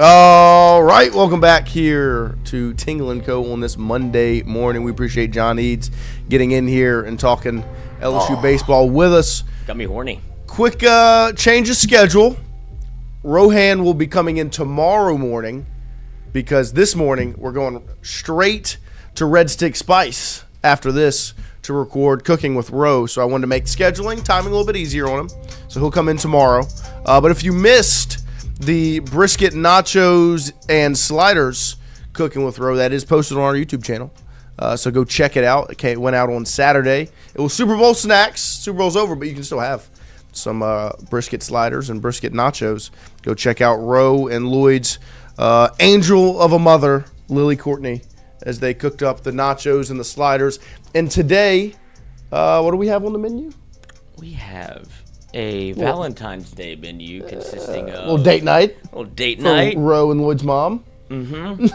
Speaker 2: All right, welcome back here to Tingle & Co. on this Monday morning. We appreciate John Eads getting in here and talking LSU baseball with us.
Speaker 6: Got me horny.
Speaker 2: Quick change of schedule. Rohan will be coming in tomorrow morning because this morning we're going straight to Red Stick Spice after this to record Cooking with Ro. So I wanted to make scheduling, timing a little bit easier on him. So he'll come in tomorrow. But if you missed the brisket, nachos, and sliders Cooking with Ro, that is posted on our YouTube channel. So go check it out. Okay, it went out on Saturday. It was Super Bowl snacks. Super Bowl's over, but you can still have some brisket sliders and brisket nachos. Go check out Ro and Lloyd's angel of a mother, Lily Courtney, as they cooked up the nachos and the sliders. And today, what do we have on the menu?
Speaker 6: We have a Valentine's Day menu consisting of...
Speaker 2: little date night.
Speaker 6: Little date night.
Speaker 2: Ro and Lloyd's mom.
Speaker 6: Mm-hmm.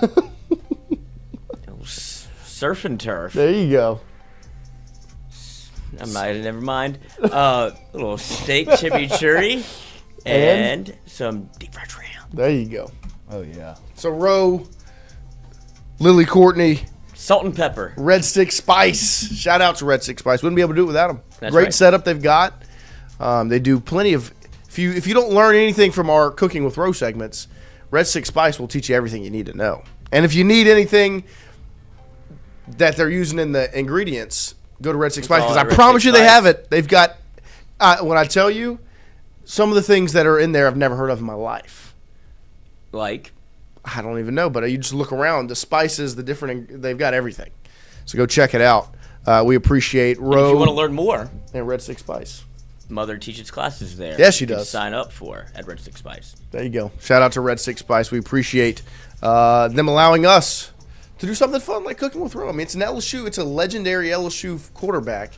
Speaker 6: Surf and turf.
Speaker 2: There you go.
Speaker 6: Never mind. Little steak chimichurri and some deep fried shrimp.
Speaker 2: There you go.
Speaker 5: Oh, yeah.
Speaker 2: So, Ro, Lily Courtney,
Speaker 6: salt and pepper,
Speaker 2: Red Stick Spice. Shout out to Red Stick Spice. Wouldn't be able to do it without them.
Speaker 6: That's
Speaker 2: Great
Speaker 6: right.
Speaker 2: setup they've got. They do plenty of. If you don't learn anything from our Cooking with Ro segments, Red Stick Spice will teach you everything you need to know. And if you need anything that they're using in the ingredients, go to Red Stick Spice because I promise you they have it. They've got. When I tell you, some of the things that are in there I've never heard of in my life.
Speaker 6: Like?
Speaker 2: I don't even know, but you just look around. The spices, the different, they've got everything. So go check it out. We appreciate Ro.
Speaker 6: And if you want to learn more,
Speaker 2: and Red Stick Spice.
Speaker 6: Mother teaches classes there.
Speaker 2: Yes, she
Speaker 6: you can
Speaker 2: does.
Speaker 6: Sign up for at Red Stick Spice.
Speaker 2: There you go. Shout out to Red Stick Spice. We appreciate them allowing us to do something fun like Cooking with Ro. I mean, it's an LSU. It's a legendary LSU quarterback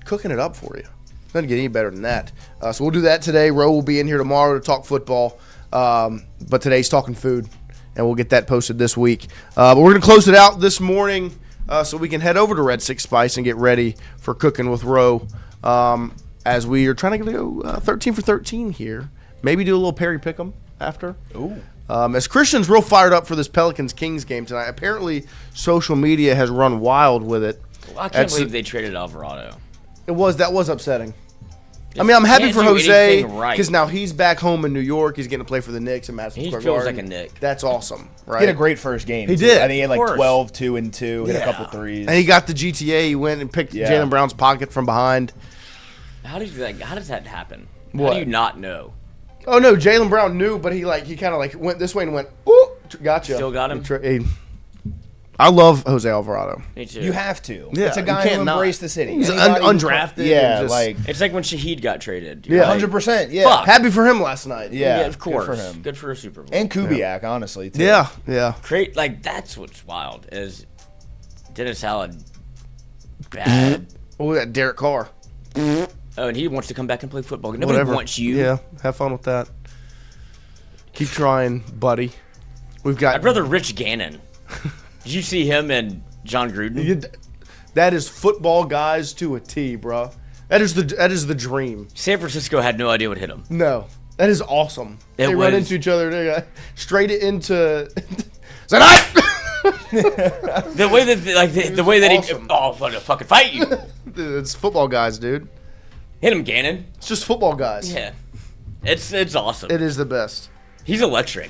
Speaker 2: cooking it up for you. Doesn't get any better than that. So we'll do that today. Ro will be in here tomorrow to talk football. But today's talking food, and we'll get that posted this week. But we're going to close it out this morning so we can head over to Red Stick Spice and get ready for Cooking with Ro as we are trying to go 13 for 13 here. Maybe do a little Perry Pick'em after.
Speaker 5: Ooh.
Speaker 2: As Christian's real fired up for this Pelicans-Kings game tonight. Apparently, social media has run wild with it.
Speaker 6: Well, I can't believe they traded Alvarado.
Speaker 2: That was upsetting. I mean, I'm happy for Jose because now he's back home in New York. He's getting to play for the Knicks and Madison Square Garden.
Speaker 6: He feels like a Knick.
Speaker 2: That's awesome, right?
Speaker 17: He had a great first game.
Speaker 2: He did.
Speaker 17: I think he had like 12, 2 and 2, hit a couple threes.
Speaker 2: And he got the GTA. He went and picked Jaylen Brown's pocket from behind.
Speaker 6: How does that happen?
Speaker 2: What?
Speaker 6: How do you not know?
Speaker 2: Oh no, Jaylen Brown knew, but he kind of went this way and went, ooh, gotcha.
Speaker 6: Still got him.
Speaker 2: I love Jose Alvarado.
Speaker 6: Me too.
Speaker 17: You have to.
Speaker 2: Yeah,
Speaker 17: it's a guy who embraced the city.
Speaker 2: He's undrafted.
Speaker 17: Yeah,
Speaker 6: it's like when Shahid got traded.
Speaker 2: Yeah,
Speaker 17: 100%. Yeah,
Speaker 6: fuck.
Speaker 2: Happy for him last night.
Speaker 17: Yeah,
Speaker 6: of course.
Speaker 17: Good for him.
Speaker 6: Good for a Super Bowl.
Speaker 17: And Kubiak, honestly. Too.
Speaker 2: Yeah.
Speaker 6: That's what's wild is Dennis Allen bad.
Speaker 2: Oh, we got Derek Carr.
Speaker 6: Oh, and he wants to come back and play football. Nobody wants you.
Speaker 2: Yeah, have fun with that. Keep trying, buddy.
Speaker 6: I'd rather Rich Gannon. Did you see him and John Gruden?
Speaker 2: That is football guys to a T, bro. That is the dream.
Speaker 6: San Francisco had no idea what hit them.
Speaker 2: No, that is awesome. They run into each other. They got straight into.
Speaker 6: The way that awesome. I'm gonna fucking fight you.
Speaker 2: Dude, it's football guys, dude.
Speaker 6: Hit him, Gannon.
Speaker 2: It's just football guys.
Speaker 6: Yeah, it's awesome.
Speaker 2: It is the best.
Speaker 6: He's electric.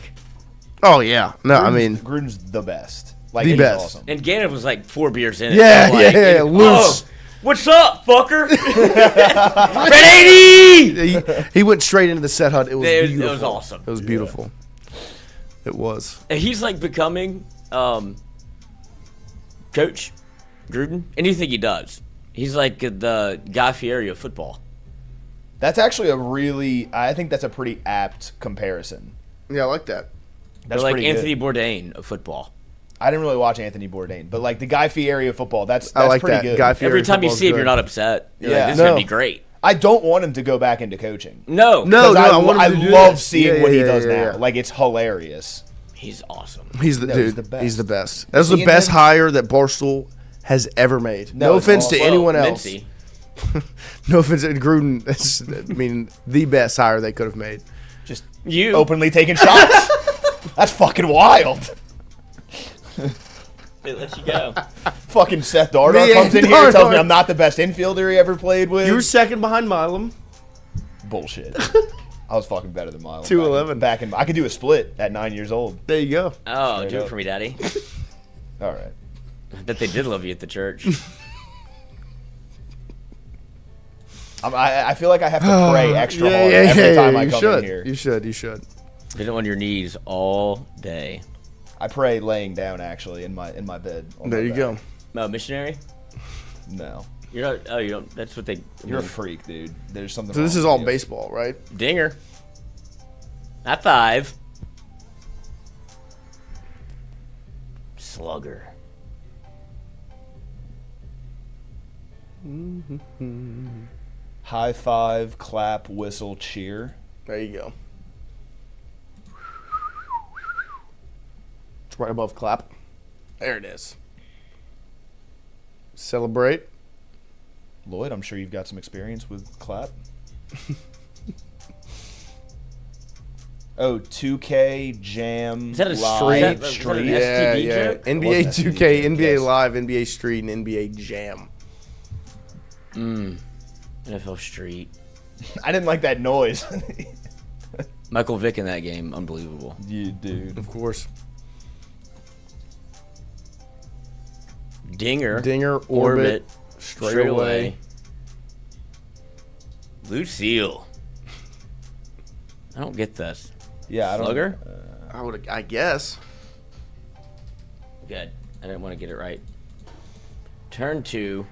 Speaker 2: Oh yeah, no, I mean
Speaker 17: Gruden's the best.
Speaker 2: The best.
Speaker 17: Awesome.
Speaker 6: And Gannon was like 4 beers in.
Speaker 2: Yeah, loose.
Speaker 6: Oh, what's up, fucker? Red 80!
Speaker 2: He went straight into the set hut. It was beautiful.
Speaker 6: It was awesome.
Speaker 2: It was beautiful. It was.
Speaker 6: And he's like becoming Coach Gruden. Anything he does, he's like the Guy Fieri of football.
Speaker 17: That's actually I think that's a pretty apt comparison.
Speaker 2: Yeah, I like that.
Speaker 6: That's like Anthony Bourdain of football.
Speaker 17: I didn't really watch Anthony Bourdain, but like the Guy Fieri of football, that's
Speaker 2: like
Speaker 17: pretty
Speaker 2: that.
Speaker 17: good.
Speaker 2: Guy Fieri
Speaker 6: Every time you see him, you're not upset. You're like, this is going to be great.
Speaker 17: I don't want him to go back into coaching.
Speaker 6: No.
Speaker 17: I love seeing what he does now. Like, it's hilarious.
Speaker 6: He's awesome.
Speaker 2: He's the best. He's the best. That was the best hire that Barstool has ever made. No offense to anyone else. No offense to Gruden. That's, the best hire they could have made.
Speaker 17: Just
Speaker 6: you
Speaker 17: openly taking shots. That's fucking wild.
Speaker 6: It lets you go.
Speaker 17: Fucking Seth Dardar comes in here and tells me I'm not the best infielder he ever played with.
Speaker 2: You were second behind Milam.
Speaker 17: Bullshit. I was fucking better than Milam.
Speaker 2: 211.
Speaker 17: Back in, I could do a split at 9 years old.
Speaker 2: There you go.
Speaker 6: Oh,
Speaker 17: Straight
Speaker 6: do it
Speaker 17: up.
Speaker 6: for me, Daddy.
Speaker 17: All right.
Speaker 6: I bet they did love you at the church.
Speaker 17: I feel like I have to pray extra hard every time I come in here.
Speaker 2: You should.
Speaker 6: Did it on your knees all day.
Speaker 17: I pray laying down actually in my bed.
Speaker 2: There you go.
Speaker 6: Oh, missionary?
Speaker 17: No.
Speaker 6: You're not. Oh, you don't. That's what they.
Speaker 17: You're a freak, dude. There's something.
Speaker 2: So this
Speaker 17: wrong
Speaker 2: is
Speaker 17: with
Speaker 2: all
Speaker 17: you.
Speaker 2: baseball, right?
Speaker 6: Dinger. At 5. Slugger.
Speaker 17: High five, clap, whistle, cheer.
Speaker 2: There you go. It's right above clap. There it is. Celebrate.
Speaker 17: Lloyd, I'm sure you've got some experience with clap. Oh, 2K, Jam,
Speaker 6: Is that a
Speaker 17: Live,
Speaker 6: street?
Speaker 17: Street.
Speaker 2: Yeah,
Speaker 6: STD
Speaker 2: yeah.
Speaker 6: joke?
Speaker 2: NBA
Speaker 17: Wasn't
Speaker 2: 2K,
Speaker 17: STD,
Speaker 2: NBA
Speaker 17: yes.
Speaker 2: Live, NBA Street, and NBA Jam.
Speaker 6: NFL Street.
Speaker 17: I didn't like that noise.
Speaker 6: Michael Vick in that game, unbelievable.
Speaker 17: You dude.
Speaker 2: Of course.
Speaker 6: Dinger,
Speaker 2: orbit, straight away.
Speaker 6: Lucille. I don't get this.
Speaker 17: Yeah, I don't.
Speaker 6: Slugger?
Speaker 2: I guess.
Speaker 6: Good. I didn't want to get it right. Turn 2.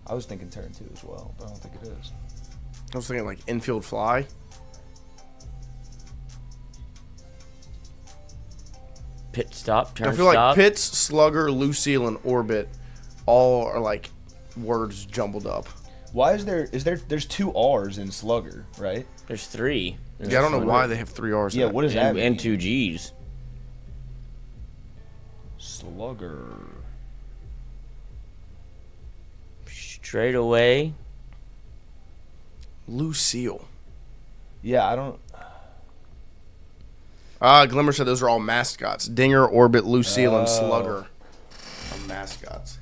Speaker 17: I was thinking turn 2 as well, but I don't think it is.
Speaker 2: I was thinking like infield fly.
Speaker 6: Pit stop. Turn
Speaker 2: I feel
Speaker 6: stop.
Speaker 2: like Pitts, Slugger, Lucille, and Orbit all are like words jumbled up.
Speaker 17: Why there's 2 R's in Slugger, right?
Speaker 6: There's 3.
Speaker 2: Yeah, I don't know why they have 3 R's.
Speaker 17: Yeah,
Speaker 2: in it.
Speaker 17: what does that mean?
Speaker 6: And 2 G's.
Speaker 17: Slugger.
Speaker 6: Straight away.
Speaker 2: Lucille.
Speaker 17: Yeah, I don't.
Speaker 2: Glimmer said those are all mascots. Dinger, Orbit, Lucille, and Slugger are mascots.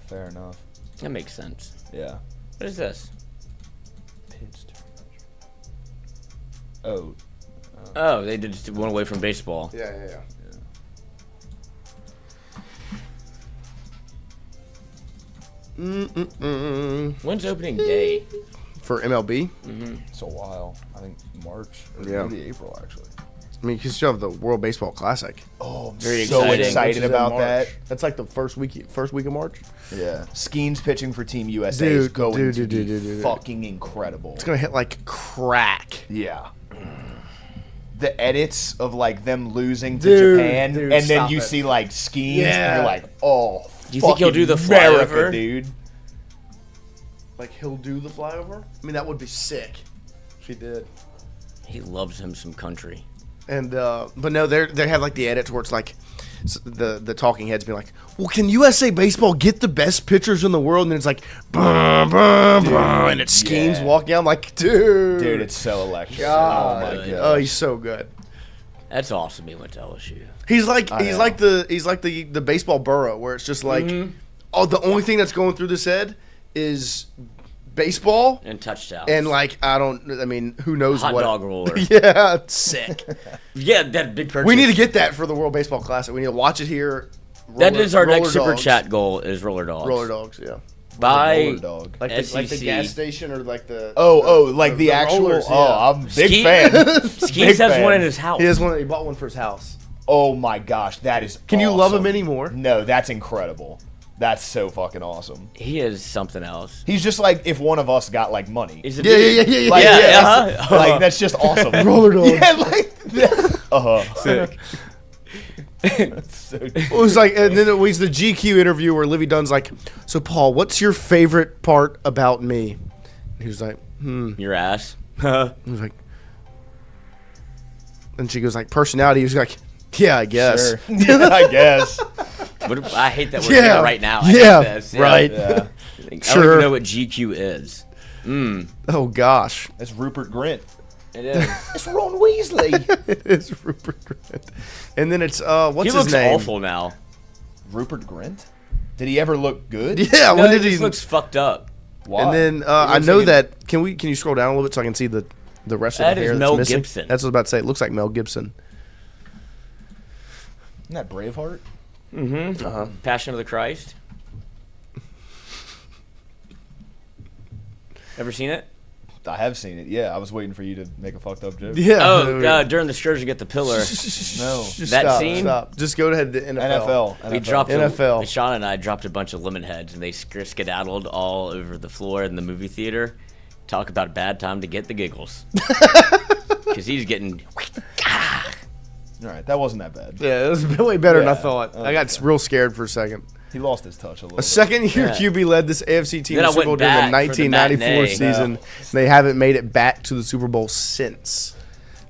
Speaker 17: Fair enough.
Speaker 6: That makes sense.
Speaker 17: Yeah.
Speaker 6: What is this?
Speaker 17: Pitts. Oh.
Speaker 6: Oh, they did just one away from baseball.
Speaker 2: Yeah.
Speaker 6: When's opening day?
Speaker 2: For MLB?
Speaker 17: It's a while. I think March. Or
Speaker 2: Yeah.
Speaker 17: maybe April, actually.
Speaker 2: I mean, you still have the World Baseball Classic.
Speaker 17: Oh, I'm
Speaker 6: Very
Speaker 17: so
Speaker 6: exciting.
Speaker 17: excited
Speaker 2: Which is in
Speaker 17: about
Speaker 2: March.
Speaker 17: that.
Speaker 2: That's like the first week of March.
Speaker 17: Yeah. Skeens pitching for Team USA is going to be fucking incredible.
Speaker 2: It's gonna hit like crack.
Speaker 17: Yeah. The edits of like them losing to
Speaker 2: Dude,
Speaker 17: Japan,
Speaker 2: dude,
Speaker 17: and then
Speaker 2: stop
Speaker 17: you
Speaker 2: it.
Speaker 17: see like Skeens,
Speaker 2: Yeah.
Speaker 17: and you're like, oh,
Speaker 6: Do you think he'll do the
Speaker 17: America,
Speaker 6: flyover?
Speaker 17: dude?
Speaker 2: Like he'll do the flyover. I mean, that would be sick if he did.
Speaker 6: He loves him some country.
Speaker 2: And but no, they have like the edits where it's like the talking heads being like, well, can USA baseball get the best pitchers in the world? And then it's like, bah, bah, bah, and it's Skeens walking out. I'm like, dude,
Speaker 17: It's so electric.
Speaker 2: God.
Speaker 17: Oh my god.
Speaker 2: Oh, he's so good.
Speaker 6: That's awesome. He went to LSU.
Speaker 2: He's like the baseball Burrow, where it's just like, oh, the only thing that's going through this head is baseball
Speaker 6: And touchdowns.
Speaker 2: and like I mean, who knows
Speaker 6: Hot
Speaker 2: what
Speaker 6: dog roller.
Speaker 2: Yeah, it's sick.
Speaker 6: Yeah, that big purchase.
Speaker 2: We need to get that for the World Baseball Classic. We need to watch it here.
Speaker 6: That is our next super
Speaker 2: dogs.
Speaker 6: chat goal is roller dogs.
Speaker 2: Roller dogs, yeah.
Speaker 6: By
Speaker 17: Roller dog.
Speaker 2: Like the
Speaker 6: SEC.
Speaker 2: gas station or like the
Speaker 17: like the actual.
Speaker 2: rollers, yeah.
Speaker 17: Oh, I'm big
Speaker 6: Ski-
Speaker 17: fan.
Speaker 6: Skeens
Speaker 17: Big
Speaker 6: has
Speaker 17: fan.
Speaker 6: one in his house.
Speaker 2: He has one. He bought one for his house.
Speaker 17: Oh my gosh, that is.
Speaker 2: Can you love him
Speaker 17: awesome.
Speaker 2: anymore?
Speaker 17: No, that's incredible. That's so fucking awesome.
Speaker 6: He is something else.
Speaker 17: He's just like if one of us got like money.
Speaker 6: He's a
Speaker 2: Yeah.
Speaker 17: Like,
Speaker 6: Yeah,
Speaker 17: that's, like that's just awesome.
Speaker 2: Roller dog.
Speaker 17: Yeah, like
Speaker 6: Sick.
Speaker 17: That's so
Speaker 2: It was like, and then it was the GQ interview where Livy Dunn's like, "So Paul, what's your favorite part about me?" And he was like,
Speaker 6: Your ass.
Speaker 2: He was like, and she goes like, "Personality." He was like, "Yeah, I guess."
Speaker 17: Sure. Yeah, I guess.
Speaker 6: But I hate that we're
Speaker 2: Yeah.
Speaker 6: here right now. I
Speaker 2: Yeah,
Speaker 6: hate this.
Speaker 2: right.
Speaker 17: Yeah.
Speaker 6: I don't
Speaker 2: Sure.
Speaker 6: even know what GQ is.
Speaker 2: Oh gosh.
Speaker 17: That's Rupert Grint.
Speaker 6: It is.
Speaker 17: It's Ron Weasley.
Speaker 2: It is Rupert Grint. And then it's what's
Speaker 6: he
Speaker 2: his
Speaker 6: looks
Speaker 2: name?
Speaker 6: awful now.
Speaker 17: Rupert Grint? Did he ever look good?
Speaker 2: Yeah,
Speaker 6: No,
Speaker 2: when
Speaker 6: he
Speaker 2: did he?
Speaker 6: just looks fucked up.
Speaker 17: Why?
Speaker 2: And then I
Speaker 17: looks
Speaker 2: know
Speaker 17: like
Speaker 2: that. Can you scroll down a little bit so I can see the rest of
Speaker 6: That
Speaker 2: the
Speaker 6: is
Speaker 2: hair
Speaker 6: Mel
Speaker 2: that's missing?
Speaker 6: Gibson.
Speaker 2: That's what I was about to say. It looks like Mel Gibson.
Speaker 17: Isn't that Braveheart?
Speaker 6: Mm-hmm. Passion of the Christ. Ever seen it?
Speaker 17: I have seen it. Yeah, I was waiting for you to make a fucked up joke.
Speaker 2: Yeah.
Speaker 6: Oh, during the Sturgeon get the pillar.
Speaker 17: No.
Speaker 2: Just
Speaker 6: That
Speaker 2: stop,
Speaker 6: scene?
Speaker 2: Stop. Just go ahead to NFL.
Speaker 6: We dropped
Speaker 2: NFL.
Speaker 6: Sean and I dropped a bunch of lemon heads, and they skedaddled all over the floor in the movie theater. Talk about bad time to get the giggles. Because he's getting.
Speaker 17: All right, that wasn't that bad.
Speaker 2: Yeah, it was way better than I
Speaker 17: Yeah.
Speaker 2: thought.
Speaker 17: Okay.
Speaker 2: I got real scared for a second.
Speaker 17: He lost his touch a little
Speaker 2: A
Speaker 17: bit.
Speaker 2: second-year
Speaker 6: Yeah.
Speaker 2: QB led this AFC team
Speaker 6: Then
Speaker 2: to
Speaker 6: I
Speaker 2: the Super Bowl
Speaker 6: went
Speaker 2: during the
Speaker 6: back for the
Speaker 2: 1994
Speaker 6: matinee.
Speaker 2: season. And they haven't made it back to the Super Bowl since.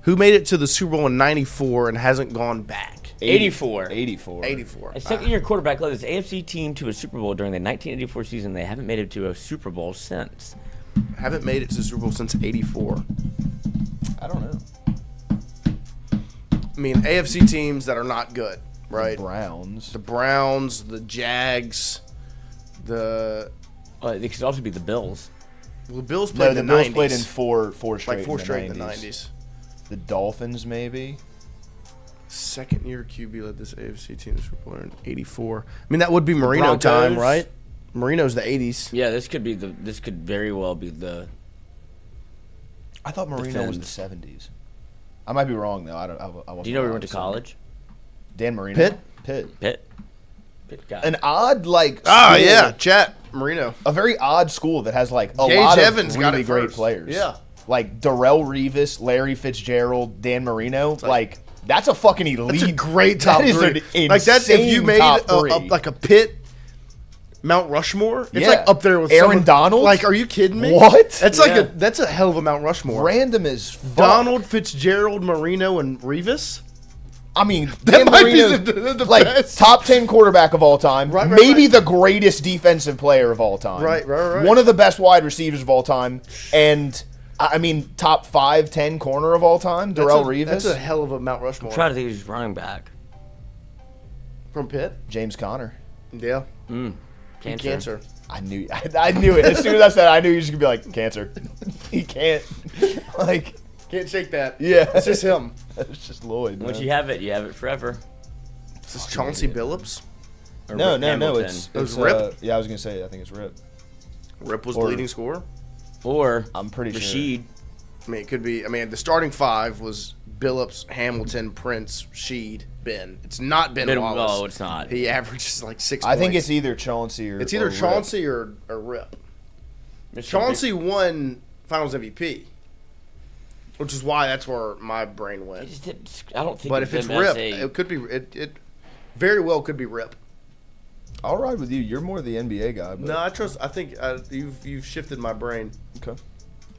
Speaker 2: Who made it to the Super Bowl in 94 and hasn't gone back?
Speaker 6: 84.
Speaker 17: 84.
Speaker 2: 84.
Speaker 6: A second-year quarterback led this AFC team to a Super Bowl during the 1984 season. They haven't made it to a Super Bowl since.
Speaker 2: Haven't made it to the Super Bowl since 84.
Speaker 17: I don't know.
Speaker 2: I mean, AFC teams that are not good, right?
Speaker 17: The Browns.
Speaker 2: The Browns, the Jags, the
Speaker 6: It could also be the Bills.
Speaker 2: well, the Bills
Speaker 17: No,
Speaker 2: played
Speaker 17: the
Speaker 2: in the
Speaker 17: Bills
Speaker 2: 90s.
Speaker 17: played in four straight.
Speaker 2: like four straight in the
Speaker 17: 90s.
Speaker 2: 90s.
Speaker 17: The Dolphins, maybe.
Speaker 2: Second-year QB led this AFC team to Super Bowl in 84. I mean, that would be Marino
Speaker 6: Broncos.
Speaker 2: time, right? Marino's the 80s.
Speaker 6: Yeah, this could be the. This could very well be the.
Speaker 17: I thought Marino was the 70s. I might be wrong though. I don't. I wasn't
Speaker 6: Do you know where he
Speaker 17: around,
Speaker 6: went to
Speaker 17: so-
Speaker 6: college?
Speaker 17: Dan Marino.
Speaker 2: Pitt?
Speaker 6: Pitt guy.
Speaker 17: An odd like.
Speaker 2: Oh,
Speaker 17: school-
Speaker 2: yeah. Chat. Marino.
Speaker 17: A very odd school that has like a
Speaker 2: Gage
Speaker 17: lot
Speaker 2: Evans
Speaker 17: of
Speaker 2: got
Speaker 17: really
Speaker 2: it
Speaker 17: great
Speaker 2: first.
Speaker 17: players.
Speaker 2: Yeah.
Speaker 17: Like Darrell Revis, Larry Fitzgerald, Dan Marino. Like that's a fucking elite.
Speaker 2: That's a great top
Speaker 17: that is
Speaker 2: three.
Speaker 17: An
Speaker 2: Like that, if you
Speaker 17: insane
Speaker 2: made
Speaker 17: top
Speaker 2: a,
Speaker 17: three.
Speaker 2: like a Pitt, Mount Rushmore, it's
Speaker 17: Yeah.
Speaker 2: like up there with
Speaker 17: Aaron
Speaker 2: someone-
Speaker 17: Donald?
Speaker 2: Like, are you kidding me?
Speaker 17: What?
Speaker 2: That's like that's a hell of a Mount Rushmore.
Speaker 17: Random as fuck.
Speaker 2: Donald, Fitzgerald, Marino, and Revis.
Speaker 17: I mean,
Speaker 2: That
Speaker 17: Dan
Speaker 2: might be
Speaker 17: Marino,
Speaker 2: the
Speaker 17: like
Speaker 2: best.
Speaker 17: top 10 quarterback of all time,
Speaker 2: Right,
Speaker 17: maybe the greatest defensive player of all time,
Speaker 2: Right.
Speaker 17: One of the best wide receivers of all time, and I mean top 5-10 corner of all time, Darrell Revis.
Speaker 2: That's a hell of a Mount Rushmore.
Speaker 6: I'm trying to think who's running back.
Speaker 2: From Pitt.
Speaker 17: James Conner.
Speaker 2: Yeah.
Speaker 6: Cancer.
Speaker 17: I knew it. As soon as I said it, I knew he was gonna be like cancer. He can't like
Speaker 2: Can't shake that.
Speaker 17: yeah.
Speaker 2: It's just him.
Speaker 17: It's just Lloyd.
Speaker 6: Once
Speaker 17: man.
Speaker 6: you have it forever.
Speaker 2: Is this Chauncey Billups?
Speaker 6: Or
Speaker 17: No,
Speaker 6: Rip
Speaker 17: no,
Speaker 6: Hamilton.
Speaker 17: it's
Speaker 2: It was
Speaker 17: Rip. Yeah, I was gonna say I think it's Rip.
Speaker 2: Rip was
Speaker 17: Or-
Speaker 2: the leading scorer.
Speaker 6: Or
Speaker 17: I'm pretty sure.
Speaker 6: Rashid.
Speaker 2: I mean, it could be. I mean, the starting five was Billups, Hamilton, Prince, Sheed, Ben. It's not Ben Wallace.
Speaker 6: Oh, it's not.
Speaker 2: He averages like 6
Speaker 17: I think
Speaker 2: points.
Speaker 17: it's either Chauncey or
Speaker 2: It's either
Speaker 17: or Rip.
Speaker 2: Chauncey or Rip. Chauncey won Finals MVP, which is why that's where my brain went.
Speaker 6: I don't think.
Speaker 2: But
Speaker 6: of
Speaker 2: if it's
Speaker 6: them as
Speaker 2: Rip,
Speaker 6: a-
Speaker 2: it could be. It very well could be Rip.
Speaker 17: I'll ride with you. You're more the NBA guy. But
Speaker 2: No, I trust. I think you've shifted my brain.
Speaker 17: Okay.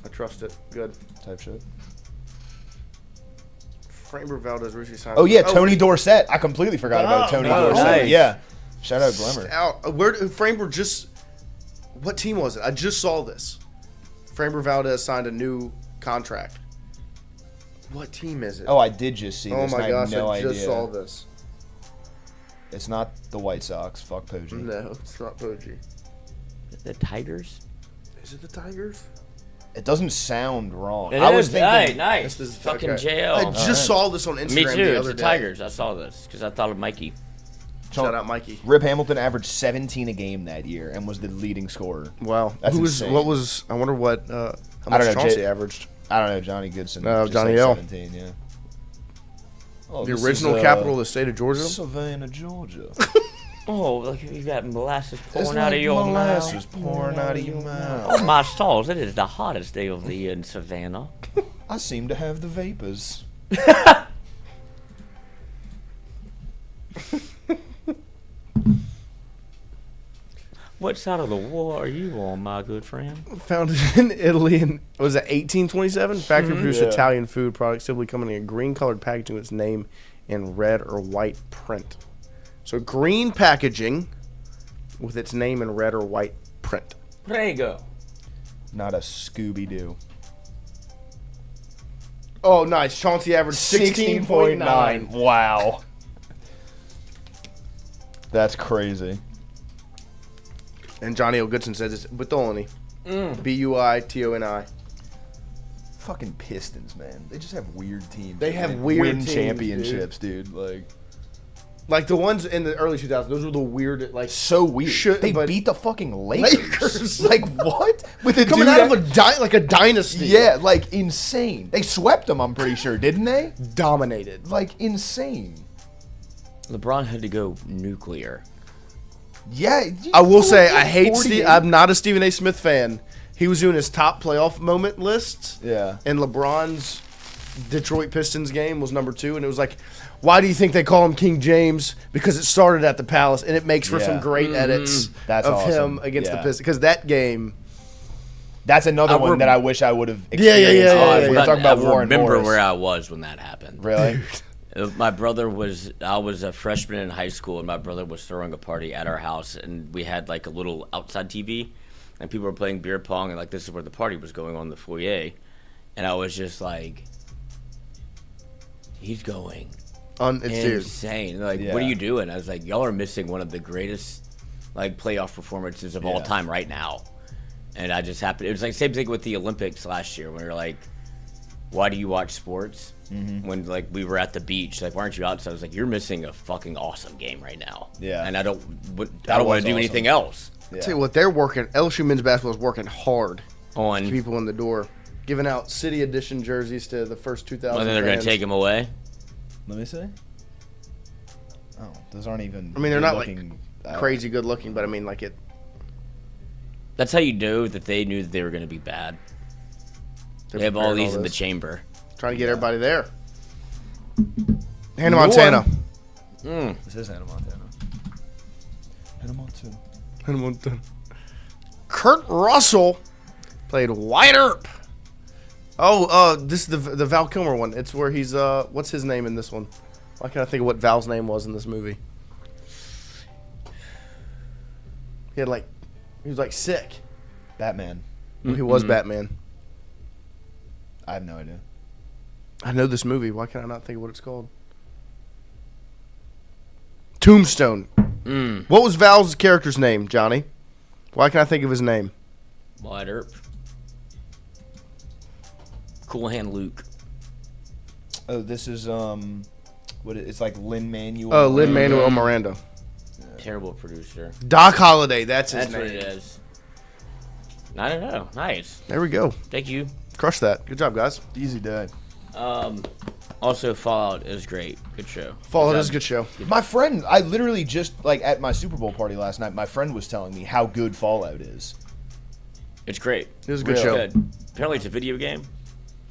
Speaker 2: I trust it. Good.
Speaker 17: Type shit.
Speaker 2: Framber Valdez, Richie Simon.
Speaker 17: Oh yeah, Tony Dorsett. I completely forgot about
Speaker 2: Oh,
Speaker 17: Tony
Speaker 2: no,
Speaker 17: Dorsett.
Speaker 6: nice.
Speaker 17: Yeah. Shout out Glimmer.
Speaker 2: Out. Where Framber just? What team was it? I just saw this. Framber Valdez signed a new contract. What team is it?
Speaker 17: Oh, I did just see
Speaker 2: Oh
Speaker 17: this.
Speaker 2: my
Speaker 17: and I
Speaker 2: gosh!
Speaker 17: have no
Speaker 2: I just
Speaker 17: idea.
Speaker 2: saw this.
Speaker 17: It's not the White Sox. Fuck Poggi.
Speaker 2: No, it's not Poggi.
Speaker 6: The Tigers.
Speaker 2: Is it the Tigers?
Speaker 17: It doesn't sound wrong.
Speaker 6: It
Speaker 17: I was
Speaker 6: is.
Speaker 17: thinking.
Speaker 6: Hey, nice.
Speaker 2: This is
Speaker 6: Fucking
Speaker 2: okay.
Speaker 6: JL.
Speaker 2: I just saw this on Instagram
Speaker 6: Me too.
Speaker 2: the
Speaker 6: It's
Speaker 2: other
Speaker 6: the
Speaker 2: day.
Speaker 6: Tigers. I saw this because I thought of Mikey.
Speaker 2: Shout out Mikey.
Speaker 17: Rip Hamilton averaged 17 a game that year and was the leading scorer.
Speaker 2: Wow.
Speaker 17: That's
Speaker 2: Who was?
Speaker 17: insane.
Speaker 2: What was? I wonder what. How
Speaker 17: I
Speaker 2: much
Speaker 17: don't know,
Speaker 2: Chauncey
Speaker 17: Jay-
Speaker 2: averaged.
Speaker 17: I don't know, Johnny Goodson.
Speaker 2: No,
Speaker 17: just
Speaker 2: Johnny
Speaker 17: like
Speaker 2: L.
Speaker 17: 17, yeah. Oh,
Speaker 2: The
Speaker 17: this
Speaker 2: original
Speaker 17: is,
Speaker 2: capital of the state of Georgia.
Speaker 17: Savannah, Georgia.
Speaker 6: Oh, look, you got molasses pouring
Speaker 17: It's
Speaker 6: out
Speaker 17: like
Speaker 6: of your
Speaker 17: molasses
Speaker 6: mouth.
Speaker 17: pouring out of your
Speaker 6: Oh,
Speaker 17: mouth.
Speaker 6: my stars! It is the hottest day of the year in Savannah.
Speaker 17: I seem to have the vapors.
Speaker 6: What side of the war are you on, my good friend?
Speaker 2: Founded in Italy in was it 1827? Factory produced
Speaker 17: Yeah.
Speaker 2: Italian food products, simply coming in a green-colored packaging with its name in red or white print. So green packaging with its name in red or white print.
Speaker 6: Prego.
Speaker 17: Not a Scooby-Doo.
Speaker 2: Oh, nice. Chauncey averaged 16.9.
Speaker 17: Wow. That's crazy.
Speaker 2: And Johnny O. Goodson says it's Buitoni. Buitoni.
Speaker 17: Fucking Pistons, man. They just have weird teams.
Speaker 2: They have
Speaker 17: Like,
Speaker 2: weird
Speaker 17: win
Speaker 2: teams,
Speaker 17: championships, dude.
Speaker 2: Like the ones in the early 2000s, those were the weird, like
Speaker 17: So weird. They beat the fucking Lakers. Like what? With a
Speaker 2: coming
Speaker 17: dude
Speaker 2: out of a dynasty.
Speaker 17: Yeah, like insane. They swept them, I'm pretty sure, didn't they?
Speaker 2: Dominated.
Speaker 17: Like insane.
Speaker 6: LeBron had to go nuclear.
Speaker 17: Yeah.
Speaker 2: I will say I hate
Speaker 17: 48.
Speaker 2: Steve. I'm not a Stephen A. Smith fan. He was doing his top playoff moment lists.
Speaker 17: Yeah.
Speaker 2: And LeBron's Detroit Pistons game was number 2, and it was like, why do you think they call him King James? Because it started at the Palace, and it makes for some great edits
Speaker 17: That's
Speaker 2: of
Speaker 17: awesome.
Speaker 2: him against the
Speaker 17: Yeah.
Speaker 2: Pistons. Because that game,
Speaker 17: That's another one that I wish I would have
Speaker 2: Yeah.
Speaker 17: experienced.
Speaker 2: Yeah.
Speaker 17: We're talking about
Speaker 6: I
Speaker 17: Warren
Speaker 6: remember
Speaker 17: Morris.
Speaker 6: where I was when that happened.
Speaker 17: Really?
Speaker 6: My brother was, I was a freshman in high school, and my brother was throwing a party at our house, and we had like a little outside TV, and people were playing beer pong, and like this is where the party was going on in the foyer, and I was just like, he's going insane. Like, what are you doing? I was like, y'all are missing one of the greatest like playoff performances of all time right now. And I just happened. It was like same thing with the Olympics last year when we were like, why do you watch sports? When like we were at the beach, like why aren't you outside? I was like, you're missing a fucking awesome game right now.
Speaker 17: Yeah.
Speaker 6: And I don't want to do anything else.
Speaker 2: I'll tell you what, they're working. LSU men's basketball is working hard
Speaker 6: on
Speaker 2: to people in the door, giving out City Edition jerseys to the first 2,000.
Speaker 6: And then they're going to take them away.
Speaker 17: Let me see. Oh, those aren't even.
Speaker 2: I mean, they're not like
Speaker 17: looking,
Speaker 2: crazy good looking, but I mean, like it.
Speaker 6: That's how you know that they knew that they were going to be bad. They have all these in the chamber.
Speaker 2: Trying to get everybody there. Hannah Montana.
Speaker 17: This is Hannah Montana.
Speaker 2: Hannah Montana. Kurt Russell played Wyatt Earp. Oh, this is the Val Kilmer one. It's where he's what's his name in this one? Why can't I think of what Val's name was in this movie? He was like sick.
Speaker 17: Batman.
Speaker 2: He was Batman.
Speaker 17: I have no idea.
Speaker 2: I know this movie. Why can I not think of what it's called? Tombstone. What was Val's character's name, Johnny? Why can't I think of his name?
Speaker 6: Wyatt Earp. Cool Hand Luke.
Speaker 17: Oh, this is it's like Lin-Manuel.
Speaker 2: Oh, Lin-Manuel Miranda.
Speaker 6: Terrible producer.
Speaker 2: Doc Holliday, that's his name.
Speaker 6: That's what it is. I don't know. Nice.
Speaker 2: There we go.
Speaker 6: Thank you.
Speaker 2: Crush that. Good job, guys.
Speaker 17: Easy day.
Speaker 6: Also, Fallout is great. Good show.
Speaker 2: Fallout is a good show.
Speaker 17: My friend, I literally just, like, at my Super Bowl party last night, my friend was telling me how good Fallout is.
Speaker 6: It's great.
Speaker 2: It was a good show.
Speaker 6: Apparently, it's a video game.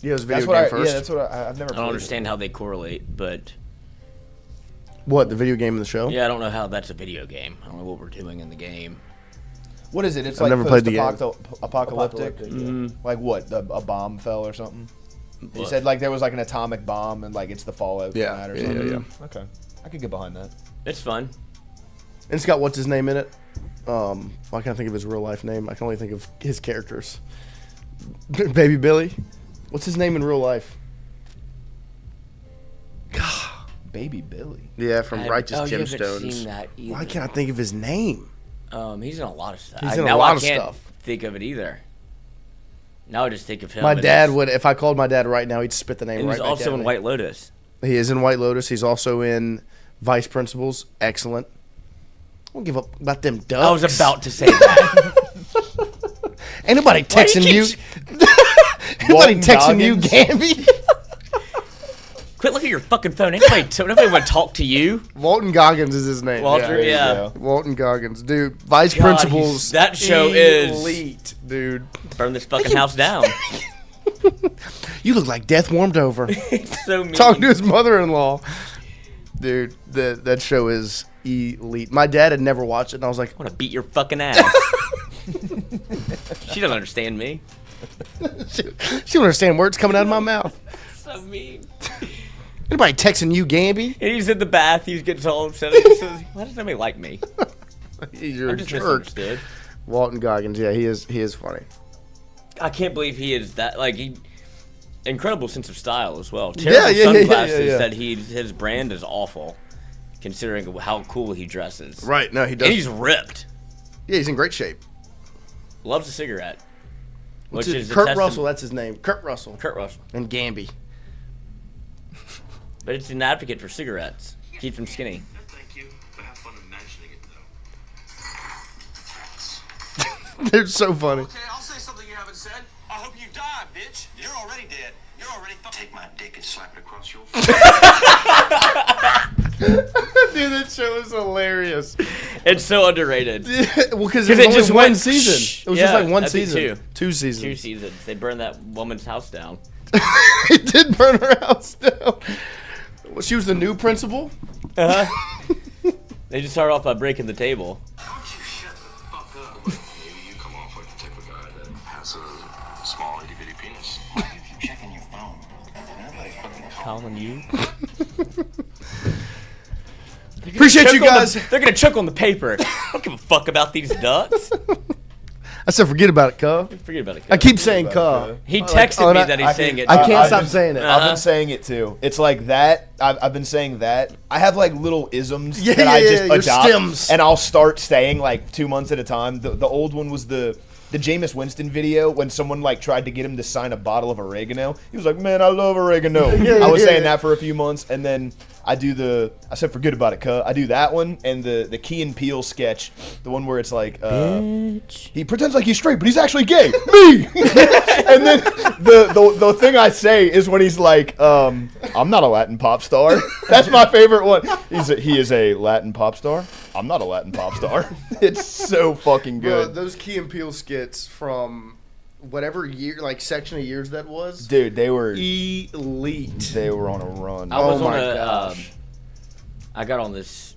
Speaker 2: Yeah, it was a video game first.
Speaker 17: Yeah, that's what I've never
Speaker 6: I don't understand how they correlate, but...
Speaker 2: What, the video game in the show?
Speaker 6: Yeah, I don't know how that's a video game. I don't know what we're doing in the game.
Speaker 17: What is it? It's
Speaker 2: I've
Speaker 17: like
Speaker 2: never played the game.
Speaker 17: Apocalyptic? Like what? A bomb fell or something? You said like there was like an atomic bomb and like it's the fallout from that or something?
Speaker 2: Yeah.
Speaker 17: Okay. I could get behind that.
Speaker 6: It's fun.
Speaker 2: And it's got what's his name in it? Why can't I think of his real life name? I can only think of his characters. Baby Billy. What's his name in real life?
Speaker 17: Baby Billy.
Speaker 2: Yeah, from Righteous
Speaker 6: You haven't
Speaker 2: Gemstones.
Speaker 6: seen that either.
Speaker 2: Why can't I think of his name?
Speaker 6: He's in a lot of stuff.
Speaker 2: He's in a lot of
Speaker 6: I can't
Speaker 2: stuff.
Speaker 6: think of it either. Now I just think of him.
Speaker 2: My dad would, if I called my dad right now, he'd spit the name
Speaker 6: He
Speaker 2: right
Speaker 6: was
Speaker 2: back
Speaker 6: also
Speaker 2: at
Speaker 6: in
Speaker 2: me.
Speaker 6: White Lotus.
Speaker 2: He is in White Lotus. He's also in Vice Principals. Excellent. I don't give up about them ducks.
Speaker 6: I was about to say that.
Speaker 2: Ain't nobody texting you. Anybody texting you, Gamby?
Speaker 6: Quit looking at your fucking phone. Nobody want to talk to you.
Speaker 2: Walton Goggins is his name.
Speaker 6: Walter, yeah.
Speaker 2: Walton Goggins. Dude, Vice
Speaker 6: God,
Speaker 2: Principals.
Speaker 6: that show is
Speaker 2: elite, dude.
Speaker 6: Burn this fucking house down.
Speaker 2: You look like death warmed over.
Speaker 6: So mean.
Speaker 2: Talking to his mother-in-law. Dude, that show is elite. My dad had never watched it, and I was like,
Speaker 6: I want to beat your fucking ass. She doesn't understand me.
Speaker 2: she don't understand words coming out of my mouth.
Speaker 6: So mean.
Speaker 2: Anybody texting you, Gamby?
Speaker 6: And he's in the bath. He gets all upset. He says, why does nobody like me?
Speaker 2: You're
Speaker 6: I'm
Speaker 2: a
Speaker 6: just
Speaker 2: jerk.
Speaker 6: misunderstood.
Speaker 2: Walton Goggins, yeah, he is funny.
Speaker 6: I can't believe he is that. Like, incredible sense of style as well. Terrible sunglasses that his brand is awful, considering how cool he dresses.
Speaker 2: Right. No, he does.
Speaker 6: And he's ripped.
Speaker 2: Yeah, he's in great shape.
Speaker 6: Loves a cigarette.
Speaker 2: Which is Kurt Russell. That's his name. Kurt Russell. And Gamby.
Speaker 6: But it's an advocate for cigarettes. Keeps him skinny.
Speaker 13: Thank you, but have fun imagining it, though.
Speaker 2: They're so funny.
Speaker 1: Okay, I'll say something you haven't said. I hope you die, bitch. You're already dead. You're already
Speaker 13: Take my dick and slap it across your
Speaker 2: Dude, that show is hilarious.
Speaker 6: It's so underrated.
Speaker 2: Well, because it just one season. It was just like one season. Two seasons.
Speaker 6: 2 seasons. They burned that woman's house down.
Speaker 2: It did burn her house down. Well, she was the new principal?
Speaker 6: Uh-huh. They just started off by breaking the table.
Speaker 13: Maybe you come off like the type of guy that has a small itty-bitty penis. Why are you checking your phone?
Speaker 6: Calling you?
Speaker 2: Appreciate you guys.
Speaker 6: They're going to choke on the paper. I don't give a fuck about these ducks.
Speaker 2: I said forget about it, cuh.
Speaker 6: Forget about it, cuh.
Speaker 2: I keep saying cuh.
Speaker 6: He texted me that he's saying it.
Speaker 2: I can't stop saying it.
Speaker 17: I've been saying it too. It's like that. I've been saying that. I have like little isms that I just adopt,
Speaker 2: stems.
Speaker 17: and I'll start saying like 2 months at a time. The old one was the Jameis Winston video when someone like tried to get him to sign a bottle of oregano. He was like, "Man, I love oregano." I was saying that for a few months, and then I said forget about it, cuh. I do that one and the Key and Peele sketch, the one where it's like he pretends like he's straight, but he's actually gay. Me. And then the thing I say is when he's like, I'm not a Latin pop star. That's my favorite one. He is a Latin pop star. I'm not a Latin pop star. It's so fucking good.
Speaker 2: Bro, those Key and Peele skits from whatever year, like section of years that was.
Speaker 17: Dude, they were
Speaker 2: elite.
Speaker 17: They were on a run.
Speaker 6: I was I got on this.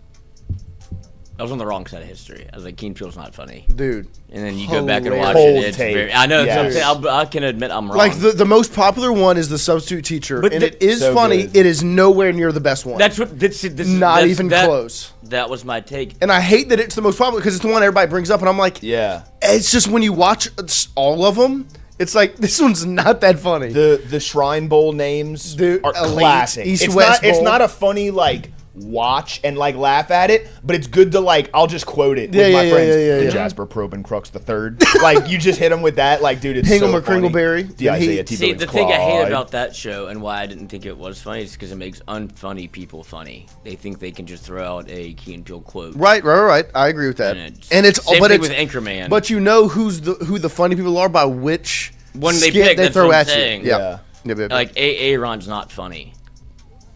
Speaker 6: I was on the wrong side of history. I was like, Keen Peele's not funny.
Speaker 2: Dude.
Speaker 6: And then you go back and watch
Speaker 17: Cold
Speaker 6: it. It's
Speaker 17: take.
Speaker 6: very, I know.
Speaker 17: Yes.
Speaker 6: I can admit I'm wrong.
Speaker 2: Like the most popular one is the substitute teacher,
Speaker 6: But
Speaker 2: and it is
Speaker 17: so
Speaker 2: funny.
Speaker 17: good.
Speaker 2: It is nowhere near the best one.
Speaker 6: That's what this
Speaker 2: Not even close.
Speaker 6: That was my take.
Speaker 2: And I hate that it's the most popular because it's the one everybody brings up, and I'm like,
Speaker 17: yeah.
Speaker 2: It's just when you watch all of them, it's like this one's not that funny.
Speaker 17: The Shrine Bowl names
Speaker 2: Dude,
Speaker 17: are
Speaker 2: Elite,
Speaker 17: classic.
Speaker 2: East-West
Speaker 17: It's
Speaker 2: Bowl.
Speaker 17: not a funny like watch and like laugh at it, but it's good to like. I'll just quote it with my friends. The Jasper Probin Crux the Third. Like you just hit them with that. Like dude, it's
Speaker 2: Hingle
Speaker 17: so funny.
Speaker 2: McCringleberry.
Speaker 17: The Isaiah T.
Speaker 6: See,
Speaker 17: Billings
Speaker 6: the thing I hate
Speaker 17: Clyde.
Speaker 6: about that show and why I didn't think it was funny is because it makes unfunny people funny. They think they can just throw out a Key and Peele quote.
Speaker 2: Right. I agree with that.
Speaker 6: And it's same thing with Anchorman.
Speaker 2: But you know who the funny people are by which
Speaker 6: when they
Speaker 2: skit
Speaker 6: pick,
Speaker 2: they
Speaker 6: that's
Speaker 2: throw
Speaker 6: what I'm
Speaker 2: at
Speaker 6: saying.
Speaker 2: you. Yeah.
Speaker 6: Like Aaron's not funny.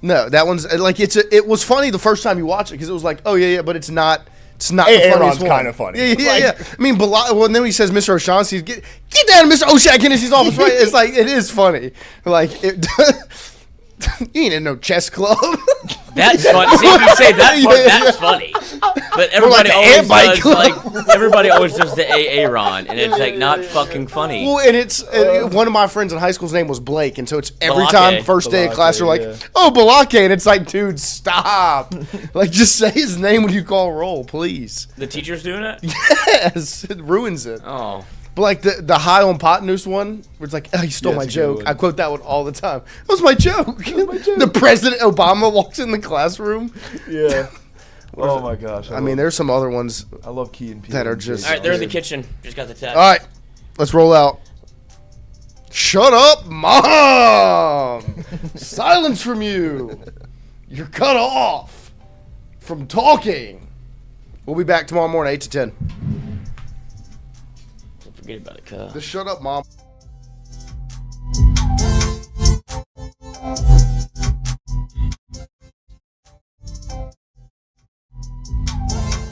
Speaker 2: No, that one's like it was funny the first time you watch it because it was like, oh yeah, but it's not the
Speaker 17: Aaron's
Speaker 2: funniest one.
Speaker 17: kind of funny.
Speaker 2: Yeah. I mean, well, and then he says Mr. O'Shaughnessy's get down to Mr. O'Shaughnessy's office, right? It's like it is funny. Like it. You ain't in no chess club.
Speaker 6: That's funny. See, if you say that part, that's funny. But everybody always does everybody always does the Aaron, and it's like not fucking funny.
Speaker 2: Well, and it's one of my friends in high school's name was Blake, and so it's every
Speaker 6: Balake.
Speaker 2: time first day of class, you're like, oh, Balake, and it's like, dude, stop. Like, just say his name when you call roll, please.
Speaker 6: The teacher's doing it?
Speaker 2: Yes, it ruins it.
Speaker 6: Oh.
Speaker 2: But like the high on Potnoose one, where it's like, oh, you stole my joke. I quote that one all the time. That was my joke. The President Obama walks in the classroom.
Speaker 17: Yeah. Oh my gosh.
Speaker 2: I mean, there's some other ones.
Speaker 17: I love Key and Peele
Speaker 2: that are just.
Speaker 6: All right, they're in the kitchen. Just got the text.
Speaker 2: All right, let's roll out. Shut up, Mom! Silence from you. You're cut off from talking. We'll be back tomorrow morning, 8 to 10.
Speaker 6: Forget about it, cuz.
Speaker 2: Just shut up, Mom.